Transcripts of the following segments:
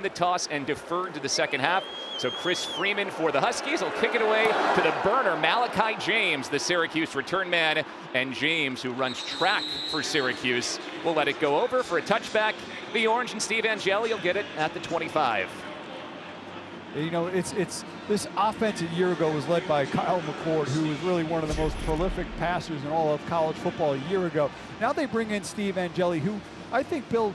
the toss and deferred to the second half. So Chris Freeman for the Huskies will kick it away to the burner, Malachi James, the Syracuse return man. And James, who runs track for Syracuse, will let it go over for a touchback. The Orange and Steve Angeli will get it at the 25. You know, it's this offense a year ago was led by Kyle McCord, who was really one of the most prolific passers in all of college football a year ago. Now they bring in Steve Angeli, who I think, Bill,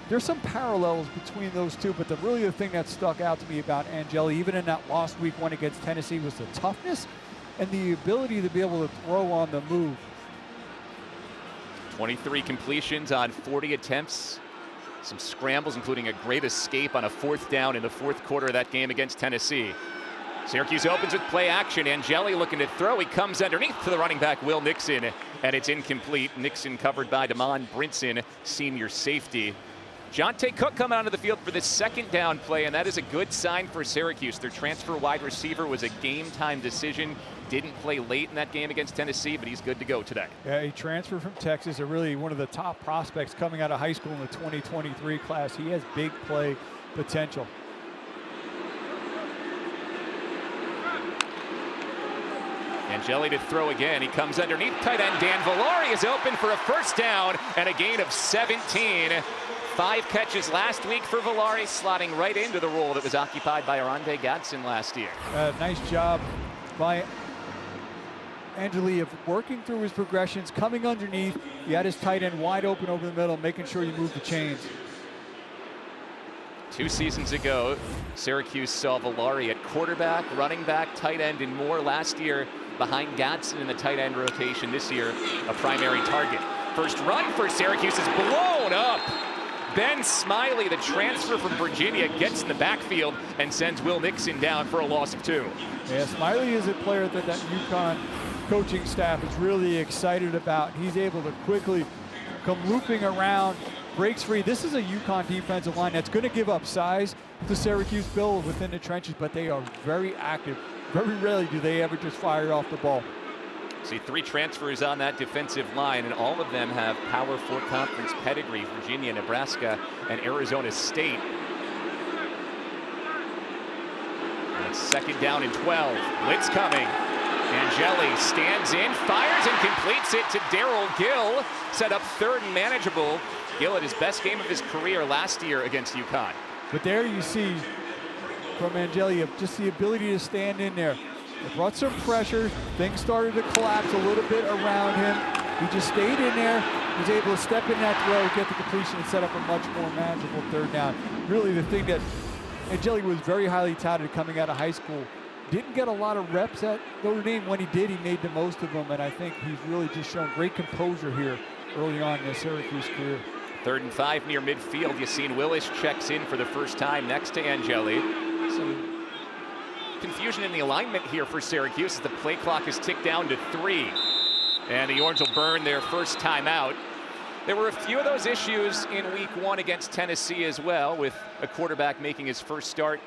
there's some parallels between those two, but really the thing that stuck out to me about Angeli, even in that last week one against Tennessee, was the toughness and the ability to be able to throw on the move. 23 completions on 40 attempts. Some scrambles, including a great escape on a 4th down in the 4th quarter of that game against Tennessee. Syracuse opens with play action. Angeli looking to throw. He comes underneath to the running back, Will Nixon, and it's incomplete. Nixon covered by Damon Brinson, senior safety. Jonte Cook coming onto the field for the 2nd down play, and that is a good sign for Syracuse. Their transfer wide receiver was a game-time decision. Didn't play late in that game against Tennessee, but he's good to go today. Yeah, he transferred from Texas, really one of the top prospects coming out of high school in the 2023 class. He has big play potential. Angeli to throw again. He comes underneath. Tight end Dan Villari is open for a 1st down and a gain of 17. 5 catches last week for Villari, slotting right into the role that was occupied by Arande Gadsden last year. Nice job by Angeli of working through his progressions, coming underneath. He had his tight end wide open over the middle, making sure you move the chains. 2 seasons ago, Syracuse saw Villari at quarterback, running back, tight end, and more last year behind Gadsden in the tight end rotation. This year, a primary target. First run for Syracuse is blown up. Ben Smiley, the transfer from Virginia, gets in the backfield and sends Will Nixon down for a loss of 2. Yeah, Smiley is a player that UConn coaching staff is really excited about. He's able to quickly come looping around, breaks free. This is a UConn defensive line that's going to give up size to Syracuse, Bill, within the trenches, but they are very active. Very rarely do they ever just fire off the ball. See 3 transfers on that defensive line, and all of them have Power 4 conference pedigree: Virginia, Nebraska, and Arizona State. And it's 2nd down and 12. Blitz coming. Angeli stands in, fires, and completes it to Darrell Gill. Set up 3rd and manageable. Gill at his best game of his career last year against UConn. But there you see from Angeli just the ability to stand in there. It brought some pressure. Things started to collapse a little bit around him. He just stayed in there, was able to step in that throw, get the completion, and set up a much more manageable 3rd down. Really the thing that Angeli was very highly touted coming out of high school. Didn't get a lot of reps at Notre Dame. When he did, he made the most of them, and I think he's really just shown great composure here early on in his Syracuse career. 3rd and 5 near midfield. Yasin Willis checks in for the first time next to Angeli. Some confusion in the alignment here for Syracuse as the play clock is ticked down to 3. And the Orange will burn their first timeout. There were a few of those issues in week 1 against Tennessee as well, with a quarterback making his first start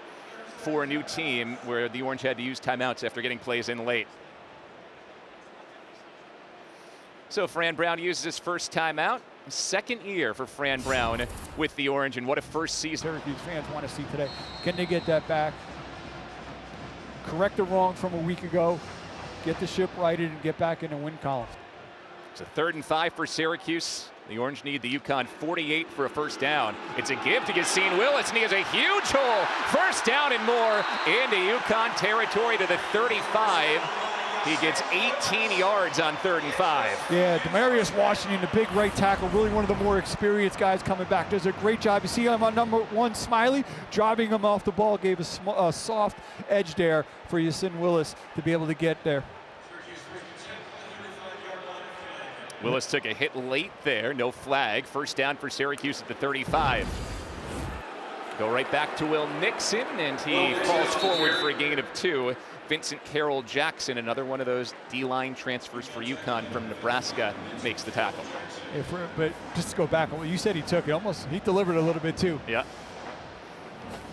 for a new team, where the Orange had to use timeouts after getting plays in late. So Fran Brown uses his first timeout. 2nd year for Fran Brown with the Orange, and what a first season. Syracuse fans want to see today. Can they get that back? Correct the wrong from a week ago, get the ship righted, and get back in the win column. It's a 3rd and 5 for Syracuse. The Orange need the UConn 48 for a 1st down. It's a give to Yasin Willis, and he has a huge hole. 1st down and more into UConn territory to the 35. He gets 18 yards on 3rd and 5. Yeah, Demarius Washington, the big right tackle, really one of the more experienced guys coming back. Does a great job. You see him on number 1, Smiley, driving him off the ball, gave a soft edge there for Yasin Willis to be able to get there. Willis took a hit late there, no flag. 1st down for Syracuse at the 35. Go right back to Will Nixon, and he falls forward for a gain of 2. Vincent Carroll Jackson, another one of those D-line transfers for UConn from Nebraska, makes the tackle. But just to go back on what you said, he delivered a little bit too. Yeah.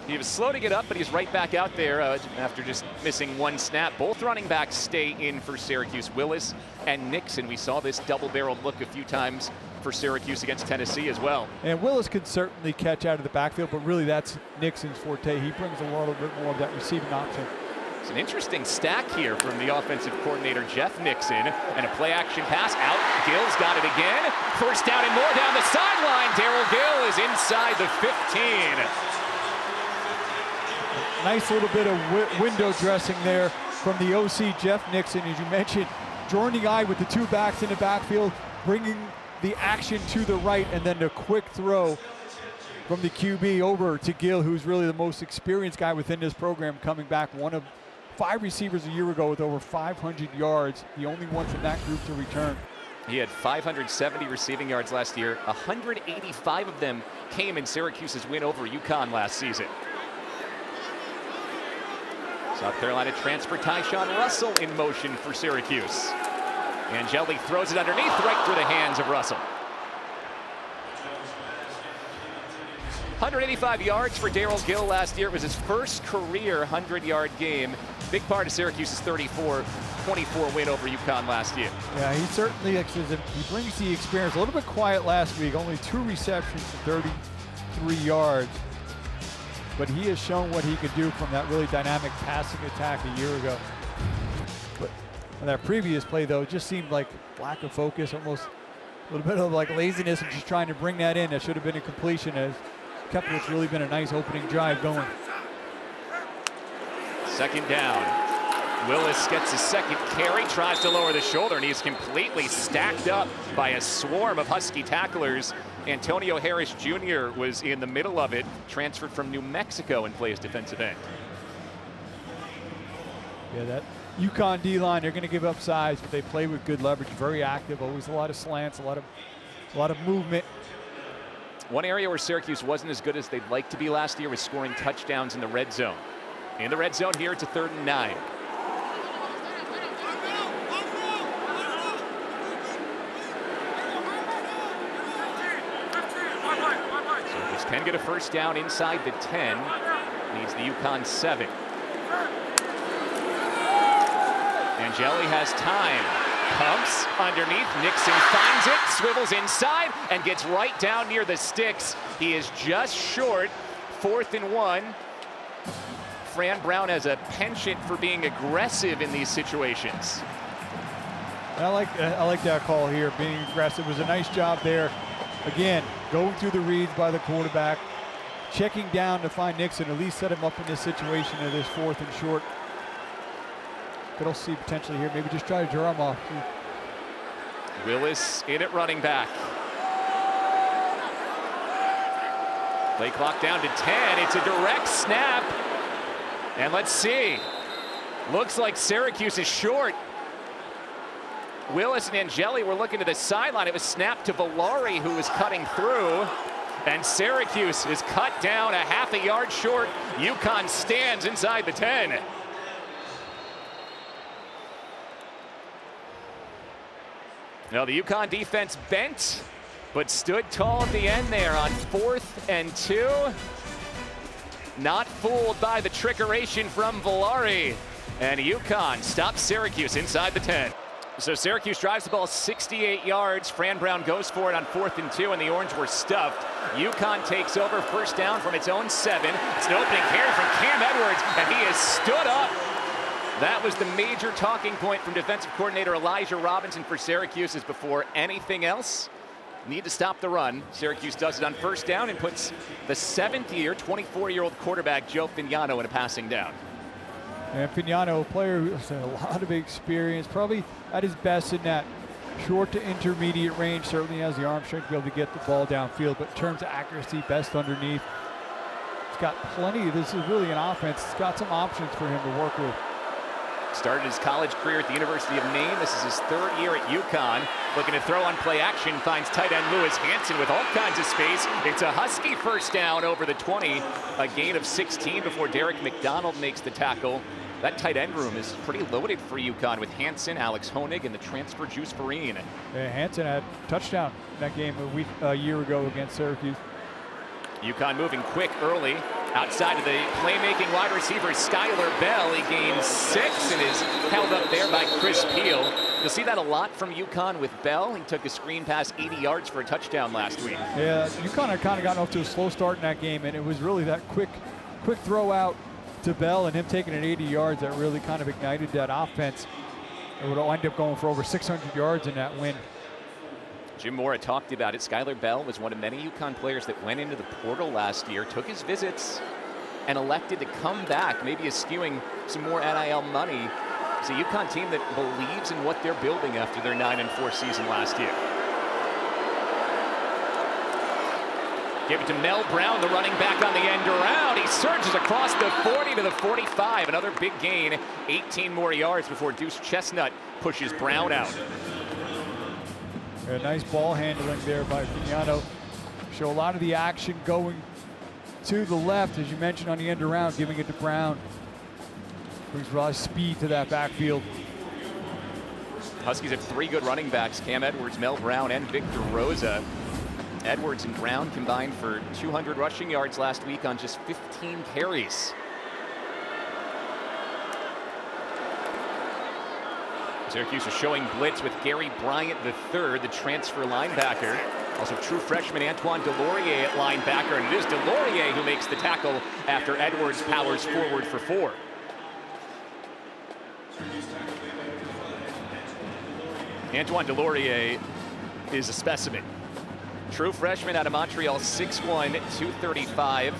He was slow to get up, but he's right back out there after just missing 1 snap. Both running backs stay in for Syracuse, Willis and Nixon. We saw this double-barreled look a few times for Syracuse against Tennessee as well. And Willis can certainly catch out of the backfield, but really that's Nixon's forte. He brings a little bit more of that receiving option. It's an interesting stack here from the offensive coordinator, Jeff Nixon, and a play-action pass out. Gill's got it again. First down and more down the sideline. Darrell Gill is inside the 15. Nice little bit of window dressing there from the OC, Jeff Nixon, as you mentioned, drawing the eye with the two backs in the backfield, bringing the action to the right, and then a quick throw from the QB over to Gill, who's really the most experienced guy within this program, coming back, one of 5 receivers a year ago with over 500 yards, the only one from that group to return. He had 570 receiving yards last year. 185 of them came in Syracuse's win over UConn last season. South Carolina transfer Tyshawn Russell in motion for Syracuse. Angeli throws it underneath, right through the hands of Russell. 185 yards for Darrell Gill last year. It was his first career 100-yard game. Big part of Syracuse's 34-24 win over UConn last year. Yeah, he certainly he brings the experience. A little bit quiet last week, only 2 receptions for 33 yards. But he has shown what he could do from that really dynamic passing attack a year ago. But on that previous play, though, it just seemed like lack of focus, almost a little bit of like laziness and just trying to bring that in. That should have been a completion, as kept what's really been a nice opening drive going. Second down. Willis gets his second carry, tries to lower the shoulder, and he's completely stacked up by a swarm of Husky tacklers. Antonio Harris Jr. was in the middle of it, transferred from New Mexico and plays defensive end. Yeah, that UConn D-line, they're going to give up size, but they play with good leverage, very active, always a lot of slants, a lot of movement. One area where Syracuse wasn't as good as they'd like to be last year was scoring touchdowns in the red zone. In the red zone here, it's a 3rd and 9. Syracuse can get a first down inside the 10. Needs the UConn 7. Angeli has time. Pumps underneath. Nixon finds it, swivels inside, and gets right down near the sticks. He is just short. 4th and 1. Fran Brown has a penchant for being aggressive in these situations. I like that call here, being aggressive. It was a nice job there. Again, going through the reads by the quarterback, checking down to find Nixon, at least set him up in this situation of this 4th and short. Could also see potentially here, maybe just try to draw him off. Willis in at running back. Play clock down to 10. It's a direct snap. And let's see. Looks like Syracuse is short. Willis and Angeli were looking to the sideline. It was snapped to Villari, who was cutting through. And Syracuse is cut down a half a yard short. UConn stands inside the 10. Now the UConn defense bent, but stood tall at the end there on 4th and 2. Not fooled by the trickeration from Villari. And UConn stops Syracuse inside the 10. So Syracuse drives the ball 68 yards. Fran Brown goes for it on 4th and 2, and the Orange were stuffed. UConn takes over, first down from its own 7. It's an opening carry from Cam Edwards, and he is stood up. That was the major talking point from defensive coordinator Elijah Robinson for Syracuse, is before anything else, need to stop the run. Syracuse does it on first down and puts the 7th-year, 24-year-old quarterback Joe Fignano in a passing down. And Fignano, a player who has a lot of experience, probably at his best in that short to intermediate range, certainly has the arm strength to be able to get the ball downfield, but in terms of accuracy, best underneath. He's got plenty. This is really an offense. It's got some options for him to work with. Started his college career at the University of Maine. This is his 3rd year at UConn. Looking to throw on play action, finds tight end Lewis Hansen with all kinds of space. It's a Husky first down over the 20. A gain of 16 before Derek McDonald makes the tackle. That tight end room is pretty loaded for UConn with Hansen, Alex Honig, and the transfer Juice Vereen. Yeah, Hansen had a touchdown in that game a year ago against Syracuse. UConn moving quick early. Outside of the playmaking wide receiver, Skylar Bell. He gains 6 and is held up there by Chris Peel. You'll see that a lot from UConn with Bell. He took a screen pass 80 yards for a touchdown last week. Yeah, UConn had kind of gotten off to a slow start in that game, and it was really that quick throw out to Bell and him taking it 80 yards that really kind of ignited that offense. It would wind up going for over 600 yards in that win. Jim Mora talked about it. Skylar Bell was one of many UConn players that went into the portal last year, took his visits, and elected to come back, maybe eschewing some more NIL money. It's a UConn team that believes in what they're building after their 9-4 season last year. Give it to Mel Brown, the running back on the end around. He surges across the 40 to the 45. Another big gain, 18 more yards before Deuce Chestnut pushes Brown out. Yeah, nice ball handling there by Vignano. Show a lot of the action going to the left, as you mentioned, on the end around, giving it to Brown. Brings a lot of speed to that backfield. Huskies have 3 good running backs, Cam Edwards, Mel Brown, and Victor Rosa. Edwards and Brown combined for 200 rushing yards last week on just 15 carries. Syracuse is showing blitz with Gary Bryant III, the transfer linebacker. Also true freshman Antoine Delorier at linebacker, and it is Delorier who makes the tackle after Edwards powers forward for 4. Antoine Delorier is a specimen. True freshman out of Montreal, 6'1", 235.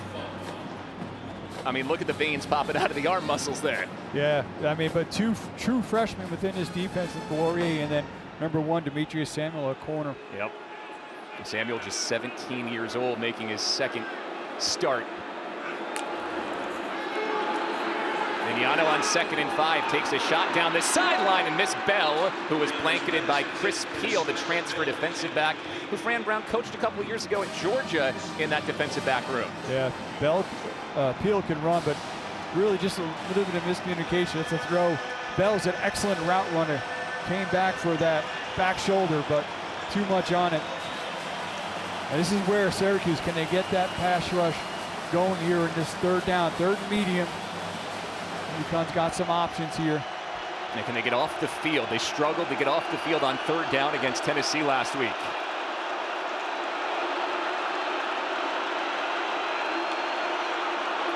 I mean, look at the veins popping out of the arm muscles there. Yeah, I mean, but 2 true freshmen within this defense with Delorier, and then number 1, Demetrius Samuel at corner. Yep. And Samuel just 17 years old, making his second start. Vignano on 2nd and 5 takes a shot down the sideline and missed Bell, who was blanketed by Chris Peel, the transfer defensive back, who Fran Brown coached a couple of years ago at Georgia in that defensive back room. Yeah, Peel can run, but really just a little bit of miscommunication. It's a throw. Bell's an excellent route runner. Came back for that back shoulder, but too much on it. And this is where Syracuse, can they get that pass rush going here in this 3rd down, 3rd and medium? UConn's got some options here. And can they get off the field? They struggled to get off the field on 3rd down against Tennessee last week.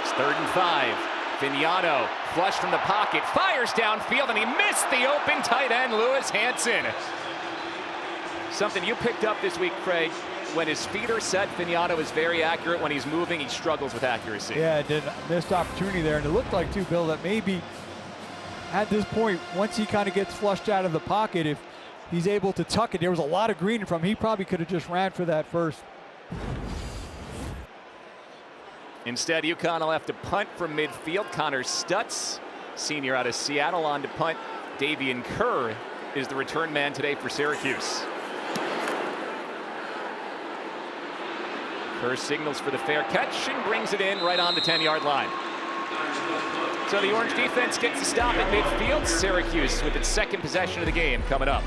It's 3rd and 5. Vignano, flush from the pocket, fires downfield, and he missed the open tight end, Lewis Hanson. Something you picked up this week, Craig. When his feet are set, Vignano is very accurate. When he's moving, he struggles with accuracy. Yeah, it did a missed opportunity there. And it looked like, too, Bill, that maybe at this point, once he kind of gets flushed out of the pocket, if he's able to tuck it, there was a lot of green from him. He probably could have just ran for that first. Instead, UConn will have to punt from midfield. Connor Stutz, senior out of Seattle, on to punt. Davian Kerr is the return man today for Syracuse. Kerr signals for the fair catch and brings it in right on the 10-yard line. So the Orange defense gets a stop at midfield. Syracuse with its 2nd possession of the game coming up.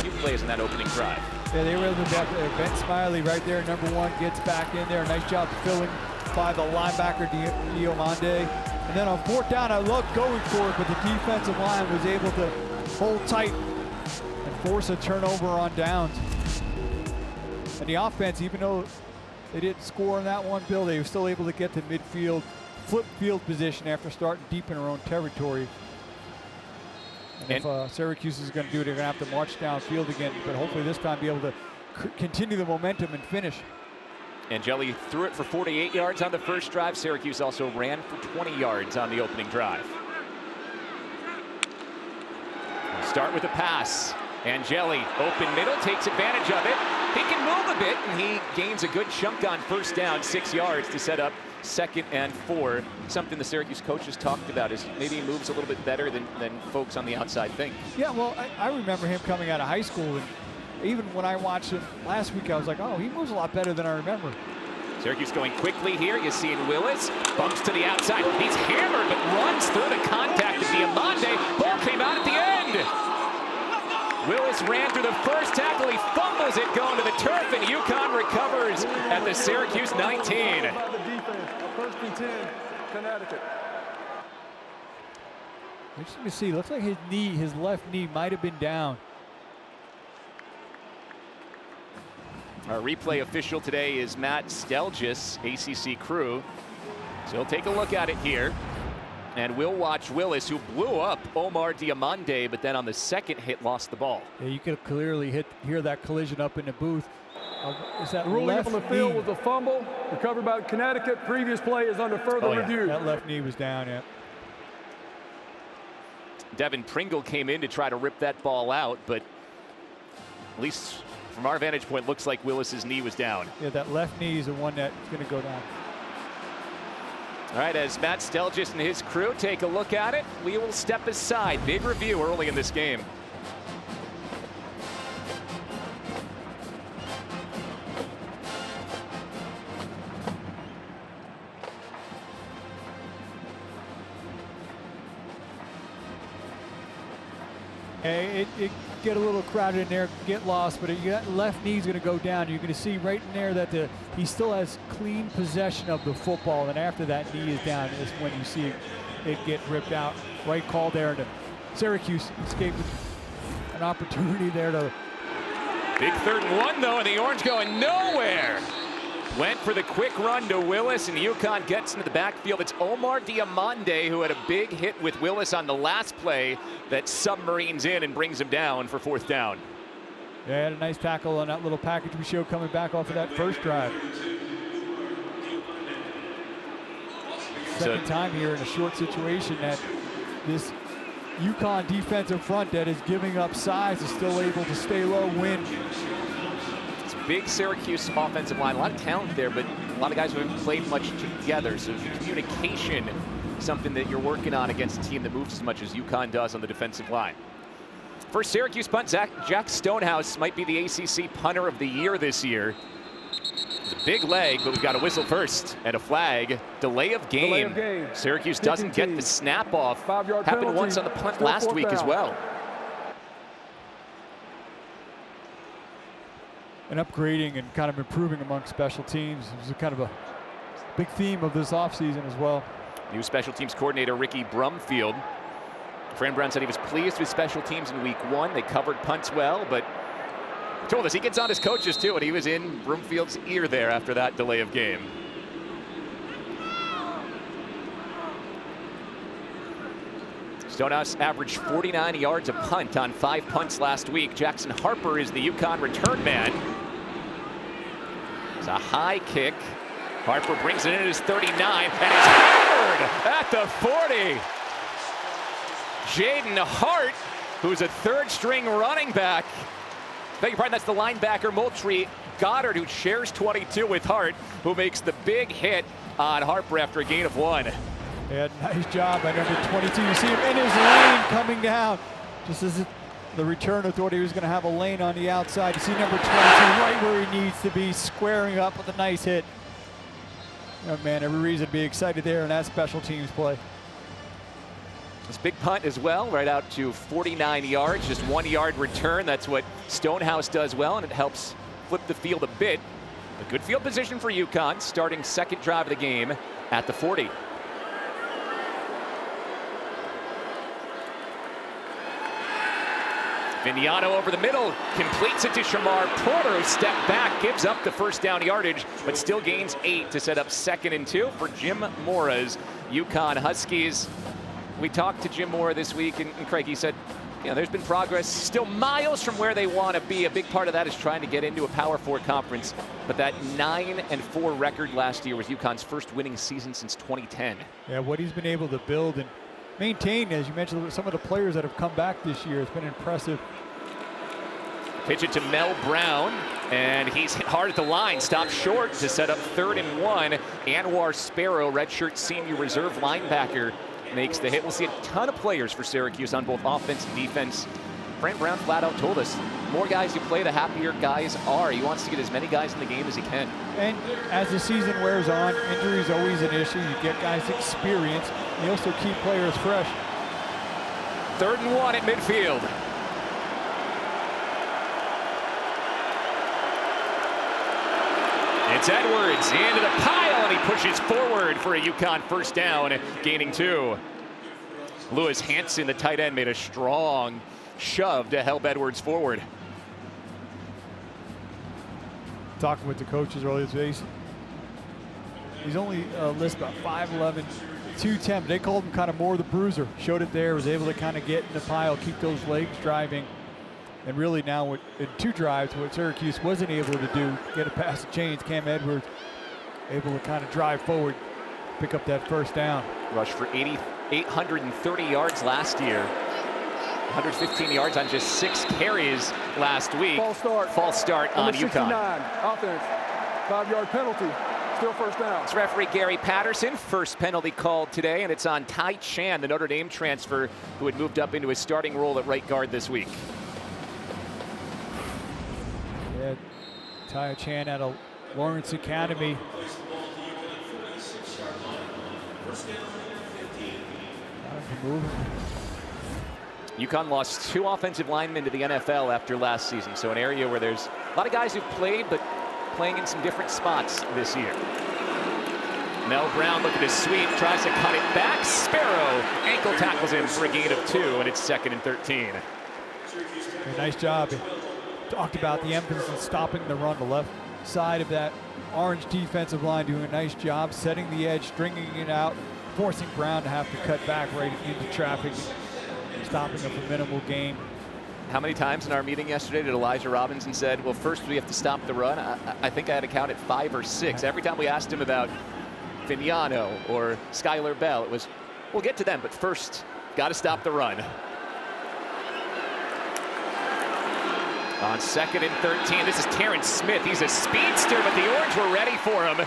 Few plays in that opening drive. Yeah, they were able to get Ben Smiley right there, number 1, gets back in there. Nice job filling by the linebacker, Diomande. And then on 4th down, I love going for it, but the defensive line was able to hold tight and force a turnover on downs. And the offense, even though they didn't score on that one, Bill, they were still able to get to midfield, flip field position after starting deep in their own territory. And if Syracuse is going to do it, they're going to have to march downfield again, but hopefully this time be able to continue the momentum and finish. Angeli threw it for 48 yards on the first drive. Syracuse also ran for 20 yards on the opening drive. Start with a pass. Angeli, open middle, takes advantage of it. He can move a bit, and he gains a good chunk on 1st down, 6 yards to set up 2nd and 4. Something the Syracuse coaches talked about is maybe he moves a little bit better than folks on the outside think. Yeah, well, I remember him coming out of high school, and even when I watched him last week, I was like, oh, he moves a lot better than I remember. Syracuse going quickly here. Yasin Willis bumps to the outside. He's hammered, but runs through the contact of Diomande. Ball came out at the end. Willis ran through the first tackle. He fumbles it going to the turf, and UConn recovers at the Syracuse 19. First and 10. Connecticut. Interesting to see. Looks like his left knee might have been down. Our replay official today is Matt Stelgis, ACC crew. So he'll take a look at it here. And we'll watch Willis, who blew up Omar Diamande, but then on the second hit lost the ball. Yeah, you could clearly hear that collision up in the booth. Is that The ruling left on the field knee? was a fumble recovered by Connecticut. Previous play is under further review. That left knee was down, yeah. Devin Pringle came in to try to rip that ball out, but at least from our vantage point, looks like Willis's knee was down. Yeah, that left knee is the one that's going to go down. All right, as Matt Stelgis and his crew take a look at it, we will step aside. Big review early in this game. It get a little crowded in there, get lost, but your left knee's going to go down. You're going to see right in there that he still has clean possession of the football, and after that knee is down is when you see it get ripped out. Right call there to Syracuse. Escaped an opportunity there to. Big 3rd and 1 though, and the Orange going nowhere. Went for the quick run to Willis, and UConn gets into the backfield. It's Omar Diamande who had a big hit with Willis on the last play that submarines in and brings him down for 4th down. Yeah, had a nice tackle on that little package we showed coming back off of that first drive. Second time here in a short situation that this UConn defensive front that is giving up size is still able to stay low, win. It's a big Syracuse offensive line. A lot of talent there, but a lot of guys who haven't played much together. So communication, something that you're working on against a team that moves as much as UConn does on the defensive line. First Syracuse punt, Jack Stonehouse might be the ACC punter of the year this year. It's a big leg, but we've got a whistle first and a flag. Delay of game. Syracuse doesn't get the snap off. Happened once on the punt last week as well. And upgrading and kind of improving among special teams is kind of a big theme of this offseason as well. New special teams coordinator Ricky Brumfield. Fran Brown said he was pleased with special teams in week 1. They covered punts well, but he told us he gets on his coaches too, and he was in Brumfield's ear there after that delay of game. Stonehouse averaged 49 yards a punt on 5 punts last week. Jackson Harper is the UConn return man. It's a high kick. Harper brings it in at his 39 and is hammered at the 40. Jaden Hart, who's a 3rd-string running back. Beg your pardon, that's the linebacker Moultrie Goddard, who shares 22 with Hart, who makes the big hit on Harper after a gain of 1. Yeah, nice job by number 22. You see him in his lane coming down. Just as the returner thought he was going to have a lane on the outside. You see number 22 right where he needs to be, squaring up with a nice hit. Oh man, every reason to be excited there in that special teams play. This big punt as well, right out to 49 yards, just 1-yard return. That's what Stonehouse does well, and it helps flip the field a bit. A good field position for UConn, starting 2nd drive of the game at the 40. Vignano over the middle, completes it to Shamar Porter, who stepped back, gives up the 1st down yardage, but still gains 8 to set up 2nd and 2 for Jim Mora's UConn Huskies. We talked to Jim Mora this week, and Craig, he said, you know, there's been progress, still miles from where they want to be. A big part of that is trying to get into a Power 4 conference, but that 9-4 record last year was UConn's first winning season since 2010. Yeah, what he's been able to build and maintain, as you mentioned, some of the players that have come back this year has been impressive. Pitch it to Mel Brown, and he's hit hard at the line, stopped short to set up 3rd and 1. Anwar Sparrow, redshirt senior reserve linebacker, makes the hit. We'll see a ton of players for Syracuse on both offense and defense. Frank Brown flat out told us, the more guys you play, the happier guys are. He wants to get as many guys in the game as he can. And as the season wears on, injury is always an issue. You get guys experience. You also keep players fresh. 3rd and 1 at midfield. It's Edwards into the pile, and he pushes forward for a UConn first down, gaining 2. Lewis Hanson, the tight end, made a strong shove to help Edwards forward. Talking with the coaches earlier today, he's only listed about 5'11", 210. But they called him kind of more the bruiser. Showed it there, was able to kind of get in the pile, keep those legs driving. And really now in 2 drives, what Syracuse wasn't able to do, get a pass to change, Cam Edwards able to kind of drive forward, pick up that first down. Rushed for 830 yards last year. 115 yards on just 6 carries last week. False start on UConn. 69, offense, 5-yard penalty, still first down. It's referee Gary Patterson, first penalty called today, and it's on Ty Chan, the Notre Dame transfer, who had moved up into his starting role at right guard this week. Yeah, Ty Chan out of Lawrence Academy. UConn lost 2 offensive linemen to the NFL after last season, so an area where there's a lot of guys who've played, but playing in some different spots this year. Mel Brown looking to sweep, tries to cut it back. Sparrow ankle tackles him for a gain of 2, and it's 2nd and 13. Nice job. Talked about the emphasis on stopping the run. The left side of that orange defensive line doing a nice job, setting the edge, stringing it out, forcing Brown to have to cut back right into traffic, stopping him for minimal gain. How many times in our meeting yesterday did Elijah Robinson said, well, first we have to stop the run? I think I had to count at 5 or 6. Every time we asked him about Vignano or Skylar Bell, it was, we'll get to them, but first, got to stop the run. On 2nd and 13, this is Terrence Smith. He's a speedster, but the Orange were ready for him.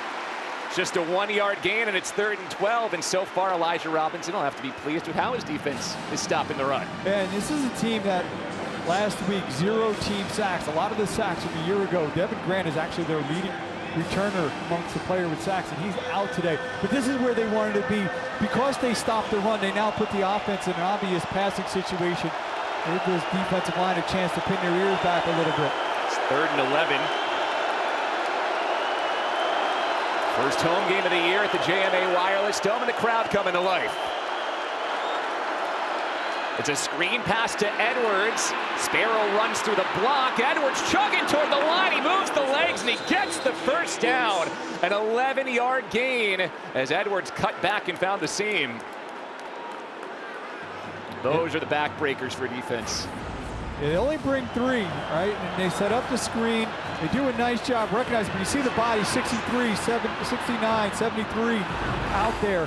Just a 1-yard gain, and it's 3rd and 12. And so far, Elijah Robinson will have to be pleased with how his defense is stopping the run. And this is a team that last week, 0 team sacks. A lot of the sacks from a year ago. Devin Grant is actually their leading returner amongst the player with sacks, and he's out today. But this is where they wanted to be. Because they stopped the run, they now put the offense in an obvious passing situation. Give this defensive line a chance to pin their ears back a little bit. It's 3rd and 11. First home game of the year at the JMA Wireless Dome, and the crowd coming to life. It's a screen pass to Edwards. Sparrow runs through the block. Edwards chugging toward the line. He moves the legs, and he gets the first down. An 11-yard gain as Edwards cut back and found the seam. Those are the backbreakers for defense. Yeah, they only bring 3, right? And they set up the screen. They do a nice job recognizing, but you see the body, 63, 69, 73 out there.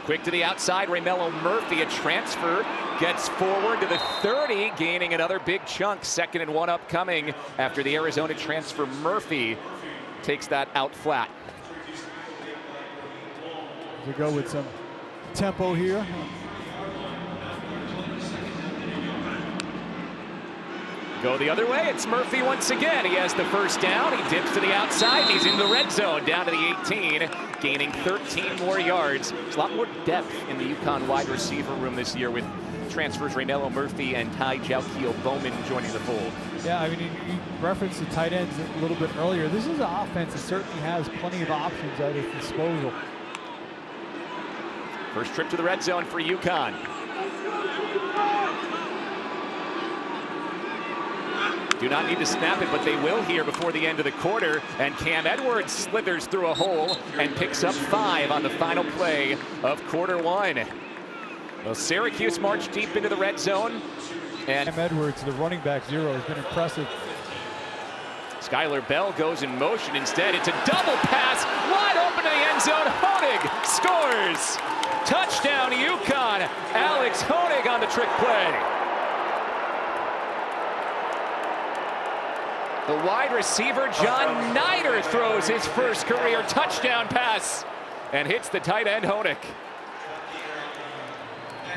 Quick to the outside, Ramello Murphy, a transfer, gets forward to the 30, gaining another big chunk. 2nd and 1 upcoming after the Arizona transfer. Murphy takes that out flat. We go with some tempo here. Go the other way, it's Murphy once again. He has the first down, he dips to the outside, he's in the red zone, down to the 18, gaining 13 more yards. There's a lot more depth in the UConn wide receiver room this year with transfers Ramello Murphy and Ty Jalkeel Bowman joining the fold. Yeah, I mean, you referenced the tight ends a little bit earlier. This is an offense that certainly has plenty of options at its disposal. First trip to the red zone for UConn. Do not need to snap it, but they will here before the end of the quarter. And Cam Edwards slithers through a hole and picks up 5 on the final play of quarter 1. Well, Syracuse marched deep into the red zone. And Cam Edwards, the running back 0, has been impressive. Skylar Bell goes in motion instead. It's a double pass, wide open to the end zone. Honig scores. Touchdown UConn. Alex Honig on the trick play. The wide receiver, John Nider, throws his first career touchdown pass and hits the tight end, Honig.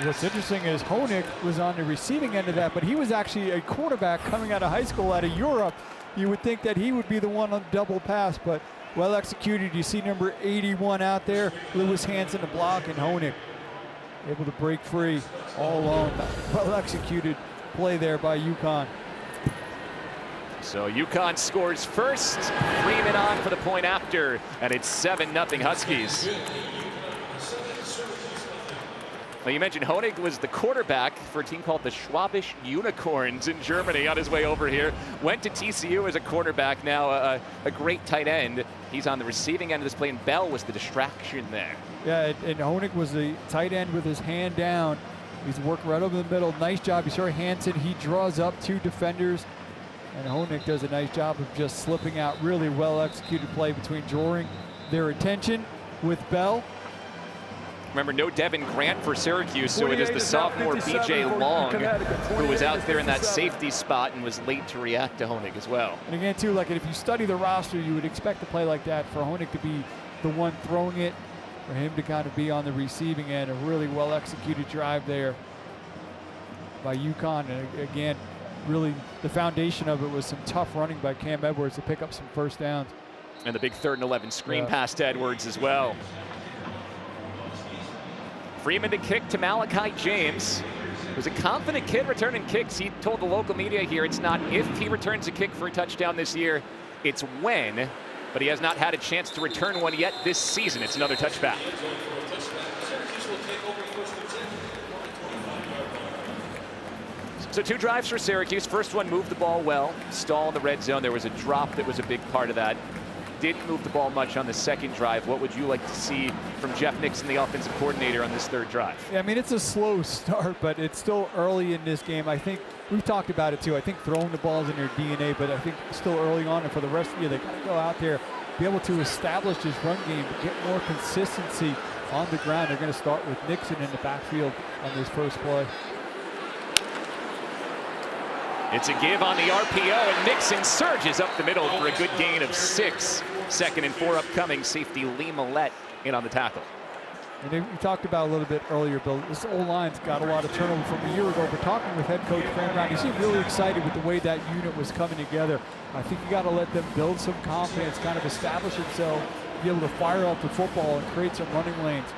What's interesting is Honig was on the receiving end of that, but he was actually a quarterback coming out of high school out of Europe. You would think that he would be the one on the double pass, but well executed. You see number 81 out there, Lewis Hanson to block, and Honig able to break free all alone. Well executed play there by UConn. So UConn scores first, Freeman on for the point after, and it's 7-0 Huskies. Now you mentioned Honig was the quarterback for a team called the Schwabisch Unicorns in Germany on his way over here. Went to TCU as a quarterback, now a great tight end. He's on the receiving end of this play, and Bell was the distraction there. Yeah, and Honig was the tight end with his hand down. He's working right over the middle. Nice job. You saw Hansen, he draws up 2 defenders. And Honig does a nice job of just slipping out. Really well executed play between drawing their attention with Bell. Remember, no Devin Grant for Syracuse, so it is the sophomore B.J. Long who was out there in that safety spot and was late to react to Honig as well. And again, too, like if you study the roster, you would expect a play like that for Honig to be the one throwing it, for him to kind of be on the receiving end. A really well executed drive there by UConn. And again, really the foundation of it was some tough running by Cam Edwards to pick up some first downs. And the big 3rd and 11 screen pass to Edwards as well. Freeman to kick to Malachi James, who's a confident kid returning kicks. He told the local media here it's not if he returns a kick for a touchdown this year, it's when. But he has not had a chance to return one yet this season. It's another touchback. So 2 drives for Syracuse. First one moved the ball well, stall in the red zone. There was a drop that was a big part of that. Didn't move the ball much on the second drive. What would you like to see from Jeff Nixon, the offensive coordinator, on this 3rd drive? Yeah, I mean, it's a slow start, but it's still early in this game. I think we've talked about it too. I think throwing the ball is in their DNA, but I think still early on, and for the rest of the year, they got to go out there, be able to establish this run game, get more consistency on the ground. They're going to start with Nixon in the backfield on this first play. It's a give on the RPO, and Nixon surges up the middle for a good gain of 6. 2nd and 4 upcoming. Safety Lee Millette in on the tackle. And we talked about a little bit earlier, Bill. This O-line's got a lot of turnover from a year ago. But talking with head coach Fran Brown, he seemed really excited with the way that unit was coming together. I think you got to let them build some confidence, kind of establish themselves, be able to fire up the football and create some running lanes.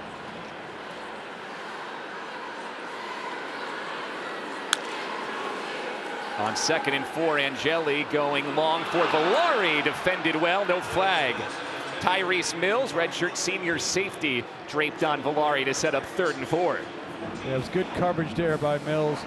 On 2nd and 4, Angeli going long for Valari, defended well, no flag. Tyrese Mills, redshirt senior safety, draped on Valari to set up 3rd and 4. Yeah, it was good coverage there by Mills.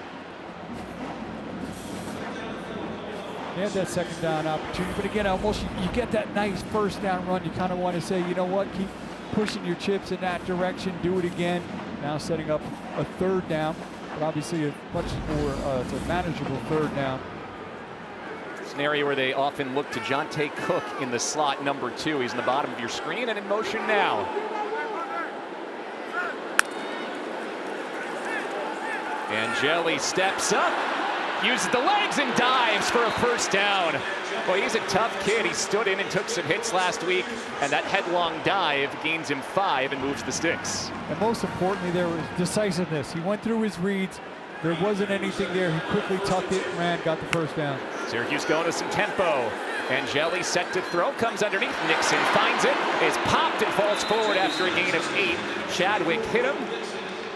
He had that 2nd down opportunity, but again, almost you get that nice first down run. You kind of want to say, you know what, keep pushing your chips in that direction, do it again. Now setting up a 3rd down. But obviously a much more it's a manageable 3rd down. It's an area where they often look to Jonte Cook in the slot, number 2. He's in the bottom of your screen and in motion now. Angeli steps up, uses the legs and dives for a first down. Well, he's a tough kid. He stood in and took some hits last week, and that headlong dive gains him 5 and moves the sticks. And most importantly, there was decisiveness. He went through his reads. There wasn't anything there. He quickly tucked it and ran, got the first down. Syracuse going to some tempo. Angeli set to throw, comes underneath. Nixon finds it, is popped and falls forward after a gain of 8. Chadwick hit him.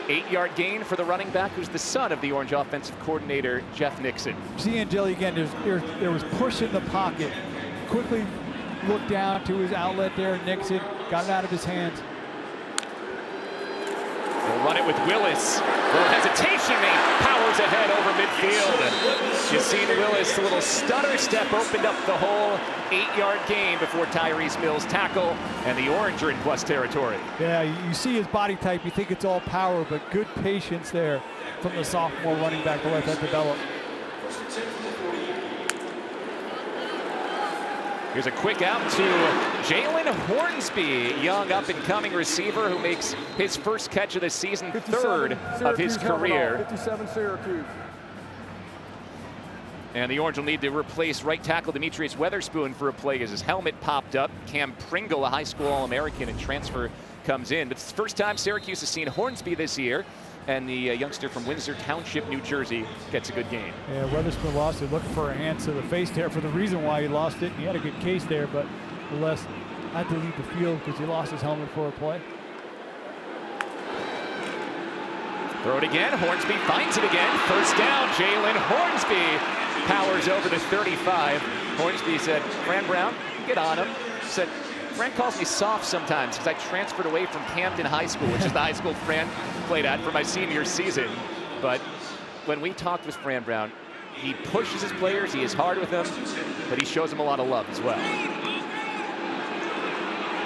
8-yard gain for the running back, who's the son of the Orange offensive coordinator, Jeff Nixon. See Angeli again, there was push in the pocket. Quickly looked down to his outlet there. Nixon got it out of his hands. They'll run it with Willis. Little hesitation, he powers ahead over midfield. Yasin Willis, a little stutter step, opened up the whole 8-yard gain before Tyrese Mills' tackle, and the Orange are in plus territory. Yeah, you see his body type, you think it's all power, but good patience there from the sophomore running back to let that develop. Here's a quick out to Jalen Hornsby, young up-and-coming receiver who makes his first catch of the season, 3rd of his career. 57 Syracuse. And the Orange will need to replace right tackle Demetrius Weatherspoon for a play as his helmet popped up. Cam Pringle, a high school All-American and transfer, comes in. But it's the first time Syracuse has seen Hornsby this year. And the youngster from Windsor Township, New Jersey, gets a good gain. Yeah, Weatherspoon lost it, looking for a hand to the face there for the reason why he lost it. He had a good case there, but nonetheless had to leave the field because he lost his helmet for a play. Throw it again, Hornsby finds it again. First down, Jalen Hornsby powers over to 35. Hornsby said, Fran Brown, get on him. Said, Fran calls me soft sometimes because I transferred away from Camden High School, which is the high school Fran played at for my senior season. But when we talked with Fran Brown, he pushes his players, he is hard with them, but he shows them a lot of love as well.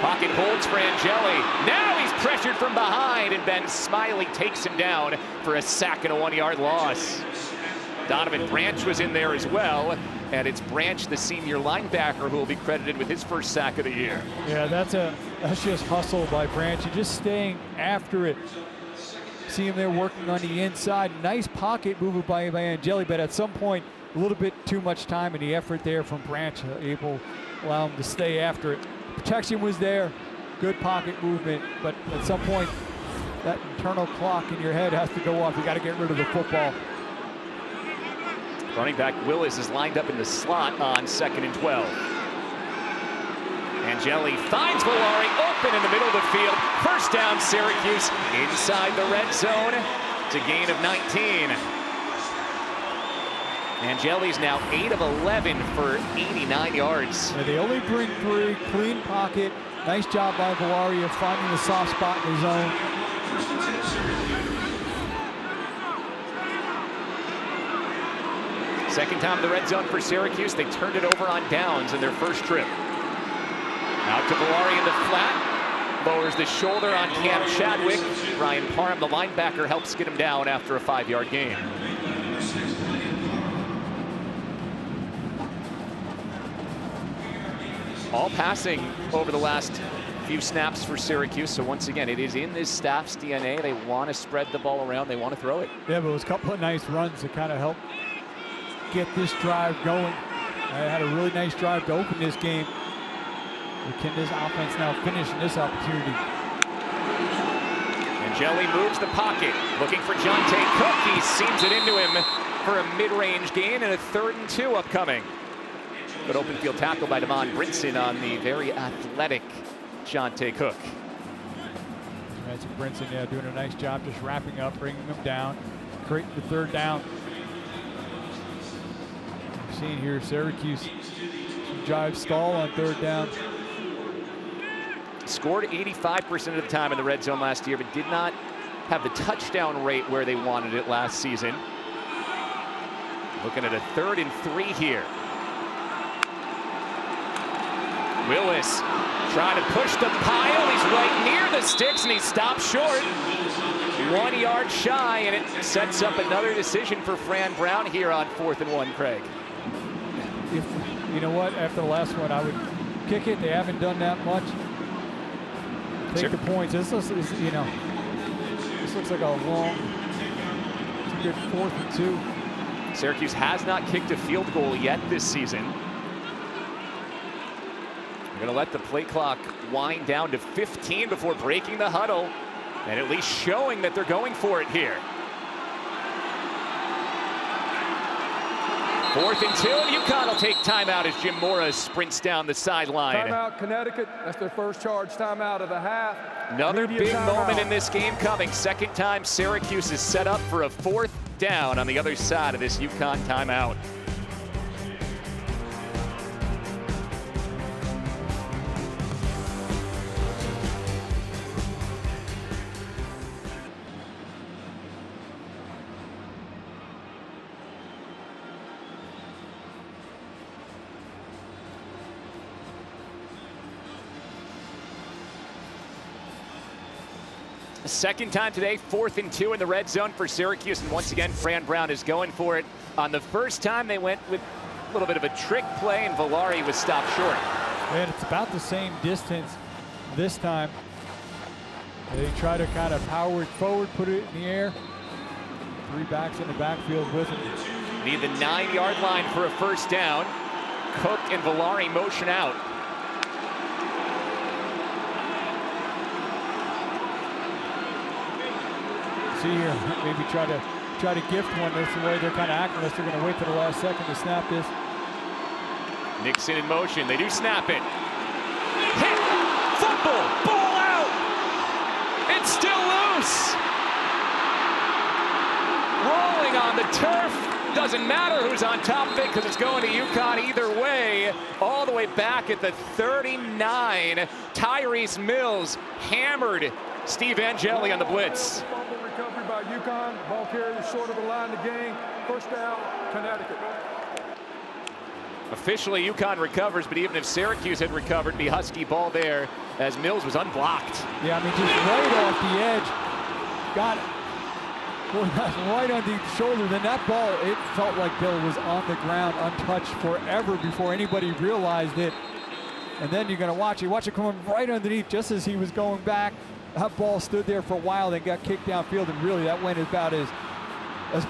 Pocket holds for Angeli. Now he's pressured from behind, and Ben Smiley takes him down for a sack and a 1-yard loss. Donovan Branch was in there as well, and it's Branch, the senior linebacker, who will be credited with his first sack of the year. Yeah, that's just hustle by Branch and just staying after it. See him there working on the inside. Nice pocket movement by Angeli, but at some point, a little bit too much time in the effort there from Branch, able to allow him to stay after it. Protection was there, good pocket movement, but at some point, that internal clock in your head has to go off. You got to get rid of the football. Running back Willis is lined up in the slot on 2nd and 12. Angeli finds Valari open in the middle of the field. First down, Syracuse inside the red zone. It's a gain of 19. Angeli's now 8 of 11 for 89 yards. Yeah, they only bring 3, clean pocket. Nice job by Valari of finding the soft spot in the zone. Second time in the red zone for Syracuse. They turned it over on downs in their first trip. Out to Valari in the flat. Lowers the shoulder on Cam Chadwick. Ryan Parham, the linebacker, helps get him down after a 5-yard gain. All passing over the last few snaps for Syracuse. So once again, it is in this staff's DNA. They want to spread the ball around. They want to throw it. Yeah, but it was a couple of nice runs that kind of helped get this drive going. I had a really nice drive to open this game. Can this offense now finish in this opportunity? Angeli moves the pocket, looking for Jonte Cook. He seams it into him for a mid-range gain, and a 3rd and 2 upcoming. Good open field tackle by Damon Brinson on the very athletic Jonte Cook. That's Brinson, yeah, doing a nice job just wrapping up, bringing him down, creating the 3rd down. We're seeing here Syracuse drive stall on 3rd down. Scored 85% of the time in the red zone last year, but did not have the touchdown rate where they wanted it last season. Looking at a 3rd and 3 here. Willis trying to push the pile. He's right near the sticks, and he stopped short. 1 yard shy, and it sets up another decision for Fran Brown here on 4th and 1, Craig. If, you know what, after the last one, I would kick it. They haven't done that much. Take the points. This looks, you know, this looks like a long, it's a good 4th and 2. Syracuse has not kicked a field goal yet this season. They're going to let the play clock wind down to 15 before breaking the huddle, and at least showing that they're going for it here. 4th and 2, and UConn will take timeout as Jim Mora sprints down the sideline. Timeout, Connecticut. That's their first charge timeout of the half. Another big moment in this game coming. Second time Syracuse is set up for a 4th down on the other side of this UConn timeout. Second time today, 4th and 2 in the red zone for Syracuse, and once again, Fran Brown is going for it. On the first time, they went with a little bit of a trick play, and Valari was stopped short. And it's about the same distance this time. They try to kind of power it forward, put it in the air. 3 backs in the backfield with him. Need the 9-yard line for a first down. Cook and Valari motion out. See here, maybe try to gift one. That's the way they're kind of acting. Unless they're going to wait to the last second to snap this. Nixon in motion. They do snap it. Hit! Fumble! Ball out! It's still loose! Rolling on the turf. Doesn't matter who's on top of it because it's going to UConn either way. All the way back at the 39, Tyrese Mills hammered Steve Angeli on the blitz. Fumble recovery by UConn. Ball carrier short of the line to gain. First down, Connecticut. Officially, UConn recovers, but even if Syracuse had recovered, the Husky ball there as Mills was unblocked. Yeah, I mean, just right off the edge. Got it. Right on the shoulder. Then that ball, it felt like Bill was on the ground untouched forever before anybody realized it. And then you're going to watch it come right underneath just as he was going back. That ball stood there for a while, then got kicked downfield, and really that went about as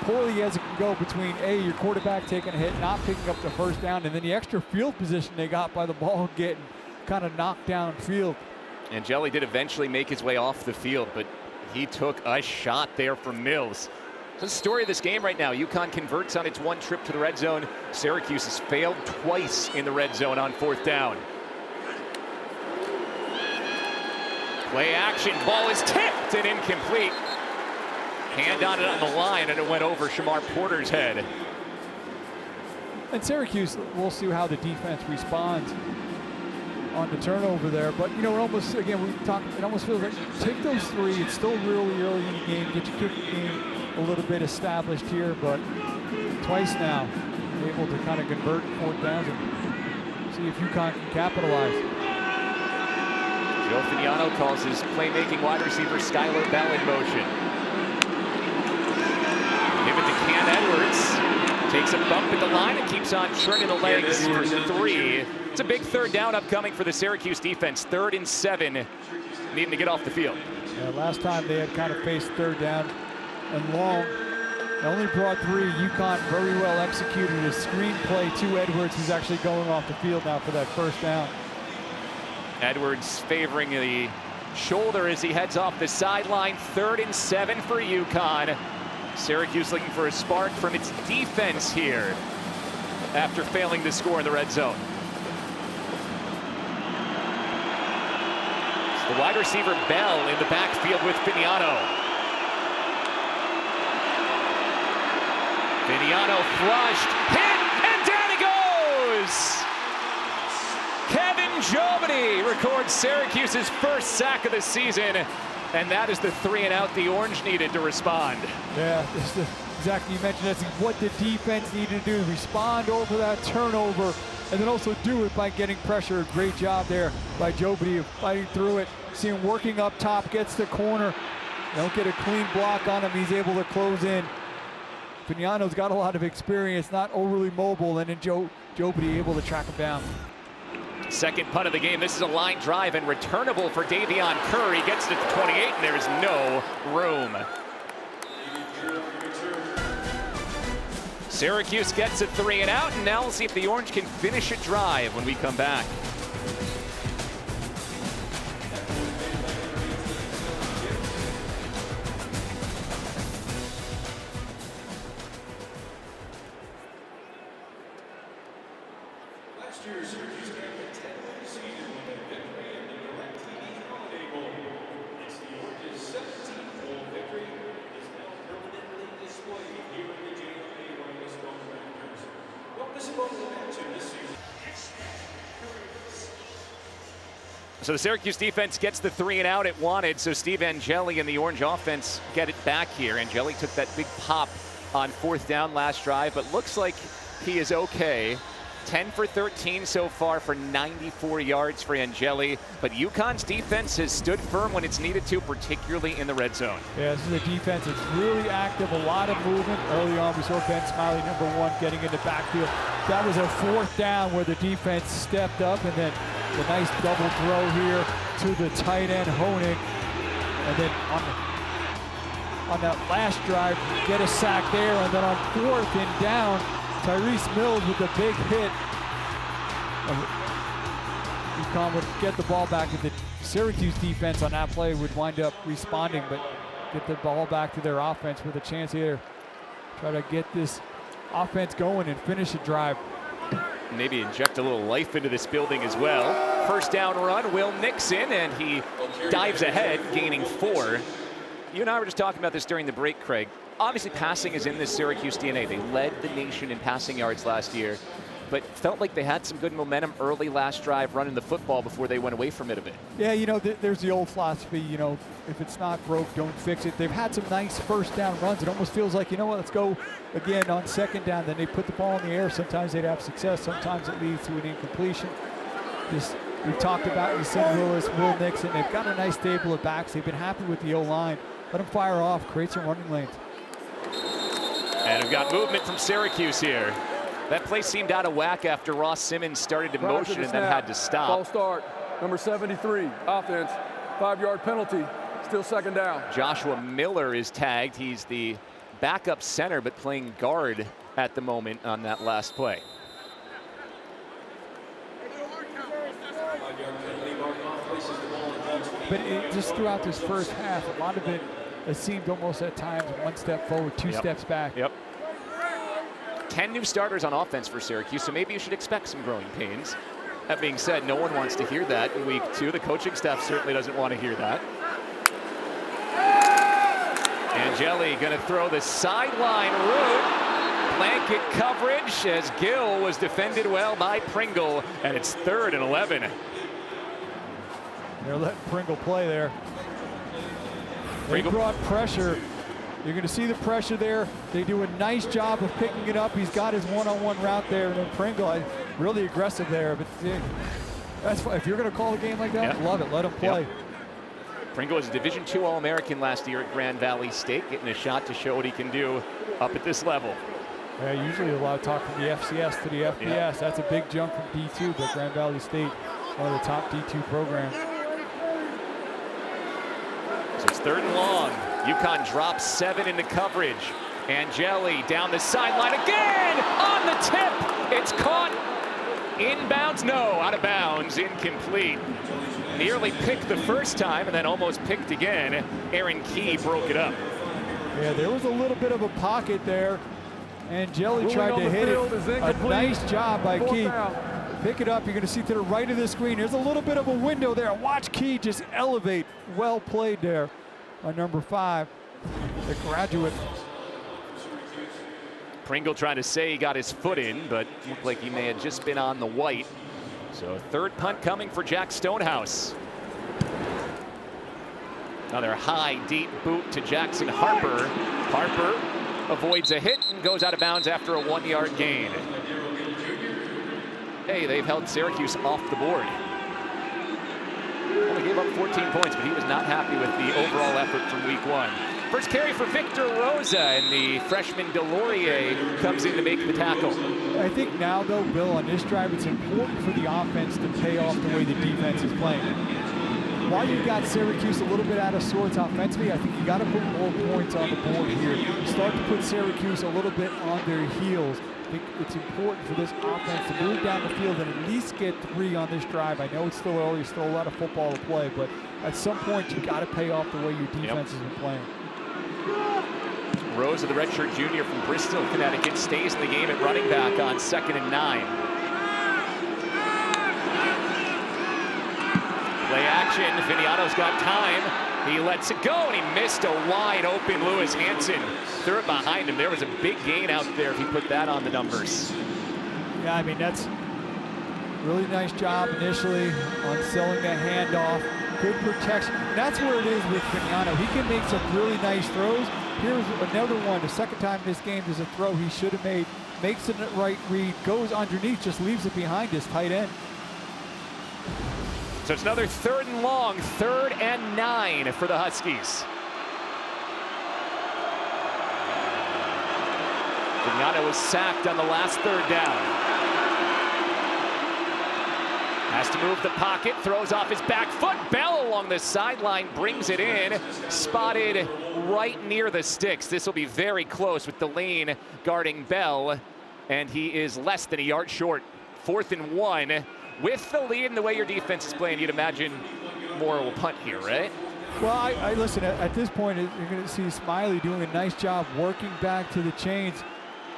poorly as it can go between your quarterback taking a hit, not picking up the first down, and then the extra field position they got by the ball getting kind of knocked downfield. Angeli did eventually make his way off the field, but he took a shot there from Mills. So the story of this game right now, UConn converts on its one trip to the red zone. Syracuse has failed twice in the red zone on fourth down. Play action, ball is tipped and incomplete. Hand on it on the line, and it went over Shamar Porter's head. And Syracuse, we'll see how the defense responds on the turnover there. But, you know, it almost, again, it almost feels like take those three. It's still really early in the game. Get your kicking game a little bit established here. But twice now, able to kind of convert fourth downs and see if UConn can capitalize. Joe Fignano calls his playmaking wide receiver Skylar Bell in motion. Give it to Cam Edwards. Takes a bump at the line and keeps on turning the legs for 3. It's a big third down upcoming for the Syracuse defense. 3rd and 7, needing to get off the field. Yeah, last time they had kind of faced third down and long. They only brought 3. UConn very well executed a screen play to Edwards, who's actually going off the field now for that first down. Edwards favoring the shoulder as he heads off the sideline. 3rd and 7 for UConn. Syracuse looking for a spark from its defense here after failing to score in the red zone. It's the wide receiver Bell in the backfield with Fignano. Fignano flushed, hit, and down he goes! Kevin Jobity records Syracuse's first sack of the season, and that is the 3-and-out the Orange needed to respond. Yeah, exactly. You mentioned that's what the defense needed to do, respond over that turnover, and then also do it by getting pressure. Great job there by Jobity of fighting through it. See him working up top, gets the corner. Don't get a clean block on him. He's able to close in. Fignano's got a lot of experience, not overly mobile, and then Jobity able to track him down. Second punt of the game. This is a line drive and returnable for Davion Curry. Gets to the 28, and there's no room. Syracuse gets a 3-and-out, and now we'll see if the Orange can finish a drive when we come back. So the Syracuse defense gets the 3-and-out it wanted, so Steve Angeli and the Orange offense get it back here. Angeli took that big pop on fourth down last drive, but looks like he is okay. 10 for 13 so far for 94 yards for Angeli, but UConn's defense has stood firm when it's needed to, particularly in the red zone. Yeah, this is a defense that's really active, a lot of movement. Early on, we saw Ben Smiley, #1, getting into backfield. That was a fourth down where the defense stepped up, and then the nice double throw here to the tight end, Honig. And then on that last drive, get a sack there, and then on 4th and down, Tyrese Mills with a big hit. UConn would get the ball back. The Syracuse defense on that play would wind up responding, but get the ball back to their offense with a chance here. Try to get this offense going and finish a drive. Maybe inject a little life into this building as well. First down run, Will Nixon, and he dives ahead, gaining 4. You and I were just talking about this during the break, Craig. Obviously, passing is in this Syracuse DNA. They led the nation in passing yards last year, but felt like they had some good momentum early last drive running the football before they went away from it a bit. Yeah, you know, there's the old philosophy, you know, if it's not broke, don't fix it. They've had some nice first down runs. It almost feels like, you know what, let's go again on second down. Then they put the ball in the air. Sometimes they'd have success. Sometimes it leads to an incompletion. We've talked about Yasin Willis, Will Nixon. They've got a nice stable of backs. They've been happy with the O-line. Let them fire off, create some running lanes. And we've got movement from Syracuse here. That play seemed out of whack after Ross-Simmons started to motion and then had to stop. False start, number 73, offense, 5-yard penalty, still second down. Joshua Miller is tagged. He's the backup center, but playing guard at the moment on that last play. But just throughout this first half, a lot of it seemed almost at times one step forward, two steps back. Yep. 10 new starters on offense for Syracuse, so maybe you should expect some growing pains. That being said, no one wants to hear that in week 2. The coaching staff certainly doesn't want to hear that. Angeli going to throw the sideline route. Blanket coverage as Gill was defended well by Pringle, and it's 3rd and 11. They're letting Pringle play there. They brought pressure. You're going to see the pressure there. They do a nice job of picking it up. He's got his one-on-one route there, and then Pringle, really aggressive there. But that's if you're going to call a game like that, love it. Let him play. Pringle was a Division II All-American last year at Grand Valley State, getting a shot to show what he can do up at this level. Yeah, usually a lot of talk from the FCS to the FBS. Yeah. That's a big jump from D2, but Grand Valley State, one of the top D2 programs. So it's 3rd and long. UConn drops 7 into coverage. Angeli down the sideline again on the tip. It's caught. Inbounds, no, out of bounds, incomplete. Nearly picked the first time and then almost picked again. Aaron Key broke it up. Yeah, there was a little bit of a pocket there. Angeli tried to hit it. A nice job by Key. Pick it up. You're going to see to the right of the screen. There's a little bit of a window there. Watch Key just elevate. Well played there on number 5, the graduate. Pringle trying to say he got his foot in, but looked like he may have just been on the white. So 3rd punt coming for Jack Stonehouse. Another high, deep boot to Jackson Harper. Harper avoids a hit and goes out of bounds after a 1-yard gain. Hey, they've held Syracuse off the board. Only gave up 14 points, but he was not happy with the overall effort from week 1. First carry for Victor Rosa, and the freshman Delorier comes in to make the tackle. I think now, though, Bill, on this drive, it's important for the offense to pay off the way the defense is playing. While you got Syracuse a little bit out of sorts offensively, I think you got to put more points on the board here. Start to put Syracuse a little bit on their heels. I think it's important for this offense to move down the field and at least get 3 on this drive. I know it's still early, still a lot of football to play, but at some point you got to pay off the way your defense has been playing. Rosa, the redshirt junior from Bristol, Connecticut, stays in the game at running back on 2nd and 9. Play action. Vignano's got time. He lets it go, and he missed a wide open Lewis Hansen. Threw it behind him. There was a big gain out there if he put that on the numbers. Yeah, I mean, that's really nice job initially on selling that handoff. Good protection. That's where it is with Vignano. He can make some really nice throws. Here's another one. The second time in this game there's a throw he should have made. Makes it the right read, goes underneath, just leaves it behind his tight end. So it's another 3rd and long, 3rd and 9 for the Huskies. Vignano was sacked on the last 3rd down. Has to move the pocket, throws off his back foot. Bell along the sideline brings it in. Spotted right near the sticks. This will be very close with Delane guarding Bell. And he is less than a yard short. 4th and 1. With the lead and the way your defense is playing, you'd imagine Moore will punt here, right? Well, I listen, at this point, you're going to see Smiley doing a nice job working back to the chains.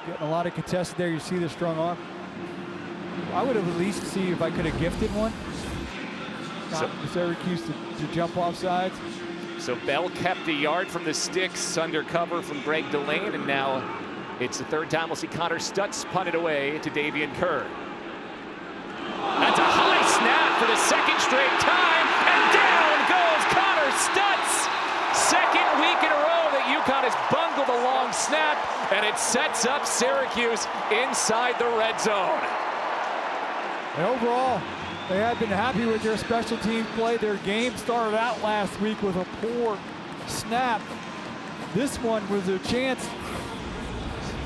Getting a lot of contested there. You see the strong arm. I would have at least see if I could have gifted one. Not Syracuse to jump off sides. So Bell kept the yard from the sticks under cover from Greg Delane, and now it's the third time we'll see Connor Stutz punt it away to Davian Kerr. That's a high snap for the second straight time, and down goes Connor Stutz. Second week in a row that UConn has bungled a long snap, and it sets up Syracuse inside the red zone. And overall, they have been happy with their special teams play. Their game started out last week with a poor snap. This one was a chance.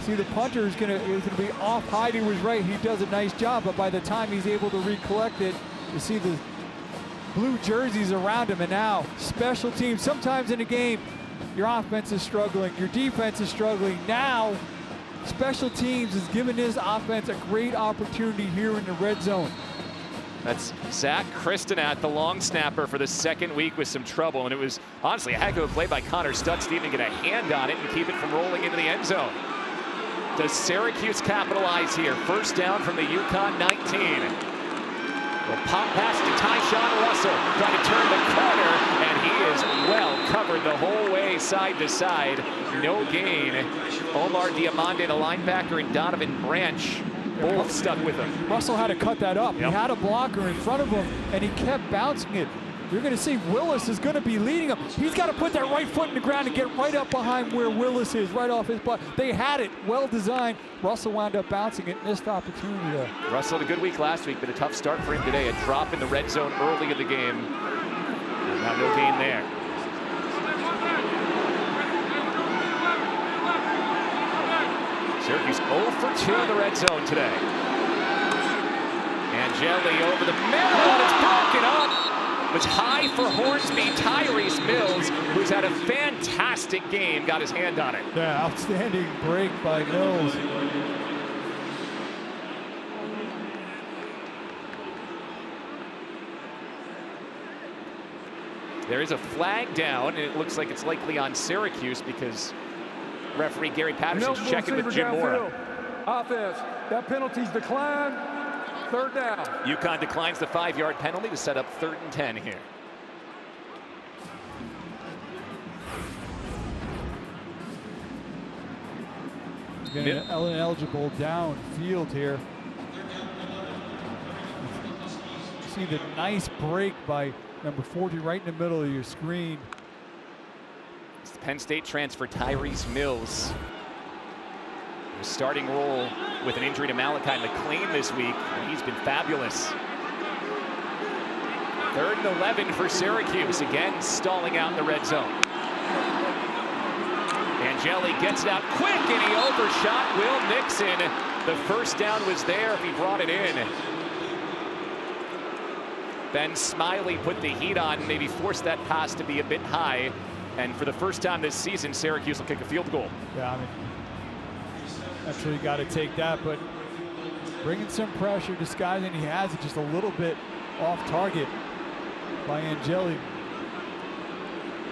See, the punter is gonna be off. Heidi was right. He does a nice job, but by the time he's able to recollect it, you see the blue jerseys around him. And now special teams. Sometimes in a game, your offense is struggling, your defense is struggling. Now, special teams is giving this offense a great opportunity here in the red zone. That's Zach Christenat, the long snapper, for the second week with some trouble. And it was honestly a heck of a play by Connor Stutz to even get a hand on it and keep it from rolling into the end zone. Does Syracuse capitalize here? First down from the UConn 19. Well, pop pass to Tyshawn Russell, trying to turn the corner, and he is well covered the whole way side to side. No gain. Omar Diamande, the linebacker, and Donovan Branch both stuck with him. Russell had to cut that up. Yep. He had a blocker in front of him, and he kept bouncing it. You're going to see Willis is going to be leading him. He's got to put that right foot in the ground and get right up behind where Willis is, right off his butt. They had it, well designed. Russell wound up bouncing it, missed opportunity there. Russell had a good week last week, but a tough start for him today. A drop in the red zone early in the game. And now no gain there. Syracuse 0 for 2 in the red zone today. Angeli over the middle, and it's broken up. It's high for Hornsby. Tyrese Mills, who's had a fantastic game, got his hand on it. Yeah, outstanding break by Mills. There is a flag down, and it looks like it's likely on Syracuse because referee Gary Patterson's checking with Jim Mora. Offense, that penalty's declined. Third down. UConn declines the 5-yard penalty to set up 3rd and 10 here. Getting an eligible downfield here. See the nice break by number 40 right in the middle of your screen. It's the Penn State transfer Tyrese Mills. His starting role with an injury to Malachi McLean this week, and he's been fabulous. 3rd and 11 for Syracuse, again stalling out in the red zone. Angeli gets it out quick, and he overshot Will Nixon. The first down was there if he brought it in. Ben Smiley put the heat on, maybe forced that pass to be a bit high. And for the first time this season, Syracuse will kick a field goal. Yeah, I mean, actually got to take that, but bringing some pressure, disguising, he has it just a little bit off target by Angeli.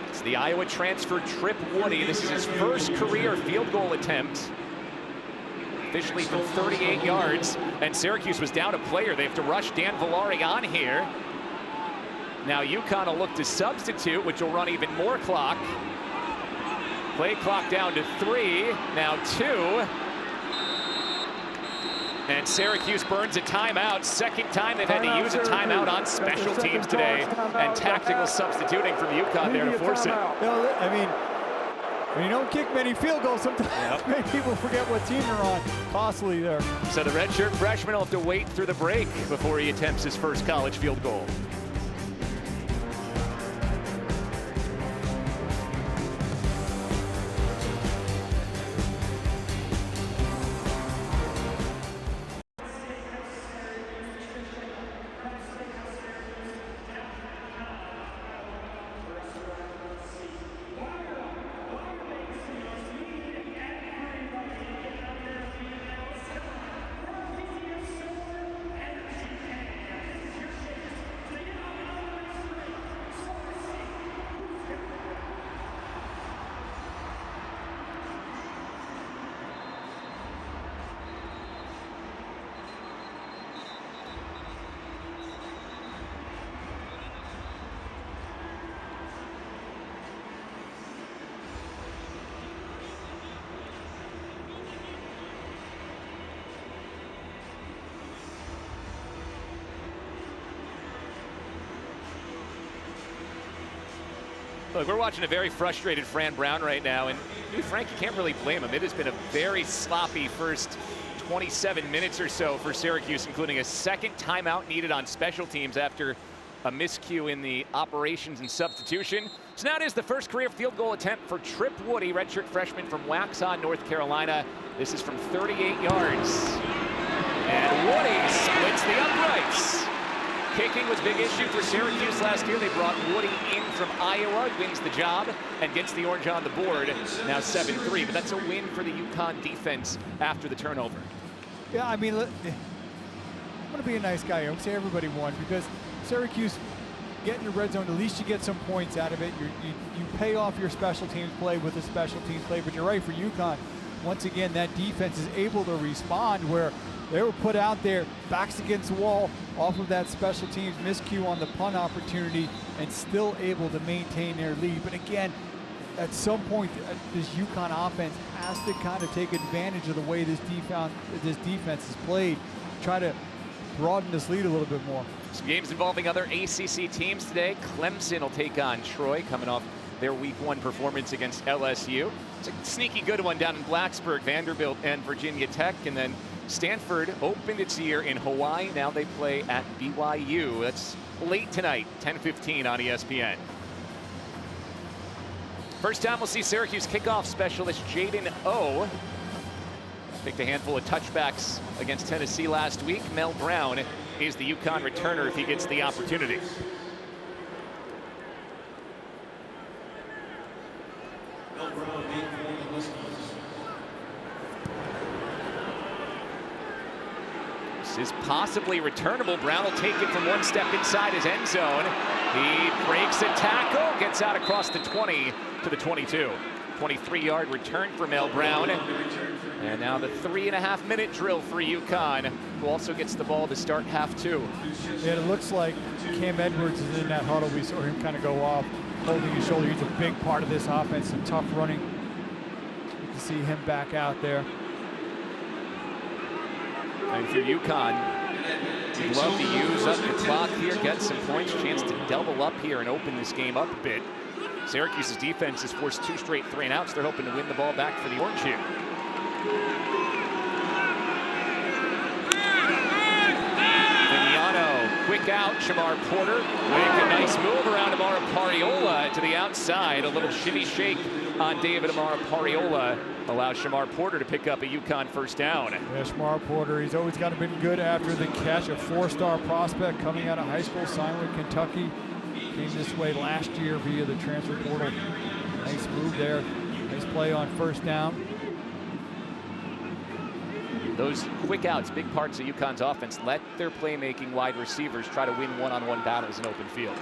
It's the Iowa transfer Trip Woody. This is his first career field goal attempt. Officially from 38 yards, and Syracuse was down a player. They have to rush Dan Villari on here. Now UConn will look to substitute, which will run even more clock. Play clock down to 3, now 2. And Syracuse burns a timeout. Second time they've had to use a timeout on special teams today. And tactical substituting from UConn there to force it. I mean, when you don't kick many field goals, sometimes many people forget what team they're on. Costly there. So the redshirt freshman will have to wait through the break before he attempts his first college field goal. Look, we're watching a very frustrated Fran Brown right now, and Frank, you can't really blame him. It has been a very sloppy first 27 minutes or so for Syracuse, including a second timeout needed on special teams after a miscue in the operations and substitution. So now it is the first career field goal attempt for Trip Woody, redshirt freshman from Waxhaw, North Carolina. This is from 38 yards. And Woody splits the uprights. Kicking was a big issue for Syracuse last year. They brought Woody in from Iowa, wins the job, and gets the orange on the board. Now 7-3, but that's a win for the UConn defense after the turnover. Yeah, I mean, I'm going to be a nice guy here. I'm going to say everybody won because Syracuse get in the red zone. At least you get some points out of it. You pay off your special teams play with a special teams play. But you're right, for UConn, once again, that defense is able to respond where they were put out there, backs against the wall, off of that special teams miscue on the punt opportunity, and still able to maintain their lead. But again, at some point, this UConn offense has to kind of take advantage of the way this defense is played, try to broaden this lead a little bit more. Some games involving other ACC teams today. Clemson will take on Troy, coming off their Week 1 performance against LSU. It's a sneaky good one down in Blacksburg, Vanderbilt and Virginia Tech, and then Stanford opened its year in Hawaii. Now they play at BYU. That's late tonight, 10:15 on ESPN. First time we'll see Syracuse kickoff specialist Jaden O. Picked a handful of touchbacks against Tennessee last week. Mel Brown is the UConn returner if he gets the opportunity. This is possibly returnable. Brown will take it from one step inside his end zone. He breaks a tackle, gets out across the 20 to the 22. 23-yard return for Mel Brown. And now the 3.5-minute drill for UConn, who also gets the ball to start half 2. Yeah, it looks like Cam Edwards is in that huddle. We saw him kind of go off, holding his shoulder. He's a big part of this offense, some tough running. Good to see him back out there. And for UConn, you'd love to use up the clock here, get some points, chance to double up here and open this game up a bit. Syracuse's defense has forced 2 straight 3-and-outs. They're hoping to win the ball back for the Orange here. Vignano, quick out, Shamar Porter. Make a nice move around Amara Pariola to the outside. A little shimmy shake on David Amara Pariola allows Shamar Porter to pick up a UConn first down. Yeah, Shamar Porter, he's always kind of been good after the catch. A 4-star prospect coming out of high school, signed with Kentucky. Came this way last year via the transfer portal. Nice move there. Nice play on first down. Those quick outs, big parts of UConn's offense. Let their playmaking wide receivers try to win one-on-one battles in open field.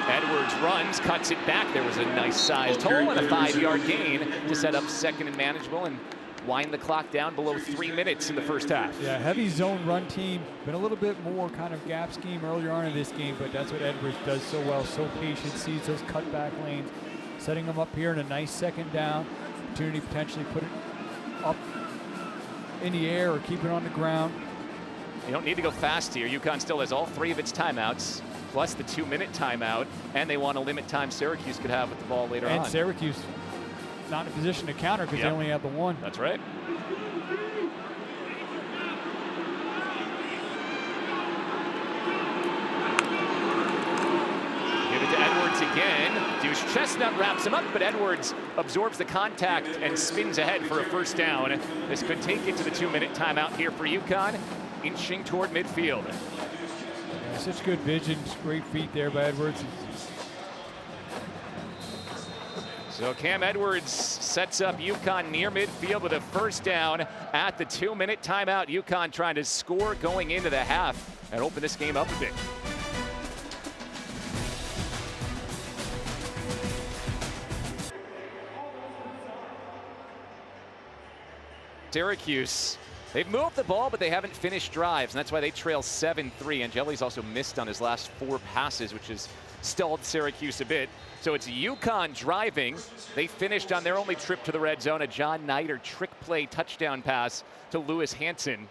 Edwards runs, cuts it back. There was a nice sized hole and a 5-yard gain to set up second and manageable and wind the clock down below 3 minutes in the first half. Yeah, heavy zone run team. Been a little bit more kind of gap scheme earlier on in this game, but that's what Edwards does so well. So patient, sees those cutback lanes, setting them up here in a nice second down. Opportunity to potentially put it up in the air or keep it on the ground. You don't need to go fast here. UConn still has all 3 of its timeouts, plus the 2-minute timeout, and they want to limit time Syracuse could have with the ball later on. And Syracuse not in a position to counter because they only have the 1. That's right. Give it to Edwards again. Deuce Chestnut wraps him up, but Edwards absorbs the contact and spins ahead for a first down. This could take it to the 2-minute timeout here for UConn, inching toward midfield. Yeah, such good vision, great feet there by Edwards. So Cam Edwards sets up UConn near midfield with a first down at the 2-minute timeout. UConn trying to score going into the half and open this game up a bit. Syracuse, they've moved the ball, but they haven't finished drives, and that's why they trail 7-3. Angeli's also missed on his last 4 passes, which has stalled Syracuse a bit. So it's UConn driving. They finished on their only trip to the red zone, a John Nider trick play touchdown pass to Lewis Hanson.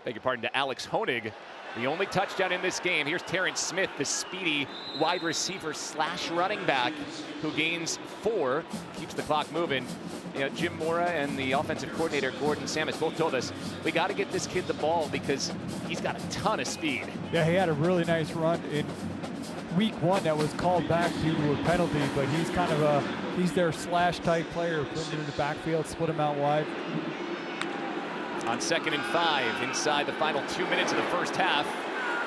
Beg your pardon, to Alex Honig. The only touchdown in this game. Here's Terrence Smith, the speedy wide receiver / running back, who gains 4, keeps the clock moving. You know, Jim Mora and the offensive coordinator, Gordon Samus, both told us, we got to get this kid the ball because he's got a ton of speed. Yeah, he had a really nice run in week 1 that was called back due to a penalty, but he's kind of he's their slash type player. Put him in the backfield, split him out wide. On 2nd and 5, inside the final 2 minutes of the first half.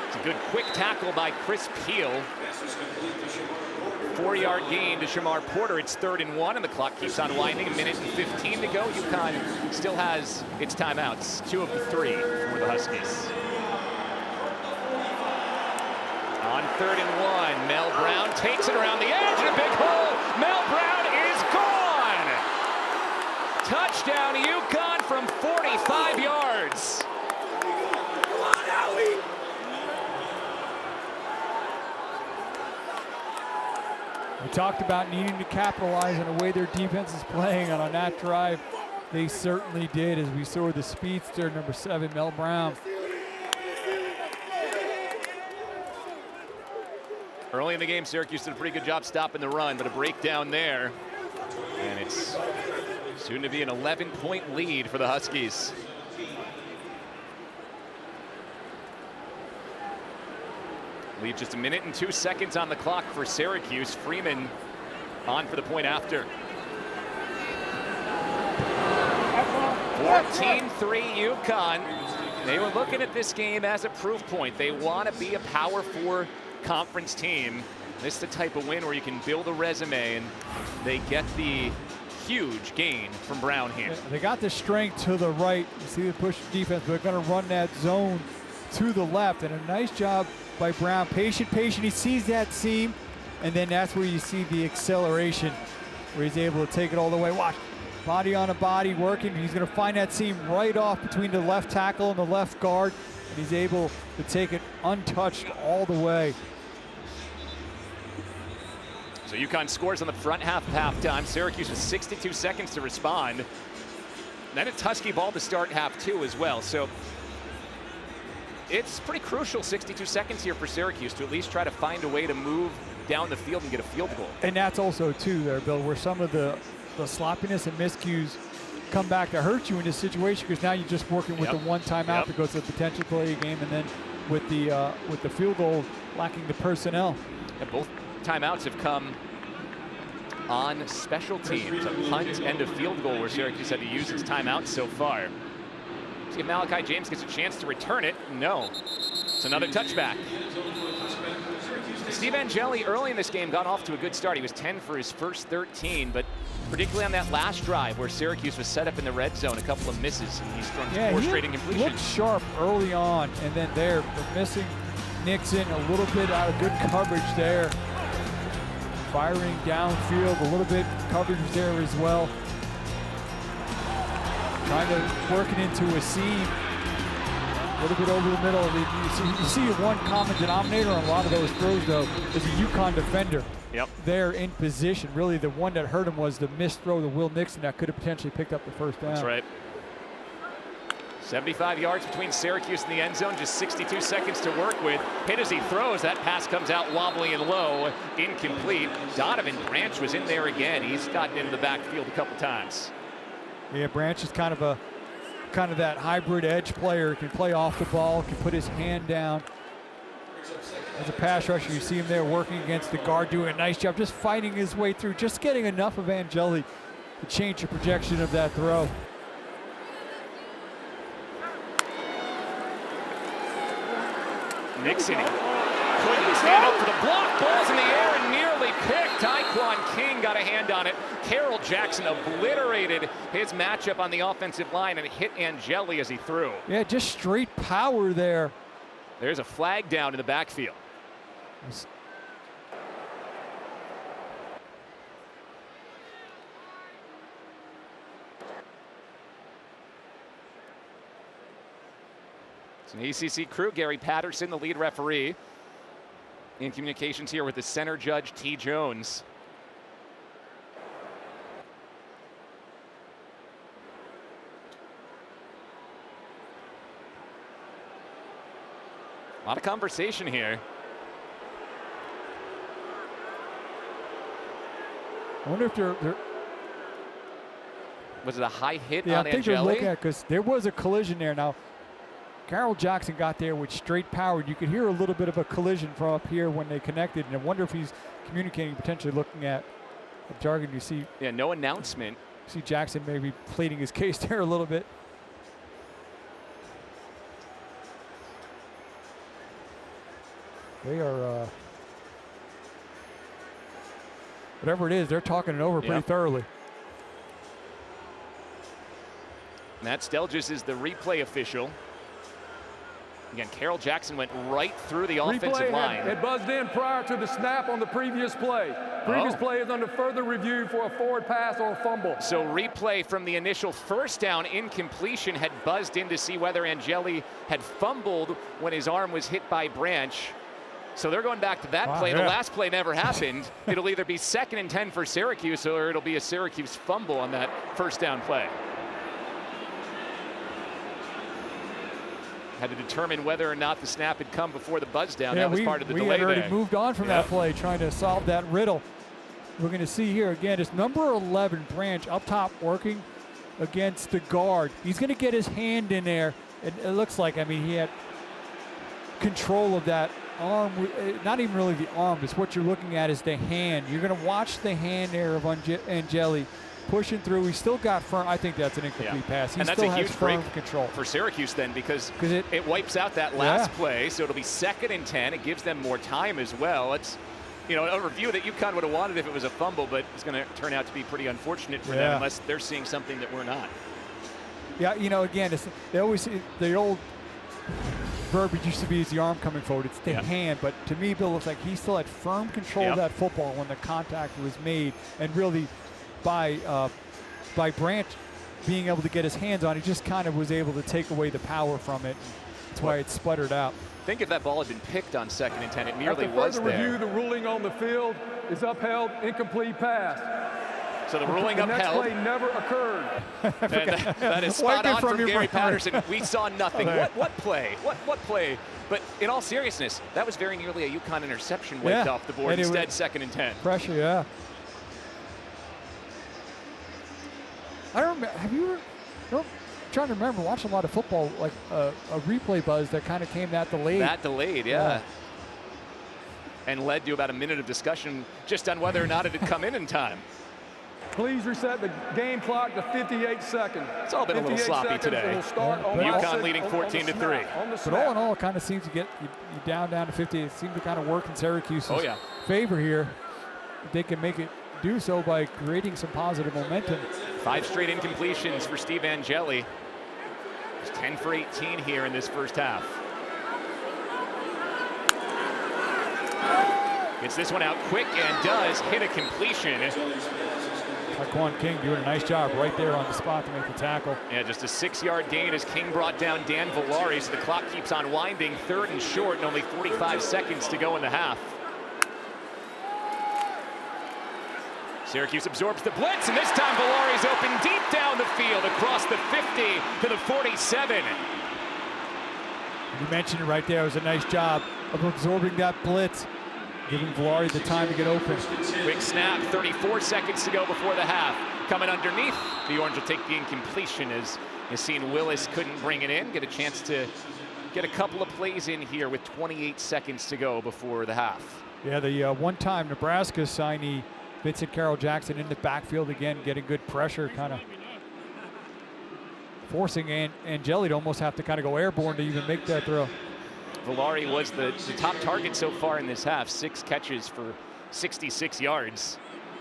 It's a good quick tackle by Chris Peel. 4-yard gain to Shamar Porter. It's 3rd and 1, and the clock keeps on winding. 1:15 to go. UConn still has its timeouts, 2 of the 3 for the Huskies. On 3rd and 1, Mel Brown takes it around the edge, and a big hole. Mel Brown is gone. Touchdown, UConn from 45 yards. We talked about needing to capitalize on the way their defense is playing, and on that drive, they certainly did, as we saw the speedster, number 7, Mel Brown. Early in the game, Syracuse did a pretty good job stopping the run, but a breakdown there. And it's soon to be an 11-point lead for the Huskies. Leave just 1 minute and 2 seconds on the clock for Syracuse. Freeman on for the point after. 14-3 UConn. They were looking at this game as a proof point. They want to be a Power 4 conference team. This is the type of win where you can build a resume, and they get the huge gain from Brown here. They got the strength to the right. You see the push defense, but they're going to run that zone to the left, and a nice job by Brown. Patient. He sees that seam, and then that's where you see the acceleration, where he's able to take it all the way. Watch, body on a body working. He's going to find that seam right off between the left tackle and the left guard, and he's able to take it untouched all the way. So UConn scores on the front half of halftime. Syracuse with 62 seconds to respond. Then it's Husky ball to start half 2 as well. So it's pretty crucial, 62 seconds here for Syracuse to at least try to find a way to move down the field and get a field goal. And that's also, too, there, Bill, where some of the sloppiness and miscues come back to hurt you in this situation, because now you're just working with the one timeout that goes to the potential play of the game, and then with the field goal lacking the personnel. And both timeouts have come on special teams, a punt and a field goal, where Syracuse had to use its timeout so far. See if Malachi James gets a chance to return it. No. It's another touchback. Steve Angeli early in this game got off to a good start. He was 10 for his first 13, but particularly on that last drive where Syracuse was set up in the red zone, a couple of misses, and he's thrown 4 straight incompletions. He looked sharp early on, and then they're missing Nixon a little bit out of good coverage there. Firing downfield, a little bit coverage there as well. Trying to work it into a seam, a little bit over the middle. You see one common denominator on a lot of those throws, though, is a UConn defender there in position. Really, the one that hurt him was the missed throw to Will Nixon that could have potentially picked up the first down. That's right. 75 yards between Syracuse and the end zone, just 62 seconds to work with. Hit as he throws, that pass comes out wobbly and low, incomplete. Donovan Branch was in there again. He's gotten into the backfield a couple times. Yeah, Branch is kind of that hybrid edge player. Can play off the ball, can put his hand down. As a pass rusher, you see him there working against the guard, doing a nice job, just fighting his way through, just getting enough of Angeli to change the projection of that throw. Nixon couldn't stand up for the block. Ball's in the air and nearly picked. Tyquan King got a hand on it. Carroll Jackson obliterated his matchup on the offensive line and hit Angeli as he threw. Yeah, just straight power there. There's a flag down in the backfield. It's an ACC crew. Gary Patterson, the lead referee. In communications here with the center judge, T. Jones. A lot of conversation here. I wonder if they're Was it a high hit yeah, on I think they're Angeli? looking at, because there was a collision there. Now, Carroll Jackson got there with straight power. You could hear a little bit of a collision from up here when they connected, and I wonder if he's communicating, potentially looking at jargon. You see, Yeah, no announcement. see Jackson maybe pleading his case there a little bit. They are, whatever it is, they're talking it over pretty thoroughly. Matt Stelgis is the replay official. Again, Carroll Jackson went right through the offensive line. Had buzzed in prior to the snap on the previous play. Previous play is under further review for a forward pass or a fumble. So replay from the initial first down incompletion had buzzed in to see whether Angeli had fumbled when his arm was hit by Branch. So they're going back to that play. The last play never happened. It'll either be 2nd and 10 for Syracuse, or it'll be a Syracuse fumble on that first down play. Had to determine whether or not the snap had come before the buzz down. That was part of the delay we had already there. moved on from that play, trying to solve that riddle. We're going to see here again, it's number 11, Branch, up top working against the guard. He's going to get his hand in there. It looks like, I mean, he had control of that arm. Not even really the arm. It's what you're looking at is the hand. You're going to watch the hand there of Angeli pushing through. He still got firm. I think that's an incomplete pass. He and that's still a has huge firm break control for Syracuse then, because it wipes out that Yeah. last play. So it'll be 2nd and 10. It gives them more time as well. It's, you know, a review that UConn would have wanted if it was a fumble, but it's going to turn out to be pretty unfortunate for them unless they're seeing something that we're not. Yeah, you know, again, they always, the old verbiage used to be is the arm coming forward. It's the hand, but to me, Bill, looks like he still had firm control of that football when the contact was made, and really by Branch being able to get his hands on it, he just kind of was able to take away the power from it. That's why it sputtered out. Think if that ball had been picked on 2nd and 10, it nearly After was further there. review, the ruling on the field is upheld, incomplete pass. So the ruling upheld. The next play never occurred. And that is spot on from Gary Patterson. We saw nothing. What play? What play? But in all seriousness, that was very nearly a UConn interception wiped off the board. Instead, 2nd and 10. Pressure, yeah. I don't remember. Have you? I'm trying to remember watching a lot of football, like a replay buzz that kind of came that delayed. That delayed, yeah. And led to about a minute of discussion just on whether or not it had come in time. Please reset the game clock to 58 seconds. It's all been a little sloppy today. UConn leading 14-3. But all in all, it kind of seems to get you down to 50. It seemed to kind of work in Syracuse's favor here. If they can make it do so by creating some positive momentum. 5 straight incompletions for Steve Angeli. He's 10 for 18 here in this first half. Gets this one out quick and does hit a completion. Taquan King doing a nice job right there on the spot to make the tackle. Yeah, just a 6-yard gain as King brought down Dan Villari, so the clock keeps on winding. 3rd and short and only 45 seconds to go in the half. Syracuse absorbs the blitz, and this time Villari's open deep down the field across the 50 to the 47. You mentioned it right there. It was a nice job of absorbing that blitz, giving Villari the time to get open. Quick snap, 34 seconds to go before the half. Coming underneath, the Orange will take the incompletion as Yasin Willis couldn't bring it in. Get a chance to get a couple of plays in here with 28 seconds to go before the half. Yeah, the one-time Nebraska signee, Vincent Carroll Jackson, in the backfield again, getting good pressure, kind of forcing Angeli to almost have to kind of go airborne to even make that throw. Villari was the top target so far in this half, 6 catches for 66 yards.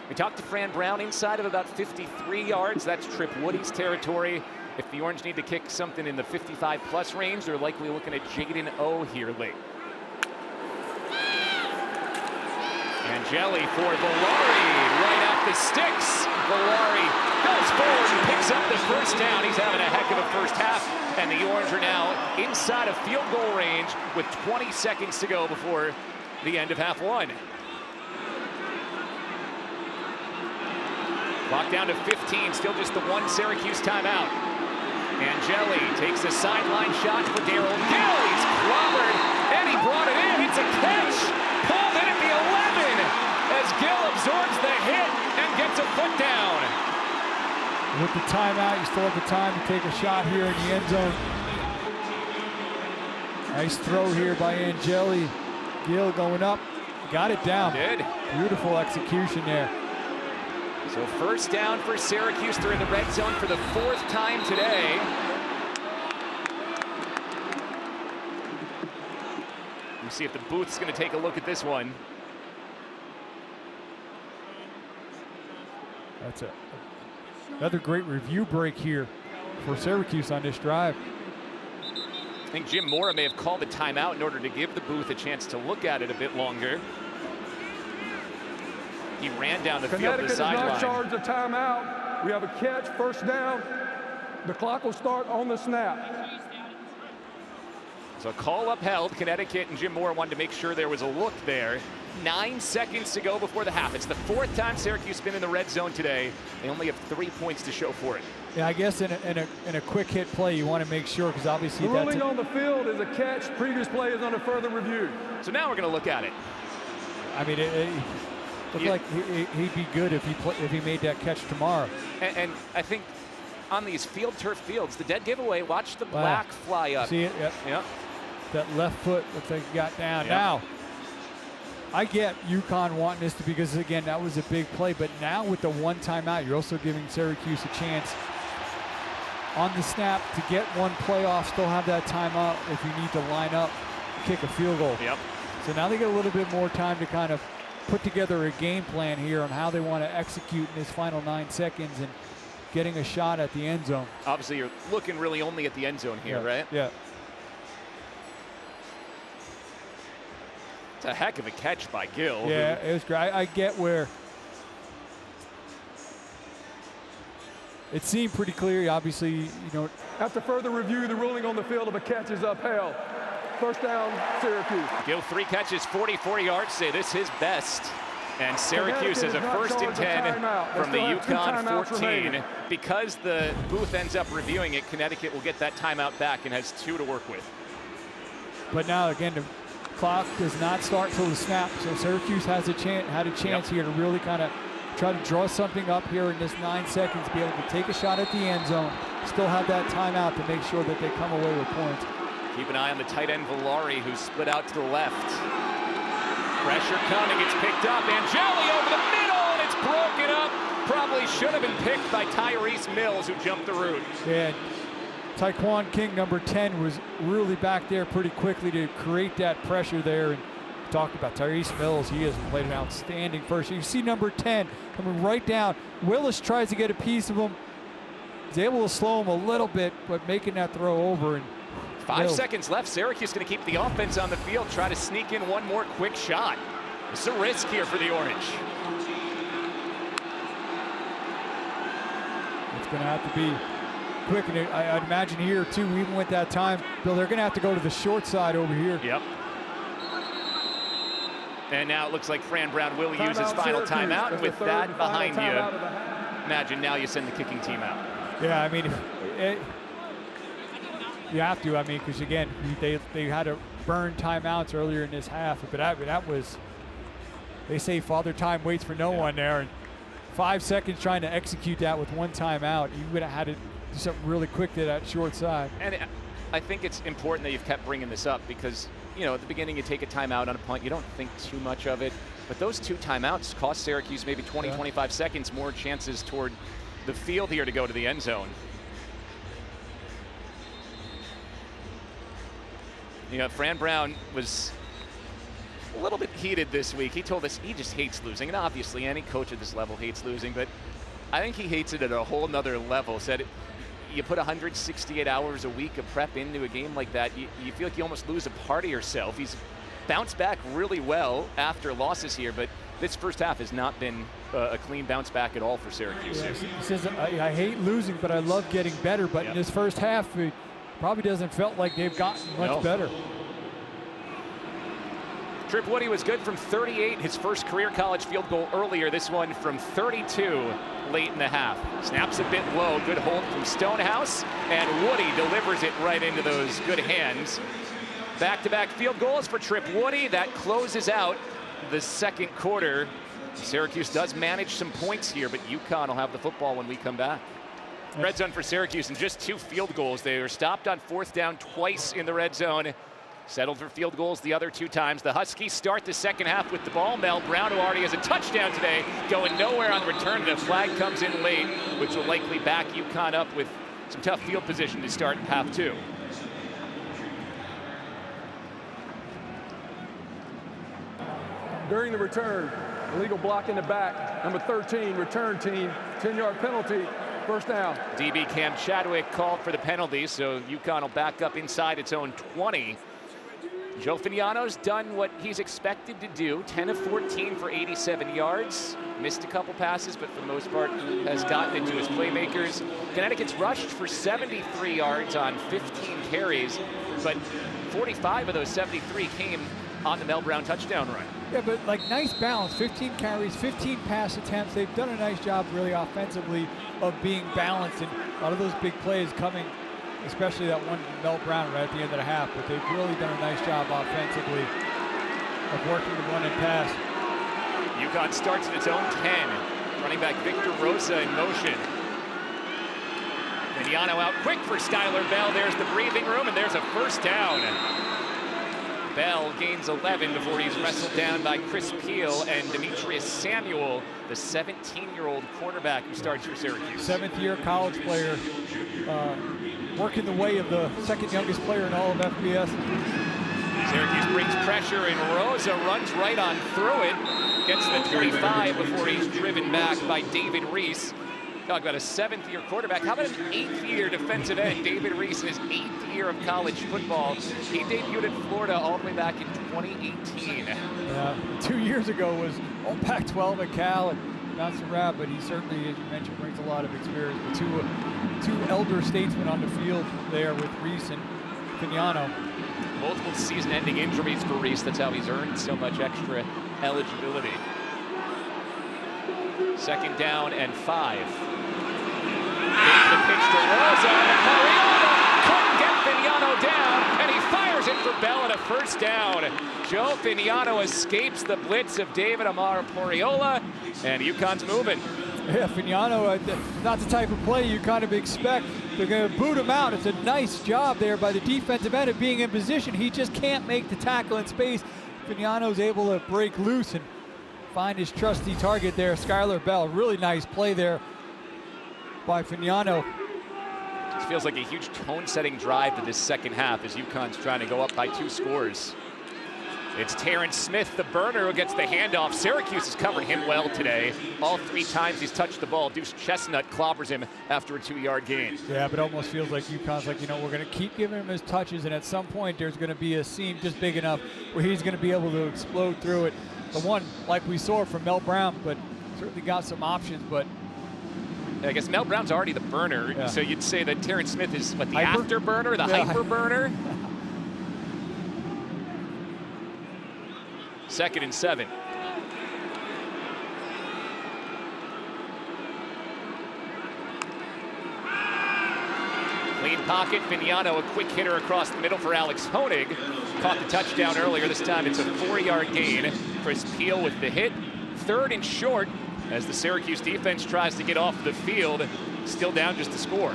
We talked to Fran Brown inside of about 53 yards. That's Trip Woody's territory. If the Orange need to kick something in the 55-plus range, they're likely looking at Jaden O here late. Angeli for Villari, right at the sticks. Villari goes forward and picks up the first down. He's having a heck of a first half, and the Orange are now inside of field goal range with 20 seconds to go before the end of half one. Clock down to 15, still just the one Syracuse timeout. Angeli takes a sideline shot for Darrell Gill. He's clobbered, and he brought it in. It's a catch. Pulled in at the 11 as Gill absorbs the hit and gets a foot down. With the timeout, you still have the time to take a shot here in the end zone. Nice throw here by Angeli. Gill going up, got it down. Did. Beautiful execution there. So first down for Syracuse. They're in the red zone for the 4th time today. We'll see if the booth's going to take a look at this one. That's another great review break here for Syracuse on this drive. I think Jim Mora may have called the timeout in order to give the booth a chance to look at it a bit longer. He ran down the field to the sideline. Connecticut does not charge a timeout. We have a catch, first down. The clock will start on the snap. So call upheld. Connecticut and Jim Mora wanted to make sure there was a look there. 9 seconds to go before the half. It's the 4th time Syracuse has been in the red zone today. They only have 3 points to show for it. Yeah, I guess in a quick hit play, you want to make sure, because obviously the ruling on the field is a catch. Previous play is under further review. So now we're going to look at it. I mean, it looked like he'd be good if he made that catch tomorrow. And I think on these field turf fields, the dead giveaway. Watch the black fly up. See it? Yep. Yep. That left foot looks like he got down. Yep. Now, I get UConn wanting this because, again, that was a big play. But now with the one timeout, you're also giving Syracuse a chance on the snap to get one play off, still have that timeout if you need to line up, kick a field goal. Yep. So now they get a little bit more time to kind of put together a game plan here on how they want to execute in this final 9 seconds and getting a shot at the end zone. Obviously, you're looking really only at the end zone here, right? Yeah. It's a heck of a catch by Gill. Yeah, it was great. I get where it seemed pretty clear. Obviously, you know. After further review, the ruling on the field of a catch is upheld. First down, Syracuse. Gill 3 catches, 44 yards. Say this his best. And Syracuse has a 1st and 10 from the UConn 14. Because the booth ends up reviewing it, Connecticut will get that timeout back and has 2 to work with. But now, again, the clock does not start till the snap, so Syracuse has had a chance here to really kind of try to draw something up here in this 9 seconds, be able to take a shot at the end zone, still have that timeout to make sure that they come away with points. Keep an eye on the tight end Villari, who's split out to the left. Pressure coming, it's picked up. Angeli over the middle, and it's broken up. Probably should have been picked by Tyrese Mills, who jumped the route. Yeah, Taekwon King, number 10, was really back there pretty quickly to create that pressure there. And talk about Tyrese Mills, he has played an outstanding first. You see number 10 coming right down. Willis tries to get a piece of him. He's able to slow him a little bit, but making that throw over. And 5 seconds left. Syracuse going to keep the offense on the field, try to sneak in one more quick shot. It's a risk here for the Orange. It's going to have to be quick, and I'd imagine here too, even with that time, Bill, they're going to have to go to the short side over here. Yep. And now it looks like Fran Brown will use his final timeout. And with that behind you, imagine now you send the kicking team out. Yeah, I mean, you have to, I mean, because again, they had to burn timeouts earlier in this half, but that was, they say Father Time waits for no one there, and 5 seconds trying to execute that with one timeout, you would have had to do something really quick to that short side. And I think it's important that you've kept bringing this up because, you know, at the beginning you take a timeout on a punt, you don't think too much of it, but those 2 timeouts cost Syracuse maybe 20, 25 seconds more chances toward the field here to go to the end zone. You know, Fran Brown was a little bit heated this week. He told us he just hates losing, and obviously any coach at this level hates losing, but I think he hates it at a whole nother level. Said you put 168 hours a week of prep into a game like that, you feel like you almost lose a part of yourself. He's bounced back really well after losses here, but this first half has not been a clean bounce back at all for Syracuse. Yeah, he says, I hate losing, but I love getting better, but in this first half, it probably doesn't felt like they've gotten much better. Trip Woody was good from 38, his first career college field goal earlier. This one from 32 late in the half. Snaps a bit low, good hold from Stonehouse, and Woody delivers it right into those good hands Back-to-back field goals for Trip Woody. That closes out the second quarter. Syracuse does manage some points here, but UConn will have the football when we come back. Red zone for Syracuse and just 2 field goals. They were stopped on 4th down twice in the red zone. Settled for field goals the other 2 times. The Huskies start the second half with the ball. Mel Brown, who already has a touchdown today, going nowhere on the return, and a flag comes in late, which will likely back UConn up with some tough field position to start half 2. During the return, illegal block in the back, number 13, return team, 10-yard penalty, first down. DB Cam Chadwick called for the penalty, so UConn will back up inside its own 20. Joe Fignano's done what he's expected to do, 10 of 14 for 87 yards. Missed a couple passes, but for the most part has gotten it to his playmakers. Connecticut's rushed for 73 yards on 15 carries, but 45 of those 73 came on the Mel Brown touchdown run. Yeah, but like nice balance, 15 carries, 15 pass attempts. They've done a nice job really offensively of being balanced, and a lot of those big plays coming, especially that one Mel Brown right at the end of the half, but they've really done a nice job offensively of working the run and pass. UConn starts at its own 10. Running back Victor Rosa in motion. Fignano out quick for Skylar Bell. There's the breathing room, and there's a first down. Bell gains 11 before he's wrestled down by Chris Peel and Demetrius Samuel, the 17-year-old quarterback who starts for Syracuse. 7th-year college player, working the way of the 2nd youngest player in all of FBS. Syracuse brings pressure, and Rosa runs right on through it. Gets the 25 before he's driven back by David Reese. Talk about a 7th-year quarterback. How about an 8th-year defensive end? David Reese in his 8th year of college football. He debuted at Florida all the way back in 2018. Yeah, 2 years ago was all Pac-12 at Cal and bounced around, but he certainly, as you mentioned, brings a lot of experience. But two elder statesmen on the field there with Reese and Fignano. Multiple season-ending injuries for Reese. That's how he's earned so much extra eligibility. 2nd down and 5. The pitch to Rosa, and Coriola couldn't get Fignano down, and he fires it for Bell and a first down. Joe Fignano escapes the blitz of David Amara Poriola, and UConn's moving. Yeah, Fignano, not the type of play you kind of expect. They're going to boot him out. It's a nice job there by the defensive end of being in position. He just can't make the tackle in space. Fignano's able to break loose and find his trusty target there, Skylar Bell. Really nice play there by Fignano. This feels like a huge tone-setting drive to this second half as UConn's trying to go up by 2 scores. It's Terrence Smith, the burner, who gets the handoff. Syracuse has covered him well today. All 3 times he's touched the ball, Deuce Chestnut clobbers him after a 2-yard gain. Yeah, but it almost feels like UConn's like, you know, we're going to keep giving him his touches, and at some point there's going to be a seam just big enough where he's going to be able to explode through it. The one, like we saw from Mel Brown, but certainly got some options, but I guess Mel Brown's already the burner, yeah. So you'd say that Terrence Smith is what, the Hyper? afterburner, the Yeah. hyper burner? 2nd and 7. Clean pocket, Fignano, a quick hitter across the middle for Alex Honig. Caught the touchdown earlier. This time it's a 4-yard gain. Chris Peel with the hit. 3rd and short as the Syracuse defense tries to get off the field. Still down just a score.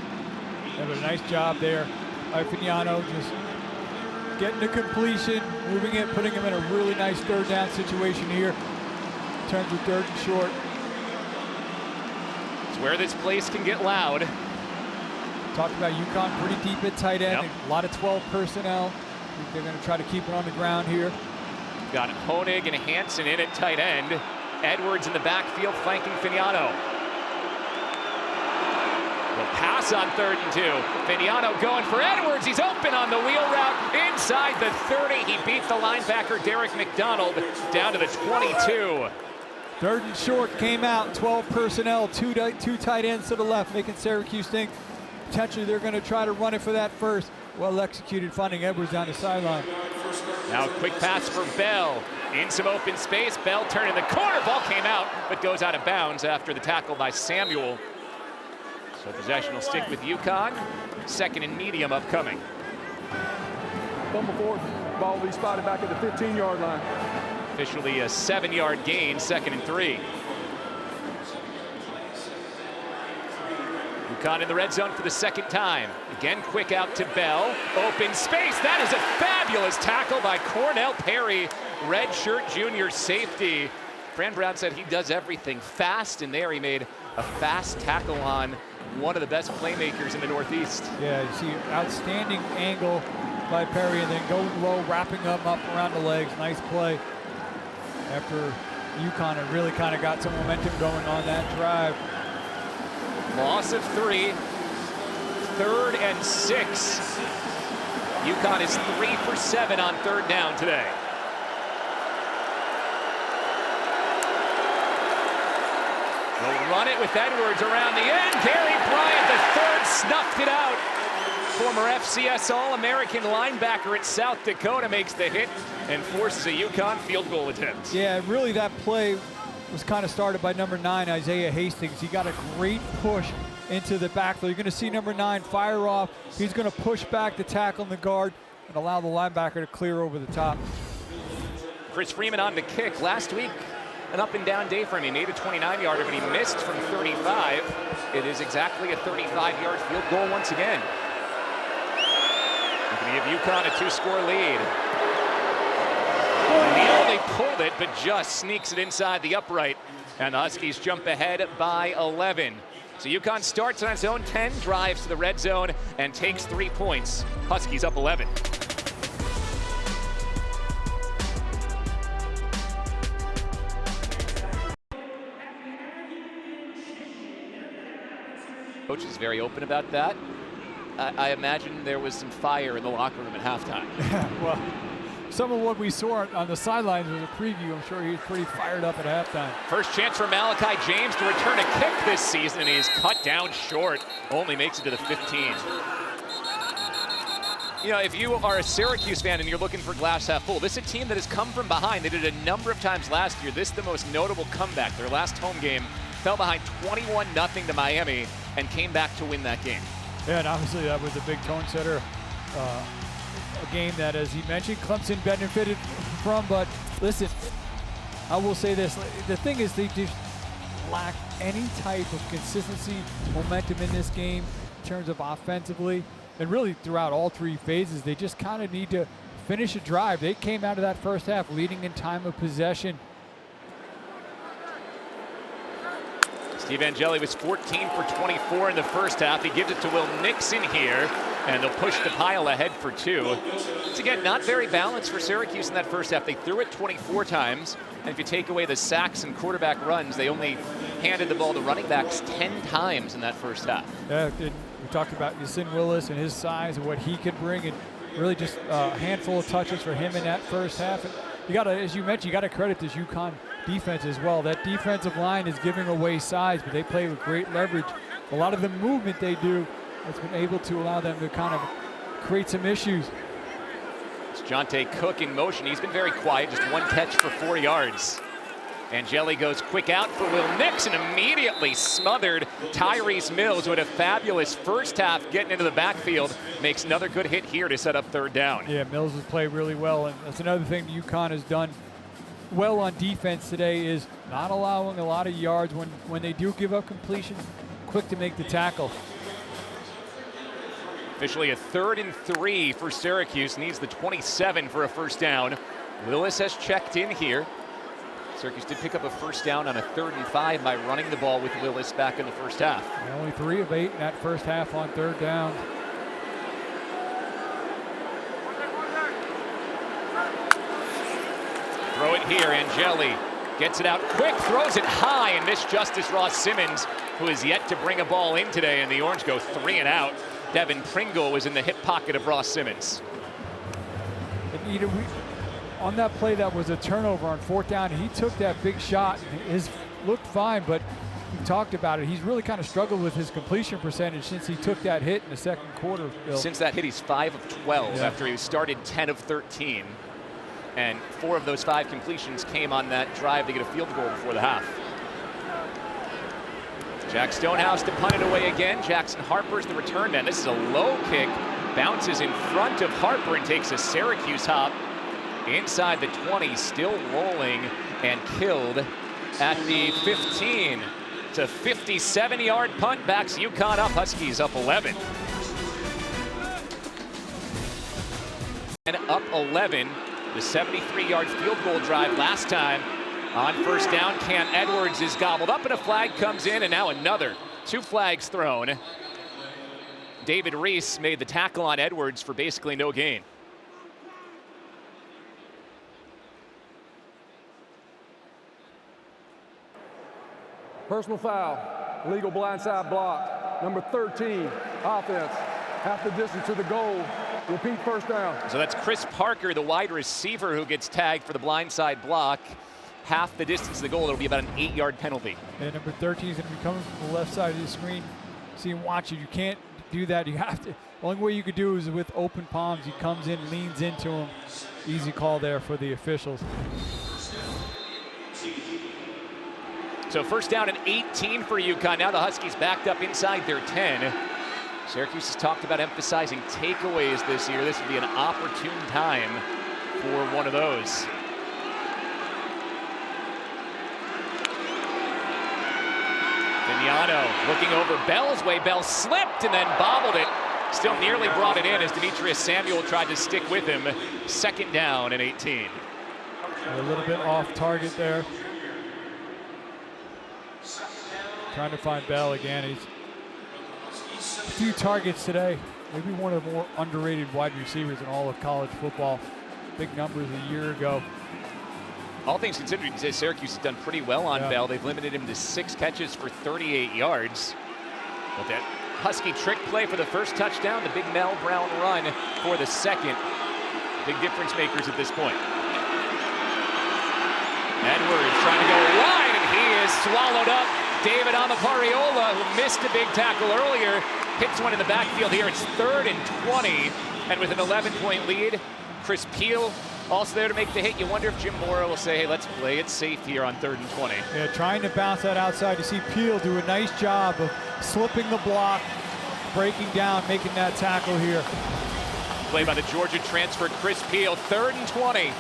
Yeah, but a nice job there by Fignano, just getting the completion, moving it, putting him in a really nice 3rd down situation here. In terms of 3rd and short. It's where this place can get loud. Talked about UConn pretty deep at tight end. Yep. A lot of 12 personnel. I think they're going to try to keep it on the ground here. Got Honig and Hansen in at tight end. Edwards in the backfield flanking Fignano. The pass on 3rd and 2. Fignano going for Edwards. He's open on the wheel route inside the 30. He beat the linebacker Derek McDonald down to the 22. 3rd and short came out. 12 personnel, two tight ends to the left, making Syracuse think potentially they're going to try to run it for that first. Well executed, finding Edwards down the sideline. Now a quick pass for Bell. In some open space, Bell turning the corner. Ball came out, but goes out of bounds after the tackle by Samuel. So possession will stick with UConn. 2nd and medium upcoming. Fumble forward. Ball will be spotted back at the 15-yard line. Officially a 7-yard gain, 2nd and 3. UConn in the red zone for the 2nd time. Again, quick out to Bell. Open space. That is a fabulous tackle by Cornell Perry, redshirt junior safety. Fran Brown said he does everything fast, and there he made a fast tackle on one of the best playmakers in the Northeast. Yeah, you see outstanding angle by Perry, and then going low, wrapping him up around the legs. Nice play after UConn had really kind of got some momentum going on that drive. Loss of 3, 3rd and 6. UConn is 3 for 7 on 3rd down today. They'll run it with Edwards around the end. Gary Bryant, the 3rd, snuffed it out. Former FCS All-American linebacker at South Dakota makes the hit and forces a UConn field goal attempt. Yeah, really that play was kind of started by number 9, Isaiah Hastings. He got a great push into the backfield. You're going to see number 9 fire off. He's going to push back the tackle in the guard and allow the linebacker to clear over the top. Chris Freeman on the kick. Last week, an up and down day for him. He made a 29-yarder, but he missed from 35. It is exactly a 35-yard field goal once again. Going to give UConn a 2-score lead. Nearly pulled it, but just sneaks it inside the upright. And the Huskies jump ahead by 11. So UConn starts on its own 10, drives to the red zone, and takes 3 points. Huskies up 11. Coach is very open about that. I imagine there was some fire in the locker room at halftime. Yeah, well, some of what we saw on the sidelines was a preview. I'm sure he was pretty fired up at halftime. First chance for Malachi James to return a kick this season, and he's cut down short. Only makes it to the 15. You know, if you are a Syracuse fan and you're looking for glass half full, this is a team that has come from behind. They did it a number of times last year. This is the most notable comeback. Their last home game fell behind 21-0 to Miami and came back to win that game. Yeah, and obviously that was a big tone setter. A game that, as he mentioned, Clemson benefited from. But listen, I will say this. The thing is, they just lack any type of consistency, momentum in this game in terms of offensively. And really throughout all 3 phases, they just kind of need to finish a drive. They came out of that first half leading in time of possession. Steve Angeli was 14 for 24 in the first half. He gives it to Will Nixon here, and they'll push the pile ahead for 2. Once again, not very balanced for Syracuse in that first half. They threw it 24 times, and if you take away the sacks and quarterback runs, they only handed the ball to running backs 10 times in that first half. Yeah, we talked about Yasin Willis and his size and what he could bring, and really just a handful of touches for him in that first half. And you got to, as you mentioned, you got to credit this UConn defense as well. That defensive line is giving away size, but they play with great leverage. A lot of the movement they do has been able to allow them to kind of create some issues. It's Jonte Cook in motion. He's been very quiet, just 1 catch for 4 yards. Angeli goes quick out for Will Nixon, immediately smothered. Tyrese Mills, who had a fabulous first half getting into the backfield, makes another good hit here to set up 3rd down. Yeah, Mills has played really well, and that's another thing UConn has done well on defense today, is not allowing a lot of yards when they do give up completion, quick to make the tackle. Officially a 3rd and 3 for Syracuse, needs the 27 for a first down. Willis has checked in here. Syracuse did pick up a first down on a 3rd and 5 by running the ball with Willis back in the first half. Only 3 of 8 in that first half on 3rd down. Throw it here, Angeli gets it out quick, throws it high, and missed Justus Ross-Simmons, who is yet to bring a ball in today, and the Orange go 3 and out. Devin Pringle was in the hip pocket of Ross-Simmons. And, on that play, that was a turnover on 4th down. He took that big shot. His looked fine, but we talked about it. He's really kind of struggled with his completion percentage since he took that hit in the 2nd quarter. Bill. Since that hit, he's 5 of 12 after he started 10 of 13. And 4 of those 5 completions came on that drive to get a field goal before the half. Jack Stonehouse to punt it away again. Jackson Harper's the return man. This is a low kick, bounces in front of Harper and takes a Syracuse hop inside the 20, still rolling and killed at the 15. It's a 57-yard punt, backs UConn up. Huskies up 11. And up 11, the 73-yard field goal drive last time. On first down, Cam Edwards is gobbled up and a flag comes in, and now another. 2 flags thrown. David Reese made the tackle on Edwards for basically no gain. Personal foul, illegal blindside block. Number 13, offense, half the distance to the goal. Repeat first down. So that's Chris Parker, the wide receiver, who gets tagged for the blindside block. Half the distance to the goal, it'll be about an 8-yard penalty. And number 13 is going to be coming from the left side of the screen. See him watch it. You can't do that. You have to. The only way you could do is with open palms. He comes in, leans into him. Easy call there for the officials. So first down and 18 for UConn. Now the Huskies backed up inside their 10. Syracuse has talked about emphasizing takeaways this year. This would be an opportune time for one of those. Vignano looking over Bell's way. Bell slipped and then bobbled it. Still nearly brought it in as Demetrius Samuel tried to stick with him. Second down and 18. A little bit off target there. Trying to find Bell again. He's a few targets today. Maybe one of the more underrated wide receivers in all of college football. Big numbers a year ago. All things considered, you can say Syracuse has done pretty well on Bell. They've limited him to 6 catches for 38 yards. But that Husky trick play for the first touchdown, the big Mel Brown run for the second. Big difference makers at this point. Edwards trying to go wide, and he is swallowed up. David Amapariola, who missed a big tackle earlier, hits one in the backfield here. It's 3rd and 20, and with an 11-point lead, Chris Peel also there to make the hit. You wonder if Jim Mora will say, hey, let's play it safe here on 3rd and 20. Yeah, trying to bounce that outside. You see Peel do a nice job of slipping the block, breaking down, making that tackle here. Play by the Georgia transfer, Chris Peel, 3rd and 20.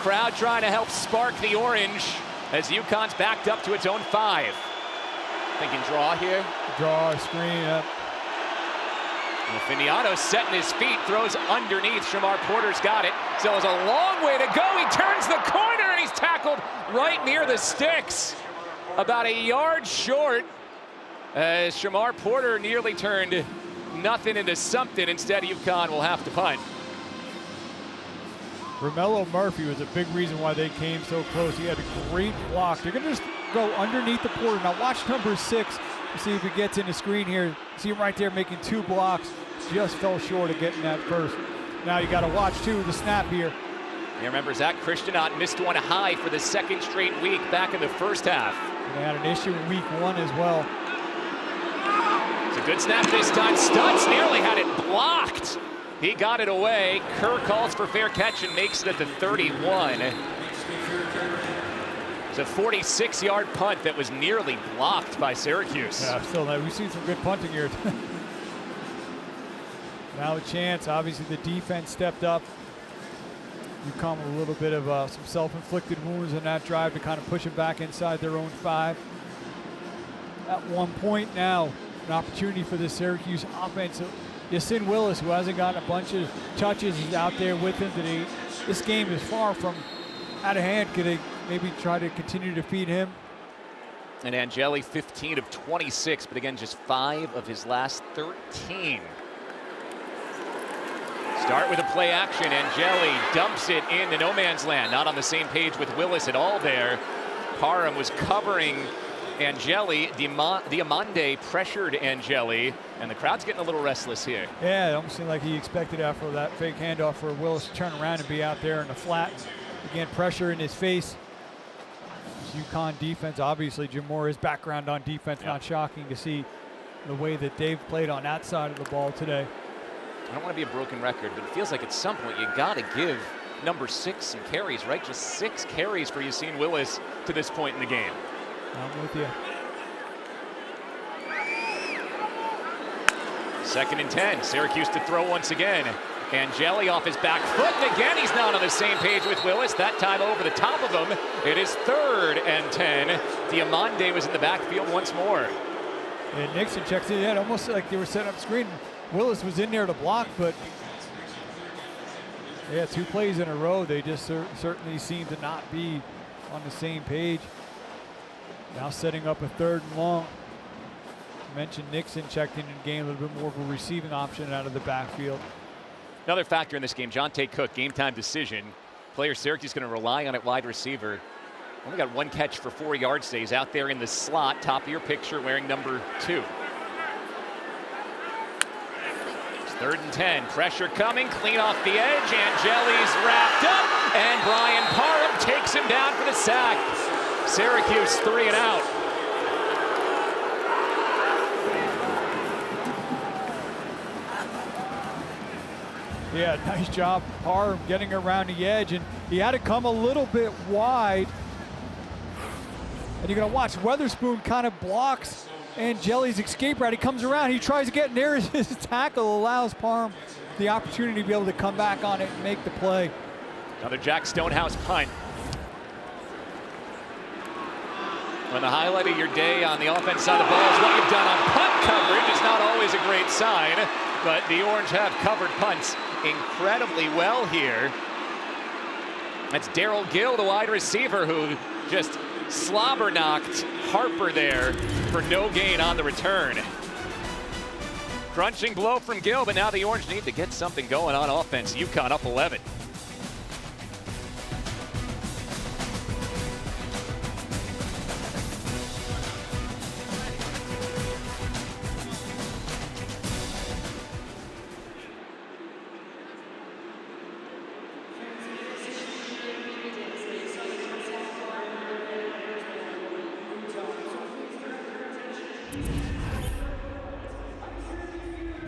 Crowd trying to help spark the orange as UConn's backed up to its own 5. Thinking draw here. Draw, screen up. Vignano setting his feet, throws underneath. Shamar Porter's got it. Still has a long way to go. He turns the corner and he's tackled right near the sticks. About a yard short as Shamar Porter nearly turned nothing into something. Instead, UConn will have to punt. Romello Murphy was a big reason why they came so close. He had a great block. They're going to just go underneath the Porter. Now watch number 6. See if he gets in the screen here. See him right there making 2 blocks. Just fell short of getting that first. Now you got to watch too the snap here. You remember Zach Christianot missed one high for the 2nd straight week back in the first half. And they had an issue in week 1 as well. It's a good snap this time. Stutz nearly had it blocked. He got it away. Kerr calls for fair catch and makes it at the 31. It's a 46-yard punt that was nearly blocked by Syracuse. Yeah, still, we've seen some good punting here. Now a chance. Obviously, the defense stepped up. UConn with a little bit of some self-inflicted wounds in that drive to kind of push it back inside their own 5. At one point now, an opportunity for the Syracuse offense. Yasin Willis, who hasn't gotten a bunch of touches, is out there with him today. This game is far from out of hand. Could they maybe try to continue to feed him? And Angeli, 15 of 26, but again, just 5 of his last 13. Start with a play action. Angeli dumps it in the no man's land. Not on the same page with Willis at all there. Parham was covering Angeli. Diamande pressured Angeli, and the crowd's getting a little restless here. Yeah, it almost seemed like he expected after that fake handoff for Willis to turn around and be out there in the flat. Again, pressure in his face. This UConn defense, obviously Jim Mora's background on defense, not shocking to see the way that they've played on that side of the ball today. I don't want to be a broken record, but it feels like at some point you got to give number 6 some carries, right? Just 6 carries for Yasin Willis to this point in the game. I'm with you. 2nd and 10. Syracuse to throw once again. Angeli off his back foot, and again he's not on the same page with Willis. That time over the top of him. It is 3rd and 10. Diamande was in the backfield once more. And Nixon checks it in, almost like they were setting up screen. Willis was in there to block, but yeah, 2 plays in a row. They just certainly seem to not be on the same page. Now setting up a 3rd and long. I mentioned Nixon checked in the game, a little bit more of a receiving option out of the backfield. Another factor in this game, Jonte Cook, game time decision. Player Syracuse going to rely on at wide receiver. Only got 1 catch for 4 yards today. He's out there in the slot, top of your picture, wearing number 2. It's 3rd and 10. Pressure coming, clean off the edge. Angeli's wrapped up, and Brian Parham takes him down for the sack. Syracuse 3 and out. Yeah, nice job, Parham, getting around the edge, and he had to come a little bit wide. And you're gonna watch Weatherspoon kind of blocks Angeli's escape route. He comes around, he tries to get near his tackle, allows Parham the opportunity to be able to come back on it and make the play. Another Jack Stonehouse punt. When the highlight of your day on the offense side of the ball is what you've done on punt coverage, it's not always a great sign, but the Orange have covered punts incredibly well here. That's Daryl Gill, the wide receiver, who just slobber knocked Harper there for no gain on the return. Crunching blow from Gill, but now the Orange need to get something going on offense. UConn up 11.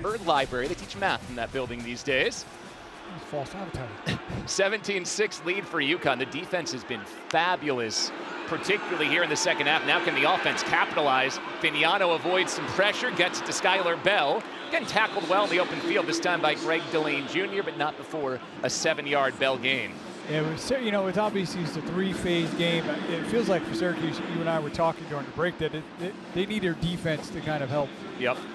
Bird Library, they teach math in that building these days. That's false advertising. 17-6 lead for UConn. The defense has been fabulous, particularly here in the second half. Now can the offense capitalize? Vignano avoids some pressure, gets it to Skylar Bell. Getting tackled well in the open field, this time by Greg Delane Jr., but not before a 7-yard Bell gain. Yeah, it's obviously it's a 3-phase game. It feels like for Syracuse, you and I were talking during the break, that they need their defense to kind of help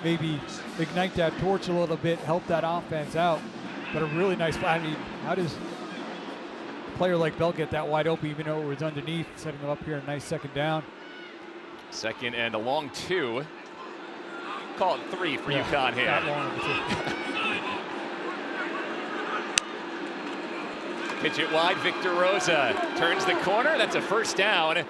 maybe ignite that torch a little bit, help that offense out. But a really nice play. I mean, how does a player like Bell get that wide open, even though it was underneath, setting him up here, a nice 2nd down. 2nd and a long 2. Call it 3 for UConn here. That long of a 2. Pitch it wide, Victor Rosa turns the corner. That's a 1st down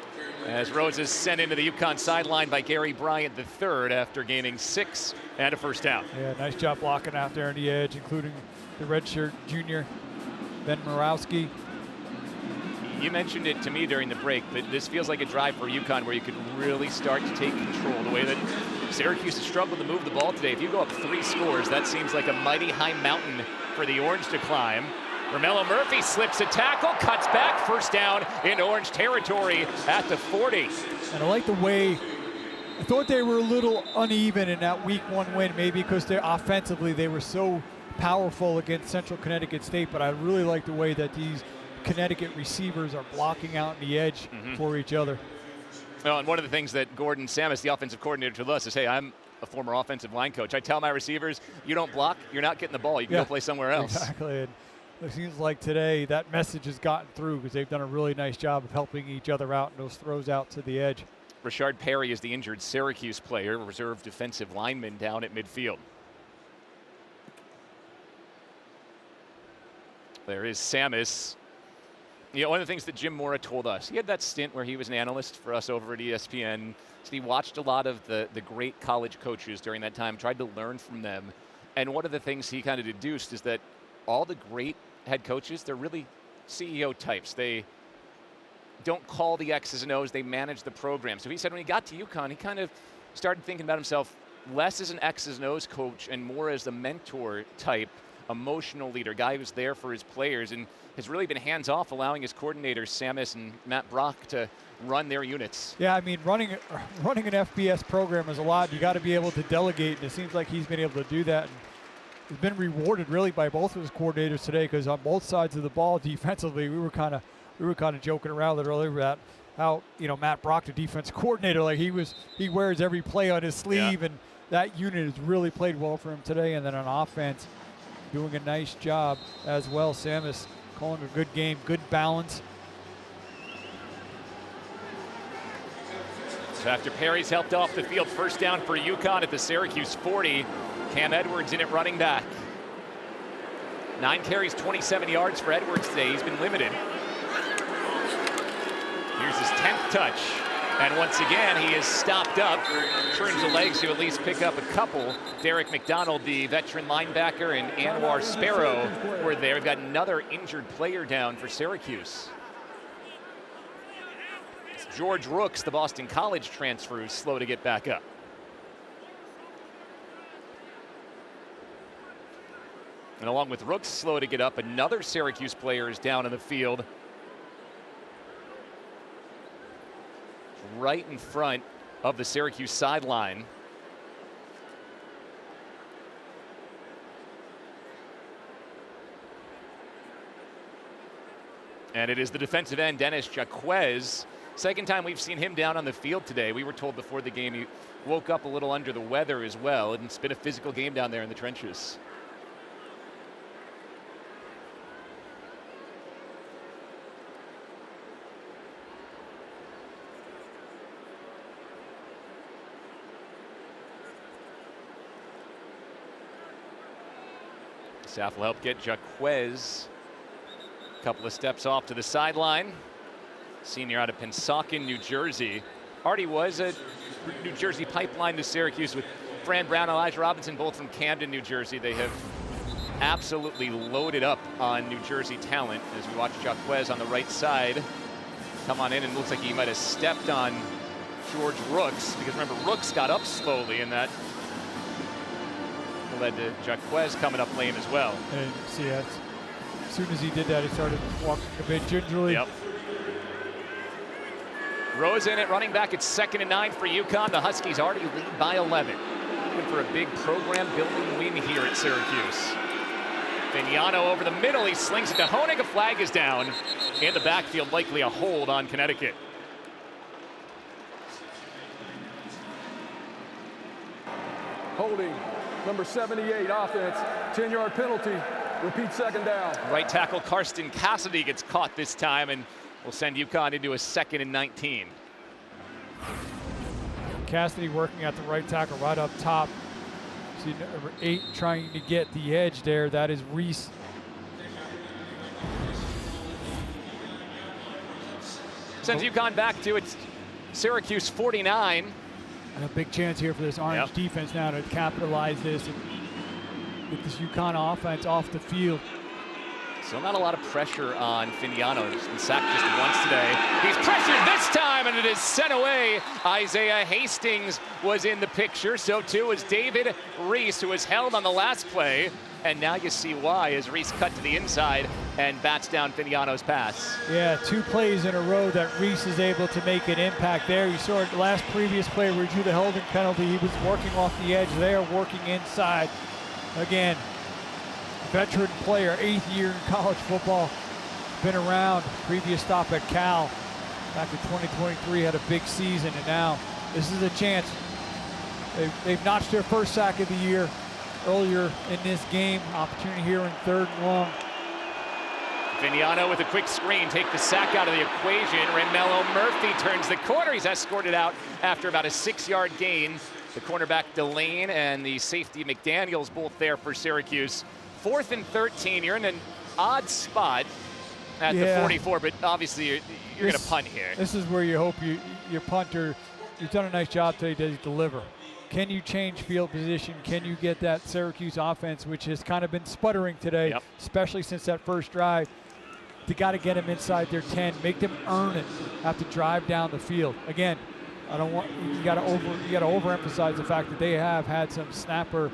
as Rosa's sent into the UConn sideline by Gary Bryant III after gaining 6 and a 1st down. Yeah, nice job blocking out there on the edge, including the redshirt junior, Ben Morawski. You mentioned it to me during the break, but this feels like a drive for UConn where you could really start to take control. The way that Syracuse has struggled to move the ball today. If you go up 3 scores, that seems like a mighty high mountain for the Orange to climb. Romello Murphy slips a tackle, cuts back, 1st down in Orange territory at the 40. And I like the way, I thought they were a little uneven in that week 1 win, maybe because they're offensively they were so powerful against Central Connecticut State, but I really like the way that these Connecticut receivers are blocking out the edge for each other. Well, and one of the things that Gordon Samus, the offensive coordinator, told us is, hey, I'm a former offensive line coach. I tell my receivers, you don't block, you're not getting the ball. You can go play somewhere else. Exactly. And it seems like today that message has gotten through because they've done a really nice job of helping each other out and those throws out to the edge. Rashard Perry is the injured Syracuse player, reserve defensive lineman down at midfield. There is Samus. You know, one of the things that Jim Mora told us, he had that stint where he was an analyst for us over at ESPN. So he watched a lot of the great college coaches during that time, tried to learn from them. And one of the things he kind of deduced is that all the great head coaches, they're really CEO types. They don't call the X's and O's, they manage the program. So he said when he got to UConn, he kind of started thinking about himself less as an X's and O's coach and more as the mentor type, emotional leader, guy who's there for his players and has really been hands-off, allowing his coordinators, Samus and Matt Brock, to run their units. Yeah, I mean, running an FBS program is a lot. You got to be able to delegate, and it seems like he's been able to do that. And has been rewarded really by both of his coordinators today, because on both sides of the ball defensively, we were kind of joking around earlier about how, you know, Matt Brock, the defense coordinator, like he wears every play on his sleeve, and that unit has really played well for him today. And then on offense, doing a nice job as well. Samus calling a good game, good balance. So after Perry's helped off the field, first down for UConn at the Syracuse 40. Cam Edwards in at running back. 9 carries, 27 yards for Edwards today. He's been limited. Here's his 10th touch. And once again, he is stopped up, turns the legs to at least pick up a couple. Derek McDonald, the veteran linebacker, and Anwar Sparrow were there. We've got another injured player down for Syracuse. It's George Rooks, the Boston College transfer, who's slow to get back up. And along with Rooks slow to get up, another Syracuse player is down in the field. Right in front of the Syracuse sideline. And it is the defensive end, Dennis Jaquez. Second time we've seen him down on the field today. We were told before the game he woke up a little under the weather as well, and it's been a physical game down there in the trenches. Staff will help get Jaquez a couple of steps off to the sideline. Senior out of Pennsauken, New Jersey. Already was a New Jersey pipeline to Syracuse with Fran Brown and Elijah Robinson, both from Camden, New Jersey. They have absolutely loaded up on New Jersey talent as we watch Jaquez on the right side come on in, and looks like he might have stepped on George Rooks, because remember, Rooks got up slowly, and that led to Jaquez coming up lame as well. And see, as soon as he did that, he started walking a bit gingerly. Yep. Rose in at running back. It's 2nd and 9 for UConn. The Huskies already lead by 11. Looking for a big program-building win here at Syracuse. Vignano over the middle. He slings it to Honig. A flag is down. In the backfield, likely a hold on Connecticut. Holding. Number 78, offense, 10-yard penalty, repeat 2nd down. Right tackle Karsten Cassidy gets caught this time, and will send UConn into a 2nd and 19. Cassidy working at the right tackle right up top. See number 8 trying to get the edge there. That is Reese. Sends UConn back to its Syracuse 49. And a big chance here for this Orange defense now to capitalize this and get this UConn offense off the field. So not a lot of pressure on Vignano. He's been sacked just once today. He's pressured this time, and it is sent away. Isaiah Hastings was in the picture. So too was David Reese, who was held on the last play. And now you see why, as Reese cut to the inside and bats down Vignano's pass. Yeah, 2 plays in a row that Reese is able to make an impact there. You saw it last previous play where he drew the holding penalty. He was working off the edge there, working inside. Again, veteran player, 8th year in college football. Been around, previous stop at Cal. Back in 2023, had a big season, and now this is a chance. They've notched their first sack of the year earlier in this game. Opportunity here in 3rd and long. Vignano with a quick screen, take the sack out of the equation. Romello Murphy turns the corner. He's escorted out after about a 6-yard gain. The cornerback Delane and the safety McDaniels both there for Syracuse. 4th and 13. You're in an odd spot at the 44, but obviously you're going to punt here. This is where you hope your punter, you've done a nice job today to deliver. Can you change field position? Can you get that Syracuse offense, which has kind of been sputtering today, especially since that first drive? They got to get them inside their 10, make them earn it, have to drive down the field. Again, you got to overemphasize the fact that they have had some snapper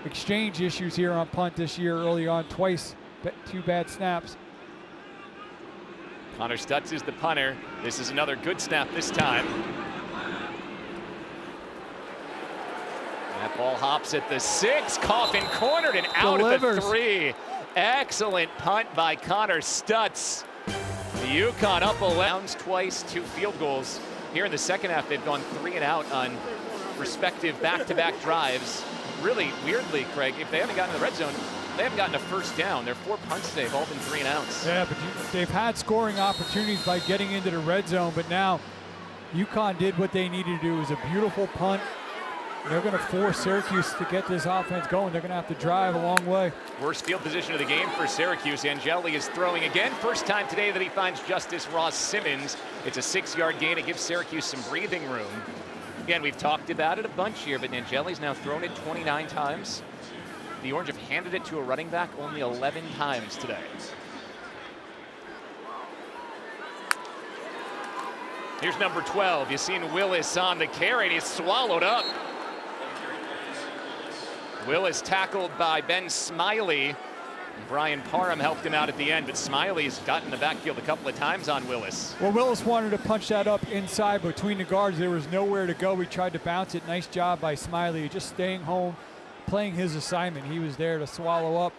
exchange issues here on punt this year early on, twice, 2 bad snaps. Connor Stutz is the punter. This is another good snap this time. That ball hops at the 6, Coffin cornered and out Delivers. at the 3. Excellent punt by Connor Stutz. The UConn up 11 twice, 2 field goals. Here in the second half, they've gone 3 and out on respective back-to-back drives. Really, weirdly, Craig, if they haven't gotten to the red zone, they haven't gotten a first down. Their 4 punts today have all been 3 and outs. Yeah, but they've had scoring opportunities by getting into the red zone, but now UConn did what they needed to do. It was a beautiful punt. They're going to force Syracuse to get this offense going. They're going to have to drive a long way. Worst field position of the game for Syracuse. Angeli is throwing again. First time today that he finds Justus Ross-Simmons. It's a 6-yard gain. It gives Syracuse some breathing room. Again, we've talked about it a bunch here, but Angeli's now thrown it 29 times. The Orange have handed it to a running back only 11 times today. Here's number 12, Yasin Willis on the carry, and he's swallowed up. Willis tackled by Ben Smiley. Brian Parham helped him out at the end, but Smiley's gotten in the backfield a couple of times on Willis. Well, Willis wanted to punch that up inside between the guards. There was nowhere to go. He tried to bounce it. Nice job by Smiley, just staying home, playing his assignment. He was there to swallow up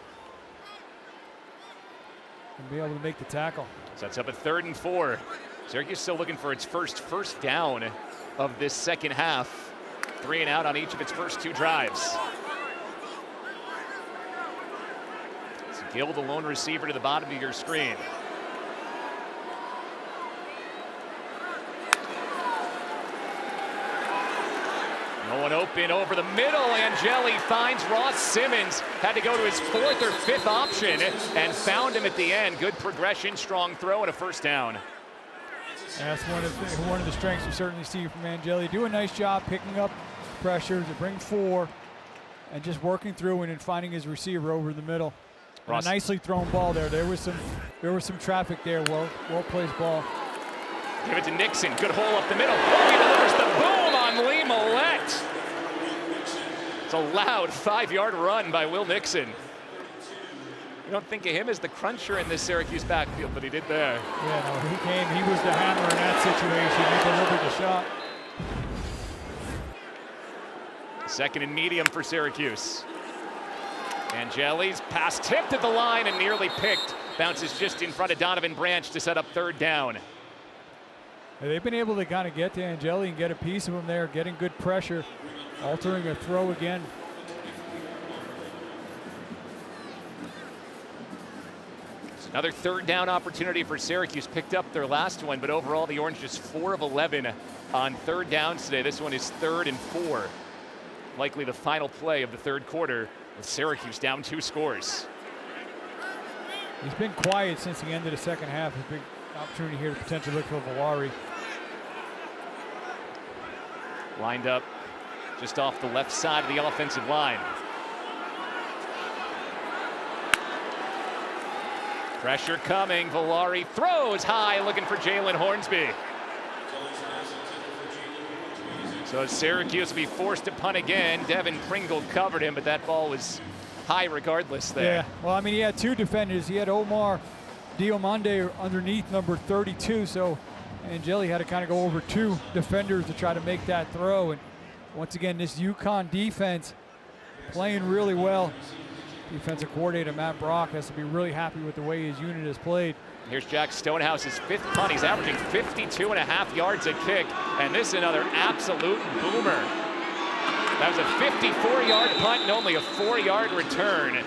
and be able to make the tackle. Sets up a 3rd and 4. Syracuse still looking for its first down of this second half. 3 and out on each of its first 2 drives. Gill, the lone receiver, to the bottom of your screen. No one open over the middle. Angeli finds Ross-Simmons. Had to go to his 4th or 5th option and found him at the end. Good progression, strong throw, and a first down. That's one of the strengths we certainly see from Angeli. Do a nice job picking up pressure to bring 4 and just working through and then finding his receiver over the middle. A nicely thrown ball there. There was some traffic there. Well placed ball. Give it to Nixon. Good hole up the middle. Oh, he delivers the boom on Lee Millette. It's a loud 5-yard run by Will Nixon. You don't think of him as the cruncher in this Syracuse backfield, but he did there. Yeah, no, he came. He was the hammer in that situation. He delivered the shot. 2nd and medium for Syracuse. Angeli's pass tipped at the line and nearly picked. Bounces just in front of Donovan Branch to set up 3rd down. They've been able to kind of get to Angeli and get a piece of him there, getting good pressure, altering a throw again. It's another 3rd down opportunity for Syracuse. Picked up their last one, but overall the Orange just 4 of 11 on 3rd downs today. This one is 3rd and 4. Likely the final play of the 3rd quarter, with Syracuse down 2 scores. He's been quiet since the end of the second half. A big opportunity here to potentially look for Valari. Lined up just off the left side of the offensive line. Pressure coming. Valari throws high, looking for Jalen Hornsby. So Syracuse will be forced to punt again. Devin Pringle covered him, but that ball was high regardless there. Yeah, well, I mean, he had 2 defenders. He had Omar Diomande underneath number 32, so Angeli had to kind of go over 2 defenders to try to make that throw. And once again, this UConn defense playing really well. Defensive coordinator Matt Brock has to be really happy with the way his unit has played. Here's Jack Stonehouse's 5th punt. He's averaging 52.5 yards a kick, and this is another absolute boomer. That was a 54-yard punt and only a 4-yard return.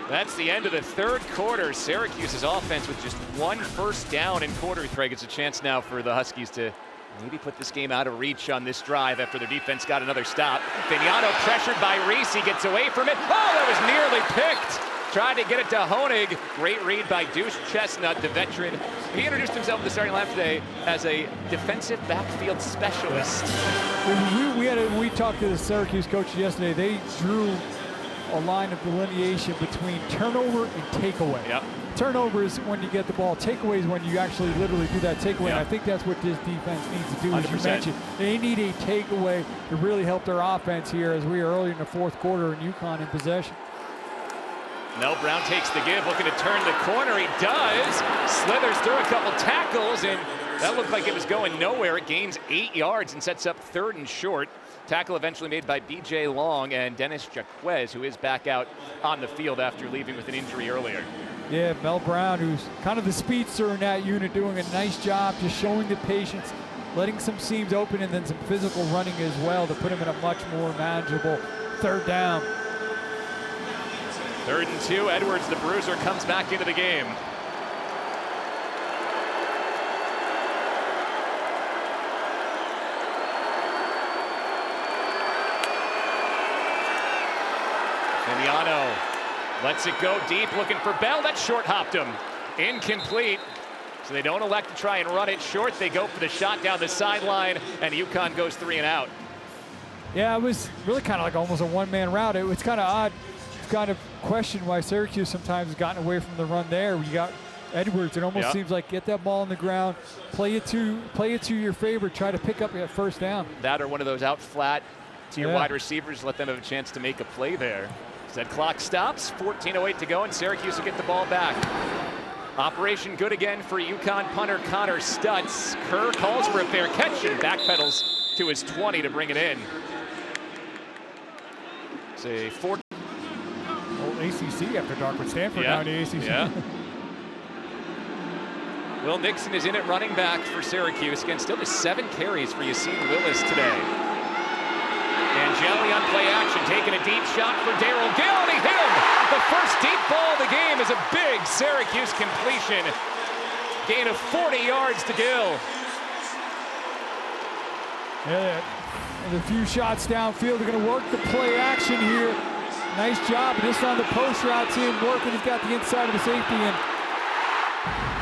That's the end of the 3rd quarter. Syracuse's offense with just 1 first down in quarter. Craig, it's a chance now for the Huskies to maybe put this game out of reach on this drive after their defense got another stop. Vignano pressured by Reese. He gets away from it. Oh, that was nearly picked. Tried to get it to Honig. Great read by Deuce Chestnut, the veteran. He introduced himself in the starting lineup today as a defensive backfield specialist. We talked to the Syracuse coaches yesterday. They drew a line of delineation between turnover and takeaway. Yep. Turnover is when you get the ball. Takeaway is when you actually literally do that takeaway. Yep. And I think that's what this defense needs to do, 100%. as you mentioned. They need a takeaway to really help their offense here as we are early in the 4th quarter and UConn in possession. No, Brown takes the give, looking to turn the corner. He does. Slithers through a couple tackles and That looked like it was going nowhere. It gains 8 yards and sets up 3rd and short. Tackle eventually made by B.J. Long and Dennis Jaquez, who is back out on the field after leaving with an injury earlier. Yeah, Mel Brown, who's kind of the speedster in that unit, doing a nice job just showing the patience, letting some seams open, and then some physical running as well to put him in a much more manageable 3rd down. 3rd and 2, Edwards, the bruiser, comes back into the game. Finiano lets it go deep, looking for Bell. That short hopped him. Incomplete. So they don't elect to try and run it short. They go for the shot down the sideline, and UConn goes 3 and out. Yeah, it was really kind of like almost a one-man route. It was kind of odd. It's kind of question why Syracuse sometimes has gotten away from the run there. You got Edwards. It almost seems like get that ball on the ground, play it to your favor, try to pick up that 1st down. That or one of those out flat to your wide receivers, let them have a chance to make a play there. Said clock stops, 14:08 to go, and Syracuse will get the ball back. Operation good again for UConn punter Connor Stutz. Kerr calls for a fair catch and backpedals to his 20 to bring it in. It's a 4. Old ACC after dark with Stanford down to ACC. Yeah. Will Nixon is in at running back for Syracuse. Again, still just 7 carries for Yasin Willis today. Angeli on play action, taking a deep shot for Darrell Gill, and he hit him! The first deep ball of the game is a big Syracuse completion. Gain of 40 yards to Gill. Yeah, and a few shots downfield. They're going to work the play action here. Nice job, just on the post route, see him working. He's got the inside of the safety, and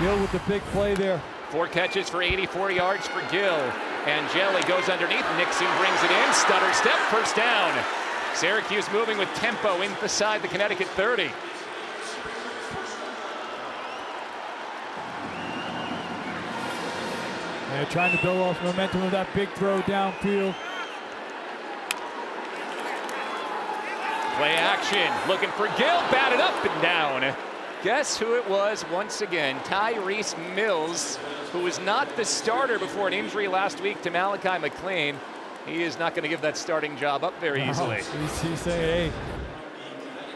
Gill with the big play there. 4 catches for 84 yards for Gill. Angeli goes underneath, Nixon brings it in, stutter step, 1st down. Syracuse moving with tempo inside the Connecticut 30. Yeah, trying to build off momentum with that big throw downfield. Play action, looking for Gill, batted up and down. Guess who it was once again? Tyrese Mills, who was not the starter before an injury last week to Malachi McLean. He is not going to give that starting job up very easily. He's saying, hey,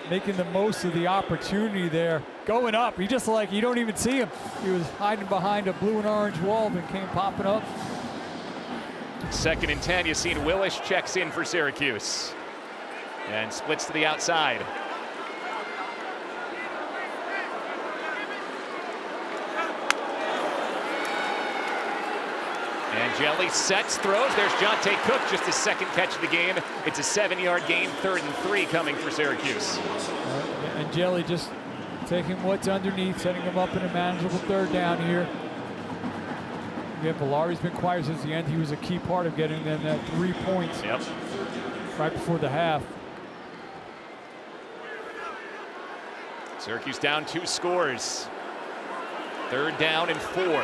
making the most of the opportunity there. Going up, he just like, you don't even see him. He was hiding behind a blue and orange wall, then came popping up. 2nd and 10, Yasin Willis checks in for Syracuse and splits to the outside. Angeli sets, throws. There's Jonte Cook, just his 2nd catch of the game. It's a 7-yard gain, 3rd and 3 coming for Syracuse. Angeli just taking what's underneath, setting him up in a manageable 3rd down here. Yeah, Valari's been quiet since the end. He was a key part of getting them that 3 points right before the half. Syracuse down 2 scores. 3rd down and 4.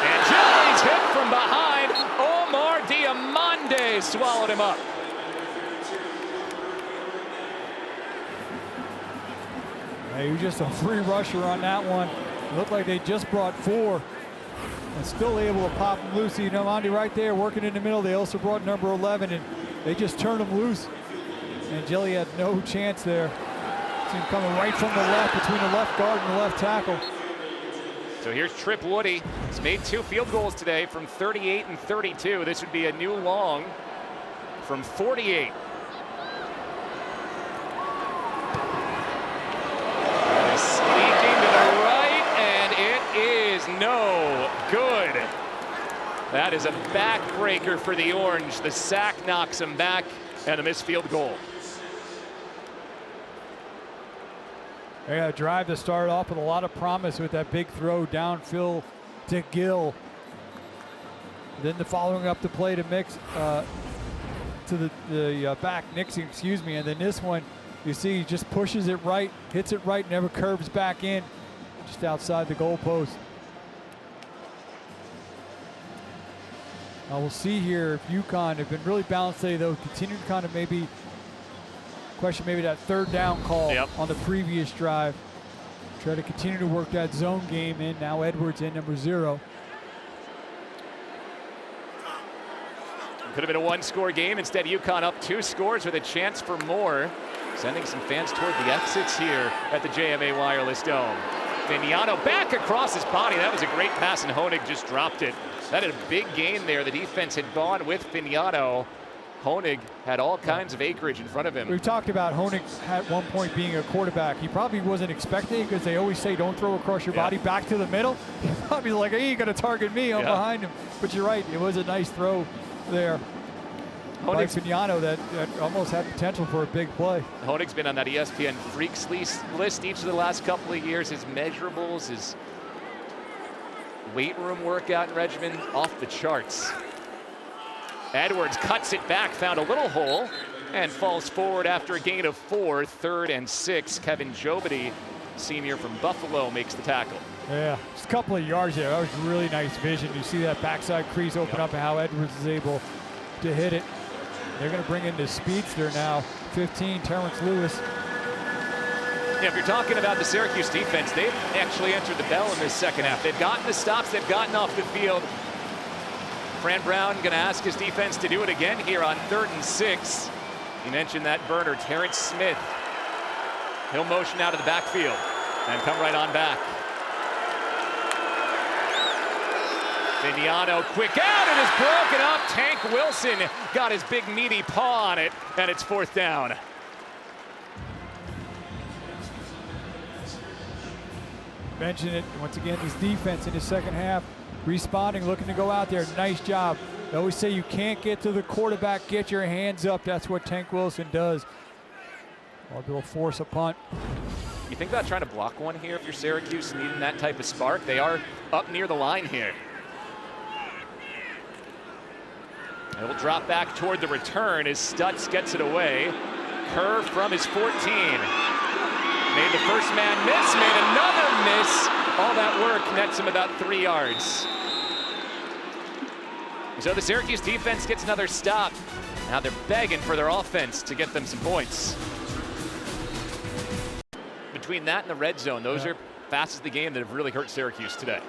Angeli's hit from behind. Omar Diamande swallowed him up. Hey, he was just a free rusher on that one. It looked like they just brought 4 and still able to pop him loose. You know, Diamande right there working in the middle. They also brought number 11, and they just turned him loose. Angeli had no chance there. See him coming right from the left, between the left guard and the left tackle. So here's Trip Woody. He's made 2 field goals today from 38 and 32. This would be a new long from 48. Sneaking to the right, and it is no good. That is a backbreaker for the Orange. The sack knocks him back, and a missed field goal. They got a drive that started off with a lot of promise with that big throw downfield to Gill. Then the following up the play to mix to the back Nixon, excuse me, and then this one you see he just pushes it right, hits it right, never curves back in, just outside the goalpost. We'll see here if UConn have been really balanced today, though, continue to kind of maybe question maybe that 3rd down call on the previous drive. Try to continue to work that zone game in. Now Edwards in, number 0. Could have been a one-score game. Instead, UConn up 2 scores with a chance for more. Sending some fans toward the exits here at the JMA Wireless Dome. Vignano back across his body. That was a great pass, and Honig just dropped it. That had a big gain there. The defense had gone with Vignano. Honig had all kinds of acreage in front of him. We've talked about Honig at one point being a quarterback. He probably wasn't expecting it because they always say don't throw across your body back to the middle. He's probably like, hey, you're going to target me. I'm behind him. But you're right. It was a nice throw there by Vignano that almost had potential for a big play. Honig's been on that ESPN Freaks list each of the last couple of years. His measurables, his weight room workout regimen, off the charts. Edwards cuts it back, found a little hole, and falls forward after a gain of 4, 3rd and 6. Kevin Jobity, senior from Buffalo, makes the tackle. Yeah, just a couple of yards there. That was really nice vision. You see that backside crease open up and how Edwards is able to hit it. They're going to bring in the speedster now, 15, Terrence Lewis. Yeah, if you're talking about the Syracuse defense, they've actually entered the bell in this second half. They've gotten the stops, they've gotten off the field. Fran Brown going to ask his defense to do it again here on 3rd and 6. You mentioned that burner, Terrence Smith. He'll motion out of the backfield and come right on back. Vignano, quick out, and is broken up. Tank Wilson got his big meaty paw on it, and it's 4th down. Mention it, once again, this defense in the second half, responding, looking to go out there. Nice job. They always say you can't get to the quarterback, get your hands up. That's what Tank Wilson does. They'll force a punt. You think about trying to block one here if you're Syracuse, needing that type of spark? They are up near the line here. He'll drop back toward the return as Stutz gets it away. Curve from his 14. Made the first man miss, made another miss. All that work nets him about 3 yards. So the Syracuse defense gets another stop. Now they're begging for their offense to get them some points. Between that and the red zone, those are facets of the game that have really hurt Syracuse today.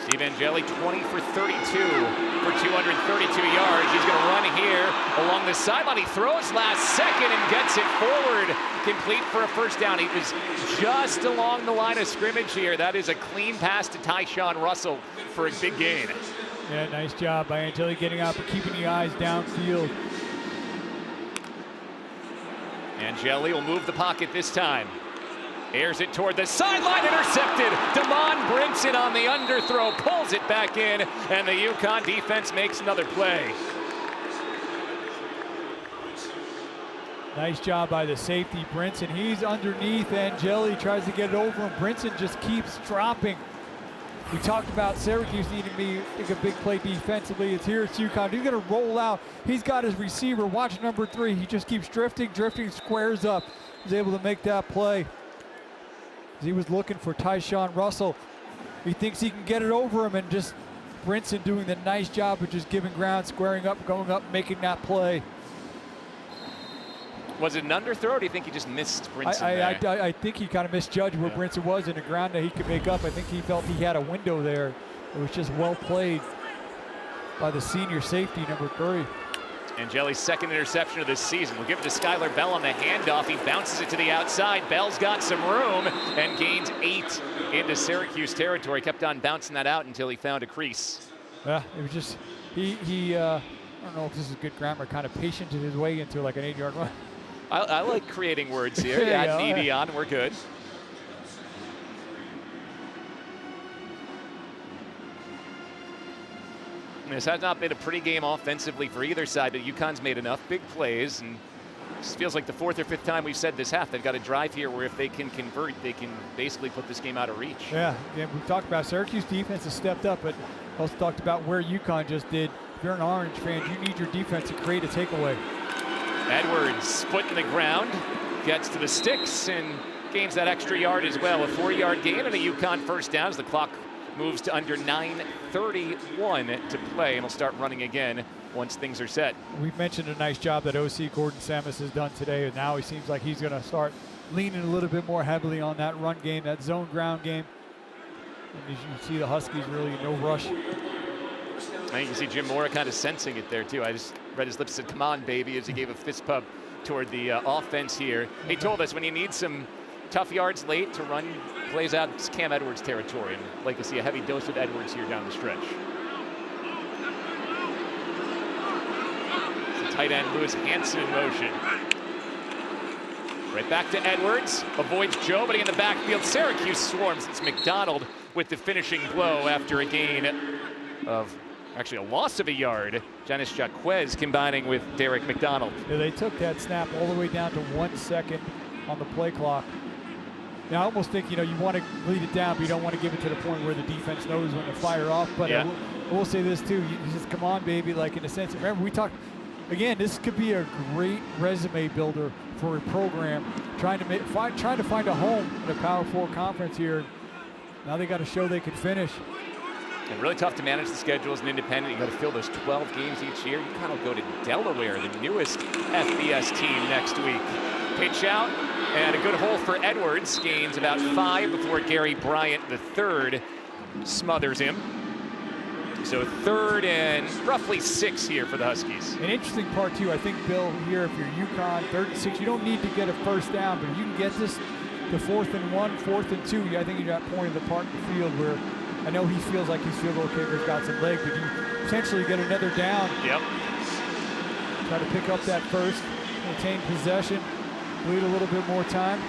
Steve Angeli, 20 for 32 for 232 yards. He's going to run here along the sideline. He throws last second and gets it forward, complete for a first down. He was just along the line of scrimmage here. That is a clean pass to Tyshawn Russell for a big gain. Yeah, nice job by Angeli getting out but keeping the eyes downfield. Angeli will move the pocket this time. Airs it toward the sideline, intercepted. Damon Brinson on the underthrow, pulls it back in, and the UConn defense makes another play. Nice job by the safety, Brinson. He's underneath Angeli, tries to get it over him. Brinson just keeps dropping. We talked about Syracuse needing to make a big play defensively. It's here, it's UConn. He's gonna roll out. He's got his receiver, watch number 3. He just keeps drifting, squares up. He's able to make that play. He was looking for Tyshawn Russell. He thinks he can get it over him, and just Brinson doing the nice job of just giving ground, squaring up, going up, making that play. Was it an underthrow, or do you think he just missed Brinson there? I think he kind of misjudged where Brinson was in the ground that he could make up. I think he felt he had a window there. It was just well played by the senior safety, number 3. Angeli's second interception of this season. We'll give it to Skylar Bell on the handoff. He bounces it to the outside. Bell's got some room and gains 8 into Syracuse territory. Kept on bouncing that out until he found a crease. Yeah, it was just, I don't know if this is good grammar, kind of patiented his way into like an 8-yard run. I like creating words here. Add an ED on, we're good. This has not been a pretty game offensively for either side, but UConn's made enough big plays, and this feels like the 4th or 5th time we've said this half. They've got a drive here where if they can convert, they can basically put this game out of reach. Yeah, we've talked about Syracuse defense has stepped up, but also talked about where UConn just did. If you're an Orange fan, you need your defense to create a takeaway. Edwards, foot in the ground, gets to the sticks and gains that extra yard as well. A 4-yard gain and a UConn first down as the clock moves to under 9:31 to play, and will start running again once things are set. We've mentioned a nice job that OC Gordon Samus has done today, and now he seems like he's going to start leaning a little bit more heavily on that run game, that zone ground game. And as you see, the Huskies really no rush. I think you see Jim Mora kind of sensing it there too. I just read his lips said, "Come on, baby," as he gave a fist pump toward the offense here. He told us when he needs some tough yards late to run plays out, it's Cam Edwards territory, and I'd like to see a heavy dose of Edwards here down the stretch. It's the tight end Lewis Hansen in motion. Right back to Edwards, avoids Joe, but in the backfield, Syracuse swarms. It's McDonald with the finishing blow after a gain of, actually a loss of a yard. Janice Jacquez combining with Derek McDonald. Yeah, they took that snap all the way down to 1 second on the play clock. Now, I almost think, you want to lead it down, but you don't want to give it to the point where the defense knows when to fire off. But yeah. I will say this, too. You just, come on, baby, like in a sense. Remember, we talked, again, this could be a great resume builder for a program trying to find a home in a Power 4 conference here. Now they got to show they can finish. And really tough to manage the schedule as an independent. You got to fill those 12 games each year. You kind of go to Delaware, the newest FBS team next week. Pitch out, and a good hole for Edwards. Gains about 5 before Gary Bryant, the third, smothers him. So 3rd and roughly 6 here for the Huskies. An interesting part, too, I think, Bill, here, if you're UConn, 3rd and 6, you don't need to get a first down, but if you can get this to 4th and 1, 4th and 2, I think you're at that point in the park the field where I know he feels like his field goal kicker's got some leg, but you potentially get another down. Yep. Try to pick up that first, maintain possession, bleed a little bit more time.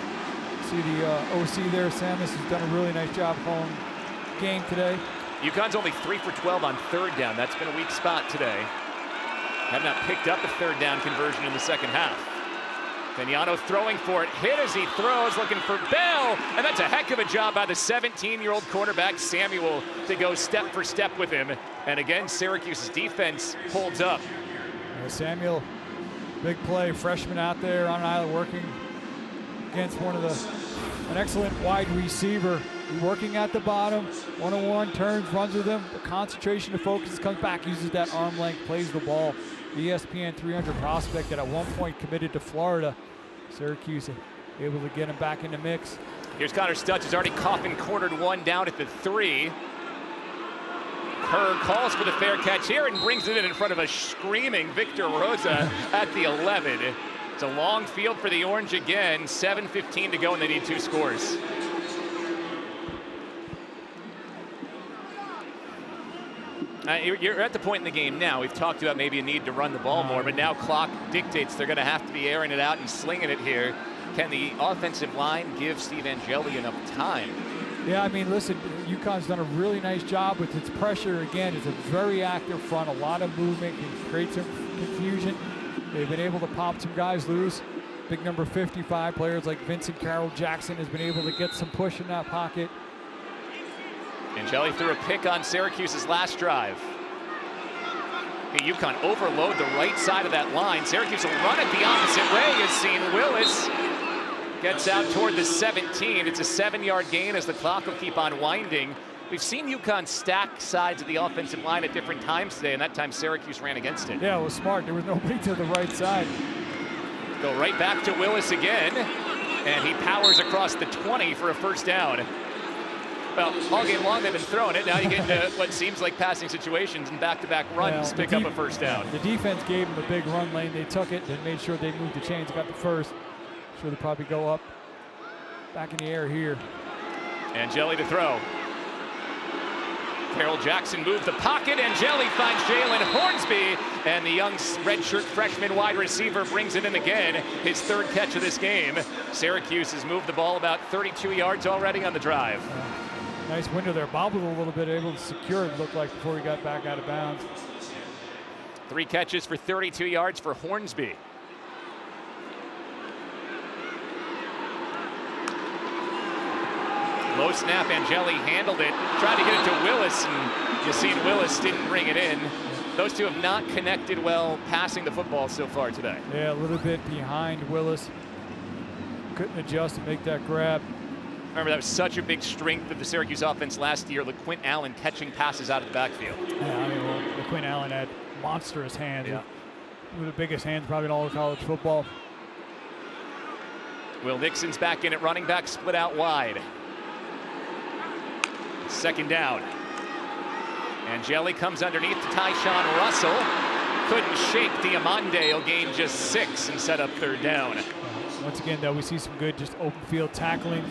See the OC there, Samus, has done a really nice job calling game today. UConn's only 3 for 12 on 3rd down. That's been a weak spot today. Have not picked up a 3rd down conversion in the second half. Vignano throwing for it, hit as he throws, looking for Bell, and that's a heck of a job by the 17-year-old quarterback Samuel to go step for step with him. And again, Syracuse's defense holds up. Samuel, big play, freshman out there on an island working against an excellent wide receiver. Working at the bottom, one-on-one, turns, runs with him. The concentration, the focus, comes back, uses that arm length, plays the ball. The ESPN 300 prospect that at one point committed to Florida. Syracuse able to get him back in the mix. Here's Connor Stutz, who's already coughed and cornered one down at the 3. Kerr calls for the fair catch here and brings it in front of a screaming Victor Rosa at the 11. It's a long field for the Orange again. 7:15 to go, and they need 2 scores. You're at the point in the game now. We've talked about maybe a need to run the ball more, but now clock dictates they're going to have to be airing it out and slinging it here. Can the offensive line give Steve Angeli enough time? Yeah, I mean, listen, UConn's done a really nice job with its pressure. Again, it's a very active front, a lot of movement, can create some confusion. They've been able to pop some guys loose. Big number 55 players like Vincent Carroll Jackson has been able to get some push in that pocket. Angeli threw a pick on Syracuse's last drive. UConn overload the right side of that line. Syracuse will run it the opposite way. Yasin Willis gets out toward the 17. It's a 7-yard gain as the clock will keep on winding. We've seen UConn stack sides of the offensive line at different times today, and that time Syracuse ran against it. Yeah, it was smart. There was nobody to the right side. Go right back to Willis again, and he powers across the 20 for a first down. Well, all game long they've been throwing it. Now you get into what seems like passing situations and back-to-back runs pick up a first down. The defense gave them a big run lane. They took it and made sure they moved the chains, got the first. Sure they'll probably go up. Back in the air here. Angeli to throw. Carroll Jackson moved the pocket. Angeli finds Jalen Hornsby, and the young redshirt freshman wide receiver brings it in again. His 3rd catch of this game. Syracuse has moved the ball about 32 yards already on the drive. Nice window there. Bobbled a little bit, able to secure it, looked like, before he got back out of bounds. 3 catches for 32 yards for Hornsby. Low snap, Angeli handled it, tried to get it to Willis, and Yasin Willis didn't bring it in. Those two have not connected well passing the football so far today. Yeah, a little bit behind Willis. Couldn't adjust and make that grab. Remember, that was such a big strength of the Syracuse offense last year, LaQuint Allen catching passes out of the backfield. Yeah, I mean, well, LaQuint Allen had monstrous hands. Yeah. One of the biggest hands probably in all of college football. Will Nixon's back in at running back, split out wide. Second down. Angeli comes underneath to Tyshawn Russell. Couldn't shake Diamande. He'll gain just 6 and set up third down. Once again, though, we see some good just open field tackling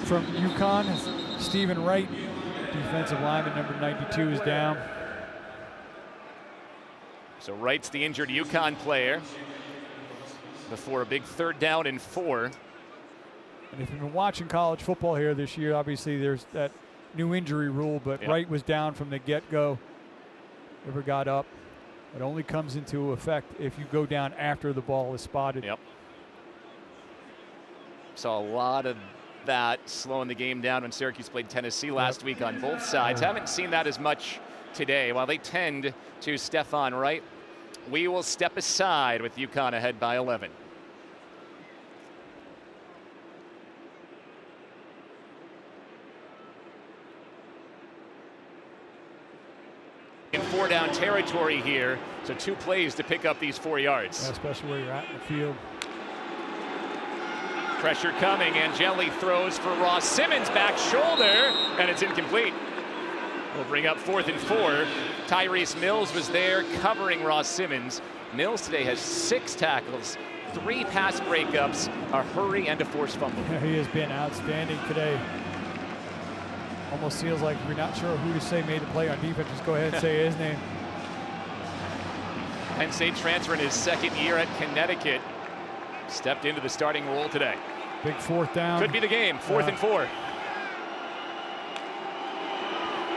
from UConn. Stephen Wright, defensive lineman, number 92, is down. So Wright's the injured UConn player before a big third down and 4. And if you've been watching college football here this year, obviously there's that new injury rule, but Yep. Wright was down from the get-go. Never got up. It only comes into effect if you go down after the ball is spotted. Yep. Saw a lot of that slowing the game down when Syracuse played Tennessee last week on both sides. Haven't seen that as much today. While they tend to Stephon Wright, we will step aside with UConn ahead by 11. In 4-down territory here, so 2 plays to pick up these 4 yards. Yeah, especially where you're at in the field. Pressure coming. Angeli throws for Ross-Simmons, back shoulder, and it's incomplete. We'll bring up 4th and 4. Tyrese Mills was there covering Ross-Simmons. Mills today has 6 tackles, 3 pass breakups, a hurry, and a forced fumble. Yeah, he has been outstanding today. Almost feels like we're not sure who to say made the play on defense. Just go ahead and say his name. Penn State transfer in his 2nd year at Connecticut. Stepped into the starting role today. Big 4th down. Could be the game, 4th and 4.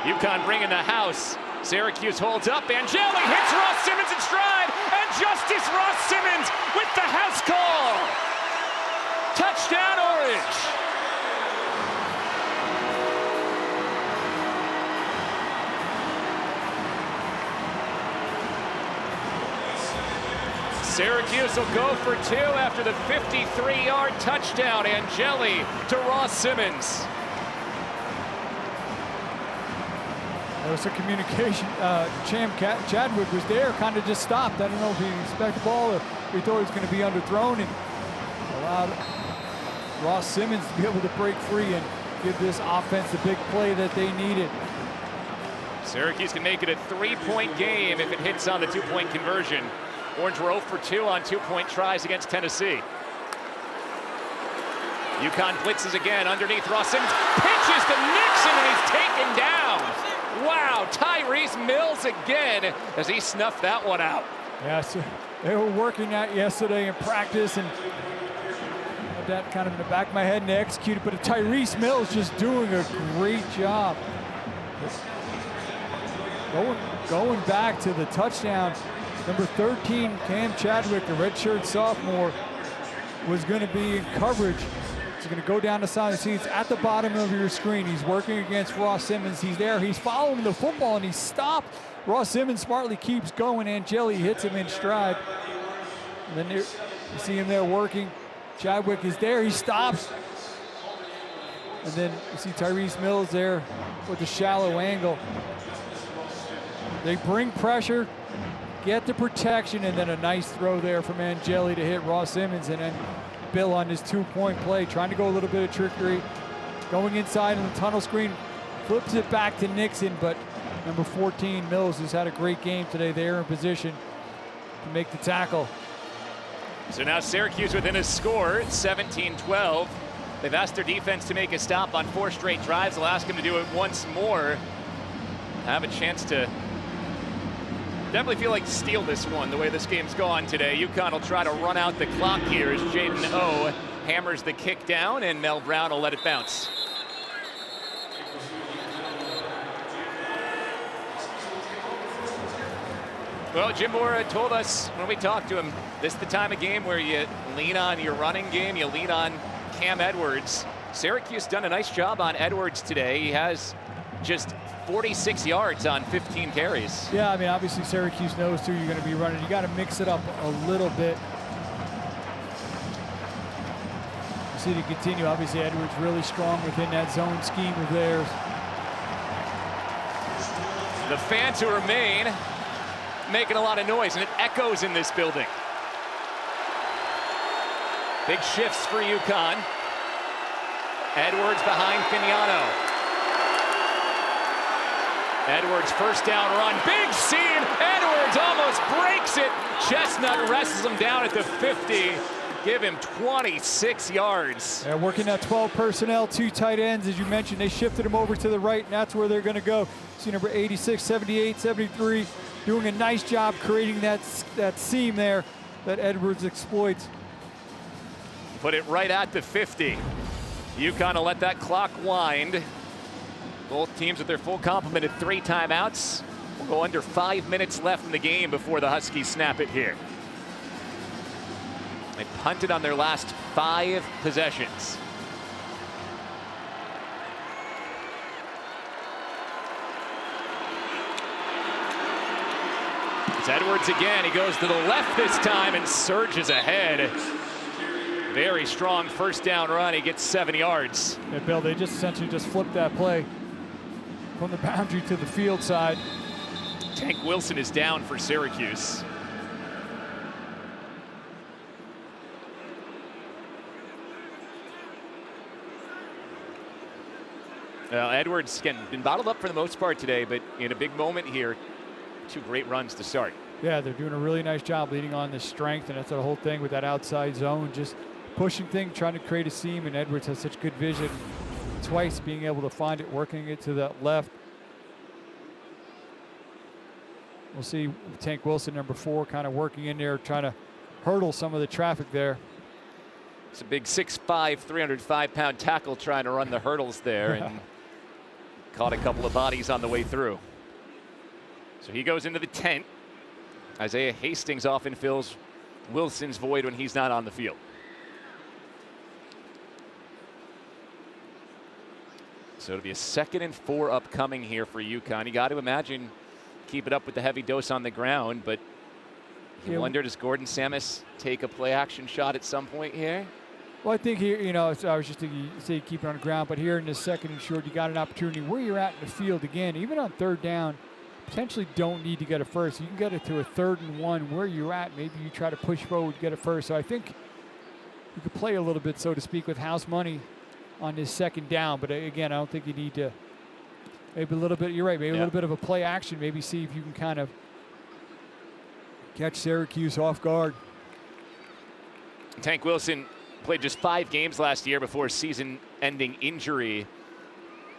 UConn bringing the house. Syracuse holds up. Angeli hits Ross-Simmons in stride. And Justus Ross-Simmons with the house call. Touchdown, Orange. Syracuse will go for 2 after the 53-yard touchdown. Angeli to Ross-Simmons. There was some communication. Chadwick was there, kind of just stopped. I don't know if he expected the ball or if he thought he was going to be underthrown, and allowed Ross-Simmons to be able to break free and give this offense the big play that they needed. Syracuse can make it a 3-point game if it hits on the 2-point conversion. Orange were 0 for 2 on 2-point tries against Tennessee. UConn blitzes again underneath. Ross-Simmons pitches to Nixon, and he's taken down. Wow, Tyrese Mills again as he snuffed that one out. Yeah, so they were working that yesterday in practice, and had that kind of in the back of my head and they executed, but Tyrese Mills just doing a great job. Going back to the touchdown, number 13, Cam Chadwick, the redshirt sophomore, was going to be in coverage. He's going to go down the side. See, it's at the bottom of your screen. He's working against Ross-Simmons. He's there. He's following the football, and he's stopped. Ross-Simmons smartly keeps going. Angeli hits him in stride. And then you see him there working. Chadwick is there. He stops. And then you see Tyrese Mills there with the shallow angle. They bring pressure, get the protection, and then a nice throw there from Angeli to hit Ross-Simmons, and then Bill on his 2-point play, trying to go a little bit of trickery, going inside in the tunnel screen, flips it back to Nixon, but number 14, Mills, has had a great game today. They're in position to make the tackle. So now Syracuse within a score, 17-12. They've asked their defense to make a stop on 4 straight drives. They'll ask them to do it once more. Have a chance to definitely feel like steal this one the way this game's gone today. UConn will try to run out the clock here as Jaden O hammers the kick down, and Mel Brown will let it bounce. Well, Jim Mora told us when we talked to him, this is the time of game where you lean on your running game, you lean on Cam Edwards. Syracuse done a nice job on Edwards today. He has just 46 yards on 15 carries. Yeah, I mean, obviously Syracuse knows too you're going to be running. You got to mix it up a little bit. You see to continue, obviously Edwards really strong within that zone scheme of theirs. The fans who remain making a lot of noise, and it echoes in this building. Big shifts for UConn. Edwards behind Fignano. Edwards first down run, big seam. Edwards almost breaks it. Chestnut wrestles him down at the 50. Give him 26 yards. Yeah, working that 12 personnel, 2 tight ends, as you mentioned. They shifted him over to the right, and that's where they're going to go. See number 86, 78, 73, doing a nice job creating that seam there that Edwards exploits. Put it right at the 50. UConn will let that clock wind. Both teams with their full complement of 3 timeouts. We'll go under 5 minutes left in the game before the Huskies snap it here. They punted on their last 5 possessions. It's Edwards again. He goes to the left this time and surges ahead. Very strong first down run. He gets 7 yards. Yeah, Bill, they just essentially just flipped that play from the boundary to the field side. Tank Wilson is down for Syracuse. Well, Edwards again been bottled up for the most part today, but in a big moment here, 2 great runs to start. Yeah, they're doing a really nice job leading on the strength, and that's the whole thing with that outside zone, just pushing things, trying to create a seam, and Edwards has such good vision. Twice being able to find it, working it to that left. We'll see Tank Wilson, number 4, kind of working in there, trying to hurdle some of the traffic there. It's a big 6'5", 305-pound tackle trying to run the hurdles there, and caught a couple of bodies on the way through. So he goes into the tent. Isaiah Hastings often fills Wilson's void when he's not on the field. So it'll be a 2nd and 4 upcoming here for UConn. You got to imagine keep it up with the heavy dose on the ground, but you wonder, does Gordon Samus take a play action shot at some point here? Well, I think here, you know, I was just thinking, say keep it on the ground, but here in this 2nd and short, you got an opportunity where you're at in the field again, even on 3rd down, potentially don't need to get it first. You can get it to a 3rd and 1 where you're at. Maybe you try to push forward, get it first. So I think you could play a little bit, so to speak, with house money on this 2nd down. But again, I don't think you need to. Maybe a little bit. You're right. Maybe a little bit of a play action. Maybe see if you can kind of catch Syracuse off guard. Tank Wilson played just 5 games last year before a season-ending injury.